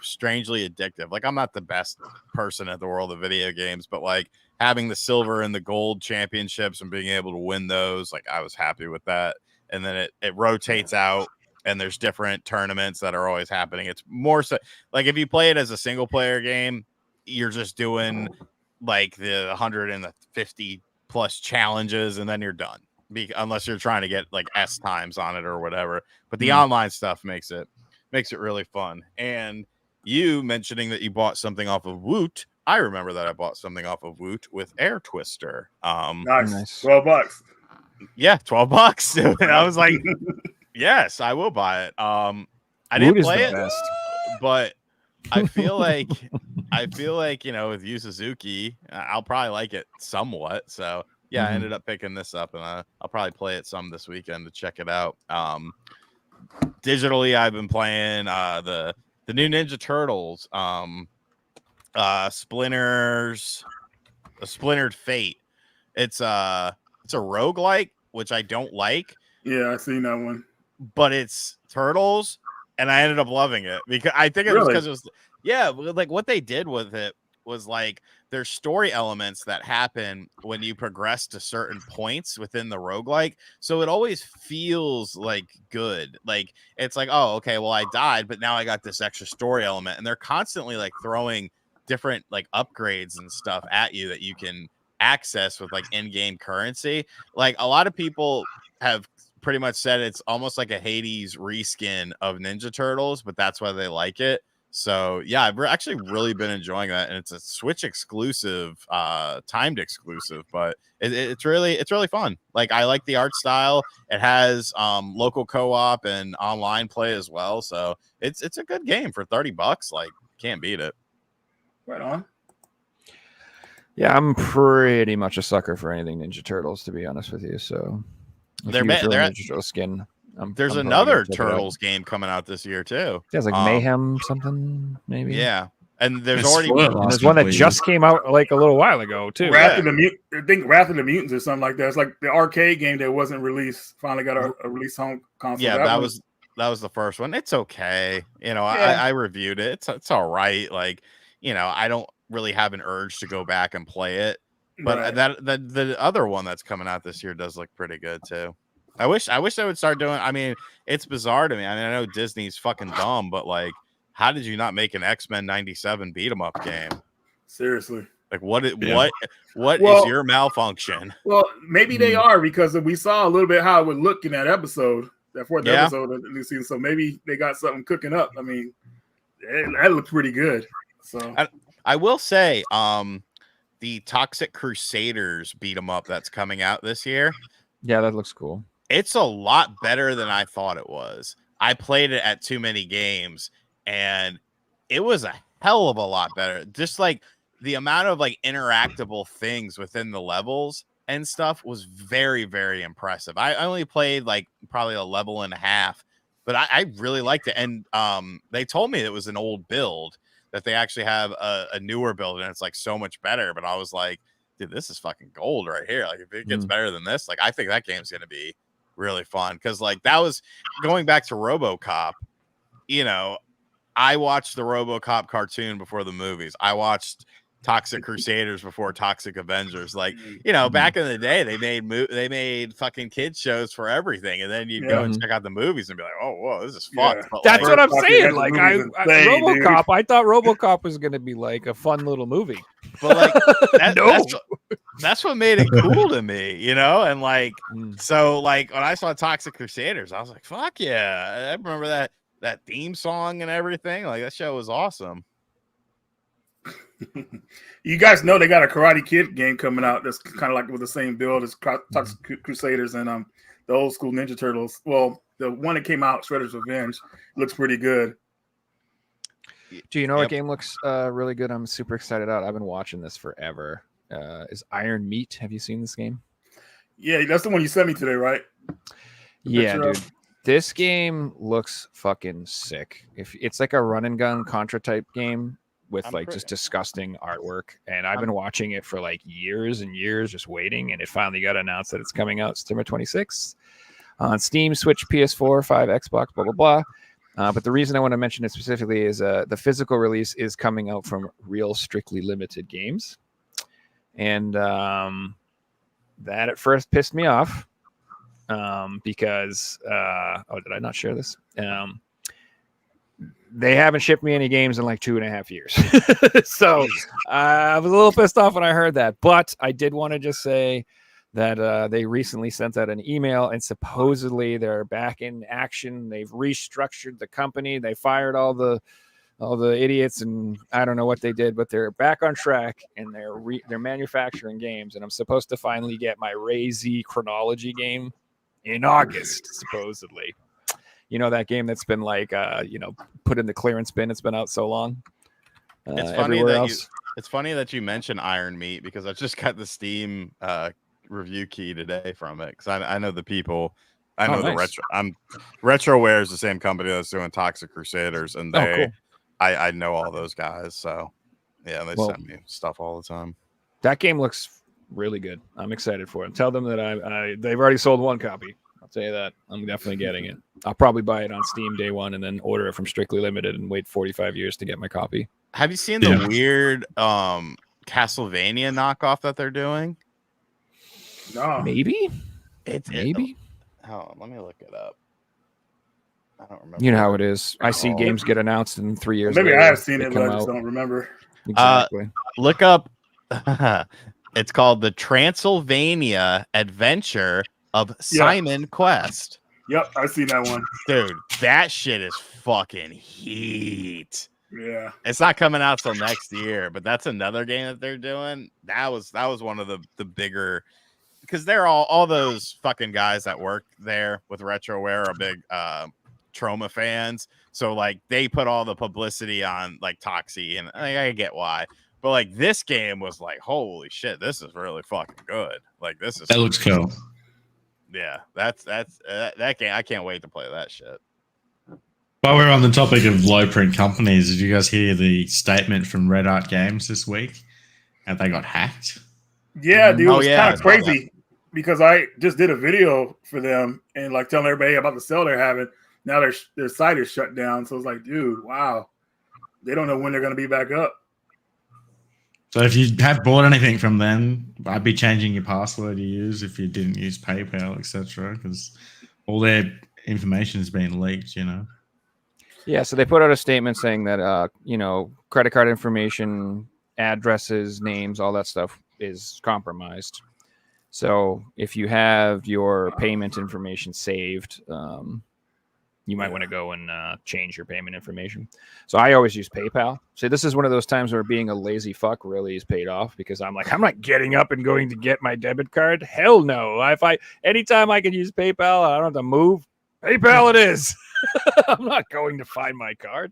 strangely addictive. Like I'm not the best person at the world of video games, but like having the silver and the gold championships and being able to win those, like I was happy with that. And then it rotates out and there's different tournaments that are always happening. It's more so like if you play it as a single player game, you're just doing like the 150 plus challenges and then you're done. Unless you're trying to get like S times on it or whatever. But the online stuff makes it really fun. And you mentioning that you bought something off of Woot, I remember that I bought something off of Woot with Air Twister. Nice. $12. Yeah, $12. And I was like, yes, I will buy it. I didn't play it, best. but I feel like you know, with Yu Suzuki, I'll probably like it somewhat. So yeah, I ended up picking this up, and I'll probably play it some this weekend to check it out. Digitally, I've been playing the new Ninja Turtles, Splintered Fate. It's a roguelike, which I don't like. Yeah, I seen that one. But it's turtles, and I ended up loving it because I think it was because it was like what they did with it was like there's story elements that happen when you progress to certain points within the roguelike. So it always feels like good. Like it's like, oh, okay, well, I died, but now I got this extra story element. And they're constantly like throwing different like upgrades and stuff at you that you can access with like in-game currency. Like a lot of people have pretty much said it's almost like a Hades reskin of Ninja Turtles, but that's why they like it. So yeah, I've actually really been enjoying that, and it's a Switch exclusive, timed exclusive, but it's really fun. Like I like the art style. It has local co-op and online play as well, so it's a good game for $30. Like can't beat it. Right on. Yeah, I'm pretty much a sucker for anything Ninja Turtles, to be honest with you. So They're Ninja Turtle skin. There's another Turtles game coming out this year too. There's like Mayhem something maybe. Yeah, and there's It's already spoiled. And there's one that just came out like a little while ago too. Wrath of the Mutants or something like that. It's like the arcade game that wasn't released. Finally got a release home console. Yeah, that was the first one. It's okay. You know, I reviewed it. It's all right. Like, you know, I don't really have an urge to go back and play it. But the other one that's coming out this year does look pretty good too. I wish I would start doing. I mean, it's bizarre to me. I mean, I know Disney's fucking dumb, but like, how did you not make an X-Men '97 beat 'em up game? Seriously. Like, what is your malfunction? Well, maybe they are because we saw a little bit how it would look in that episode, that fourth episode of the new season. So maybe they got something cooking up. I mean, that looked pretty good. So I will say, the Toxic Crusaders beat 'em up that's coming out this year. Yeah, that looks cool. It's a lot better than I thought it was. I played it at too many games, and it was a hell of a lot better. Just like the amount of like interactable things within the levels and stuff was very, very impressive. I only played like probably a level and a half, but I really liked it. And they told me it was an old build, that they actually have a newer build, and it's like so much better. But I was like, dude, this is fucking gold right here. Like if it gets better than this, like I think that game's gonna be really fun. Because like that was going back to RoboCop. You know, I watched the RoboCop cartoon before the movies. I watched Toxic Crusaders before Toxic Avengers. Like, you know, back in the day, they made fucking kids shows for everything, and then you'd go and check out the movies and be like, oh, whoa, this is fun. Yeah. But, That's like, what I'm saying. Like, Like RoboCop, dude. I thought RoboCop was gonna be like a fun little movie. but like No. that's what made it cool to me, you know. And like, so like when I saw Toxic Crusaders, I was like, fuck yeah, I remember that theme song and everything. Like that show was awesome. you guys know they got a Karate Kid game coming out that's kind of like with the same build as Toxic Crusaders and the old school Ninja Turtles. Well, the one that came out, Shredder's Revenge, looks pretty good. Do you know what Yep. game looks really good? I'm super excited out. I've been watching this forever. Is Iron Meat? Have you seen this game? Yeah, that's the one you sent me today, right? The Yeah, picture of- dude. This game looks fucking sick. If it's like a run and gun Contra type game with I'm like pretty- just disgusting artwork, and I've been watching it for like years and years, just waiting, and it finally got announced that it's coming out September 26th on Steam, Switch, PS4, 5, Xbox, blah blah blah. But the reason I want to mention it specifically is the physical release is coming out from Real Strictly Limited Games, and that at first pissed me off. Because did I not share this? They haven't shipped me any games in like 2.5 years. So I was a little pissed off when I heard that. But I did want to just say that they recently sent out an email and supposedly they're back in action. They've restructured the company. They fired all the idiots and I don't know what they did, but they're back on track and they're manufacturing games. And I'm supposed to finally get my Ray Z chronology game in August, supposedly. You know, that game that's been like put in the clearance bin. It's been out so long. It's funny that you mentioned Iron Meat because I just got the Steam review key today from it because I know the people. I know the nice. Retroware is the same company that's doing Toxic Crusaders, and they cool. I know all those guys. So yeah, they send me stuff all the time. That game looks really good. I'm excited for it. Tell them that they've already sold one copy. I'll tell you that. I'm definitely getting it. I'll probably buy it on Steam day one and then order it from Strictly Limited and wait 45 years to get my copy. Have you seen the weird Castlevania knockoff that they're doing? No. Maybe. Maybe. Oh, let me look it up. I don't remember. You know how it is. I see games get announced in 3 years. Maybe later, I have seen they it, come but I just out. don't remember. Exactly. Look up. It's called the Transylvania Adventure of Simon Quest. Yep, I've seen that one. Dude, that shit is fucking heat. Yeah. It's not coming out till next year, but that's another game that they're doing. That was one of the bigger, because they're all those fucking guys that work there with Retroware are big Trauma fans. So like they put all the publicity on like Toxie, and I get why. But like this game was like, holy shit, this is really fucking good. Like that looks cool. Yeah, that's that game. I can't wait to play that shit. While we're on the topic of low print companies, did you guys hear the statement from Red Art Games this week? And they got hacked. Yeah, dude, it was kind I of saw crazy because I just did a video for them and like telling everybody about the sale they're having. Now their site is shut down, so it's like, dude, wow, they don't know when they're going to be back up. So if you have bought anything from them, I'd be changing your password you use if you didn't use PayPal, etc. Because all their information has been leaked, you know. Yeah, so they put out a statement saying that credit card information, addresses, names, all that stuff is compromised. So if you have your payment information saved, you might want to go and change your payment information. So I always use PayPal. So this is one of those times where being a lazy fuck really is paid off because I'm like, I'm not getting up and going to get my debit card. Hell no. Anytime I can use PayPal, I don't have to move. PayPal it is. I'm not going to find my card.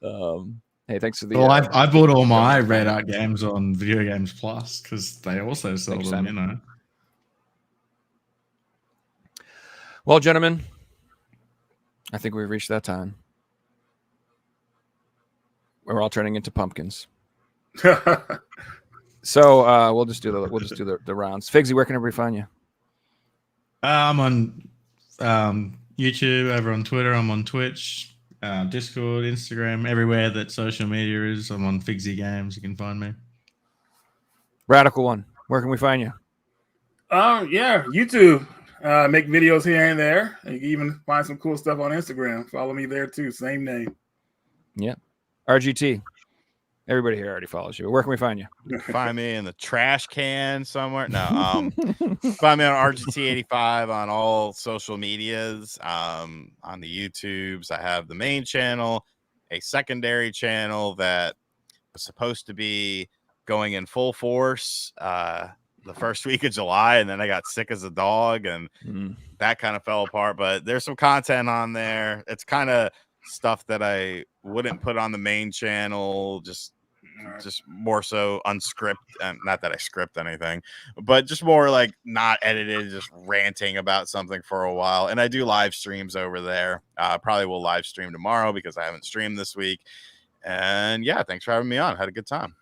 Hey, thanks for the. Well, I bought all my Red Art games on Video Games Plus because they also sell Thanks, them, Simon. you know. Well, gentlemen, I think we've reached that time. We're all turning into pumpkins. So we'll just do the rounds. Figsy, where can everybody find you? I'm on YouTube, over on Twitter. I'm on Twitch, Discord, Instagram, everywhere that social media is. I'm on Figsy Games. You can find me. Radical One, where can we find you? Yeah, YouTube. Make videos here and there. And you can even find some cool stuff on Instagram. Follow me there too. Same name. Yeah. RGT. Everybody here already follows you. Where can we find you? Find me in the trash can somewhere. No, find me on RGT85 on all social medias. On the YouTubes, I have the main channel, a secondary channel that was supposed to be going in full force the first week of July, and then I got sick as a dog, and that kind of fell apart. But there's some content on there. It's kind of stuff that I wouldn't put on the main channel, just more so unscripted, not that I script anything, but just more like not edited, just ranting about something for a while. And I do live streams over there. Probably will live stream tomorrow because I haven't streamed this week. And yeah, thanks for having me on. Had a good time.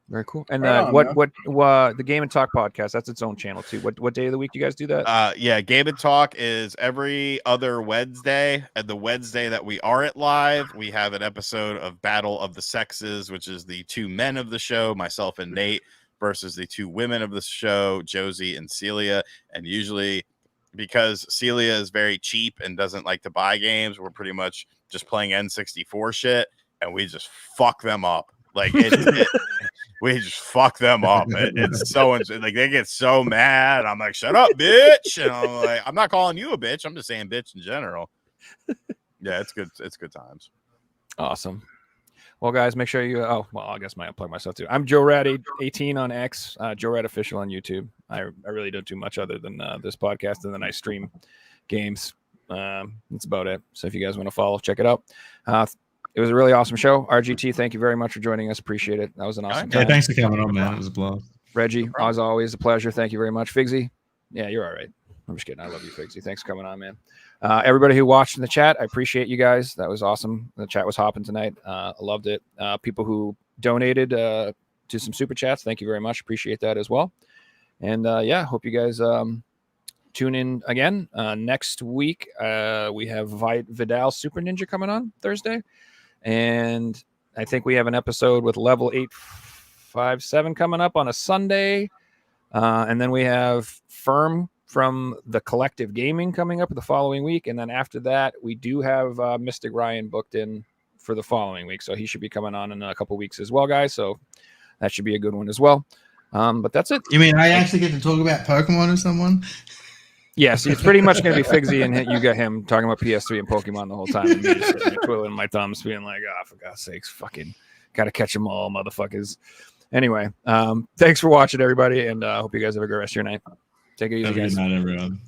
Very cool. And Right on, what the Game and Talk podcast? That's its own channel too. What day of the week do you guys do that? Yeah, Game and Talk is every other Wednesday. And the Wednesday that we are at live, we have an episode of Battle of the Sexes, which is the two men of the show, myself and Nate, versus the two women of the show, Josie and Celia. And usually, because Celia is very cheap and doesn't like to buy games, we're pretty much just playing N64 shit, and we just fuck them up. Like we just fuck them up. It's so like they get so mad. I'm like, shut up, bitch. And I'm like, I'm not calling you a bitch. I'm just saying bitch in general. Yeah, it's good. It's good times. Awesome. Well, guys, make sure you. Oh, well, I guess I might plug myself too. I'm Joe Rad 18 on X. Joe Rad Official on YouTube. I really don't do much other than this podcast, and then I stream games. That's about it. So if you guys want to follow, check it out. It was a really awesome show. RGT, thank you very much for joining us. Appreciate it. That was an awesome time. Yeah, thanks for coming on, man. It was a blast. Reggie, as always, a pleasure. Thank you very much. Figsy, yeah, you're all right. I'm just kidding. I love you, Figsy. Thanks for coming on, man. Everybody who watched in the chat, I appreciate you guys. That was awesome. The chat was hopping tonight. I loved it. People who donated to some super chats, thank you very much. Appreciate that as well. And yeah, hope you guys tune in again. Next week, we have Vidal Super Ninja coming on Thursday. And I think we have an episode with Level 857 coming up on a Sunday. And then we have Firm from the Collective Gaming coming up the following week. And then after that, we do have Mystic Ryan booked in for the following week. So he should be coming on in a couple weeks as well, guys. So that should be a good one as well. But that's it. You mean I actually get to talk about Pokemon or someone? Yes, it's pretty much going to be Figsy, and you got him talking about PS3 and Pokemon the whole time, and me just sitting there twiddling my thumbs, being like, "Ah, for God's sakes, fucking got to catch them all, motherfuckers." Anyway, thanks for watching, everybody, and hope you guys have a great rest of your night. Take it easy, Have a guys. good night, everyone.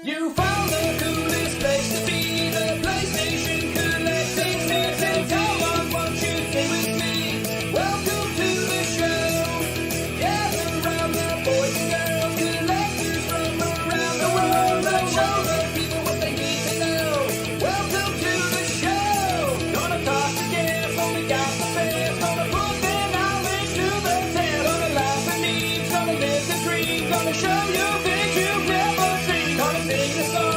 You found the coolest place to be, the PlayStation Collecting Center. Come on, won't you stay with me? Welcome to the show. Gather round the boys and girls, collectors from around the world. Let's show the people what they need to know. Welcome to the show. Gonna talk to guests, only got the best. Gonna put their knowledge to the test. Gonna laugh and eat, gonna disagree, gonna show you things you've never seen. Gonna sing the song.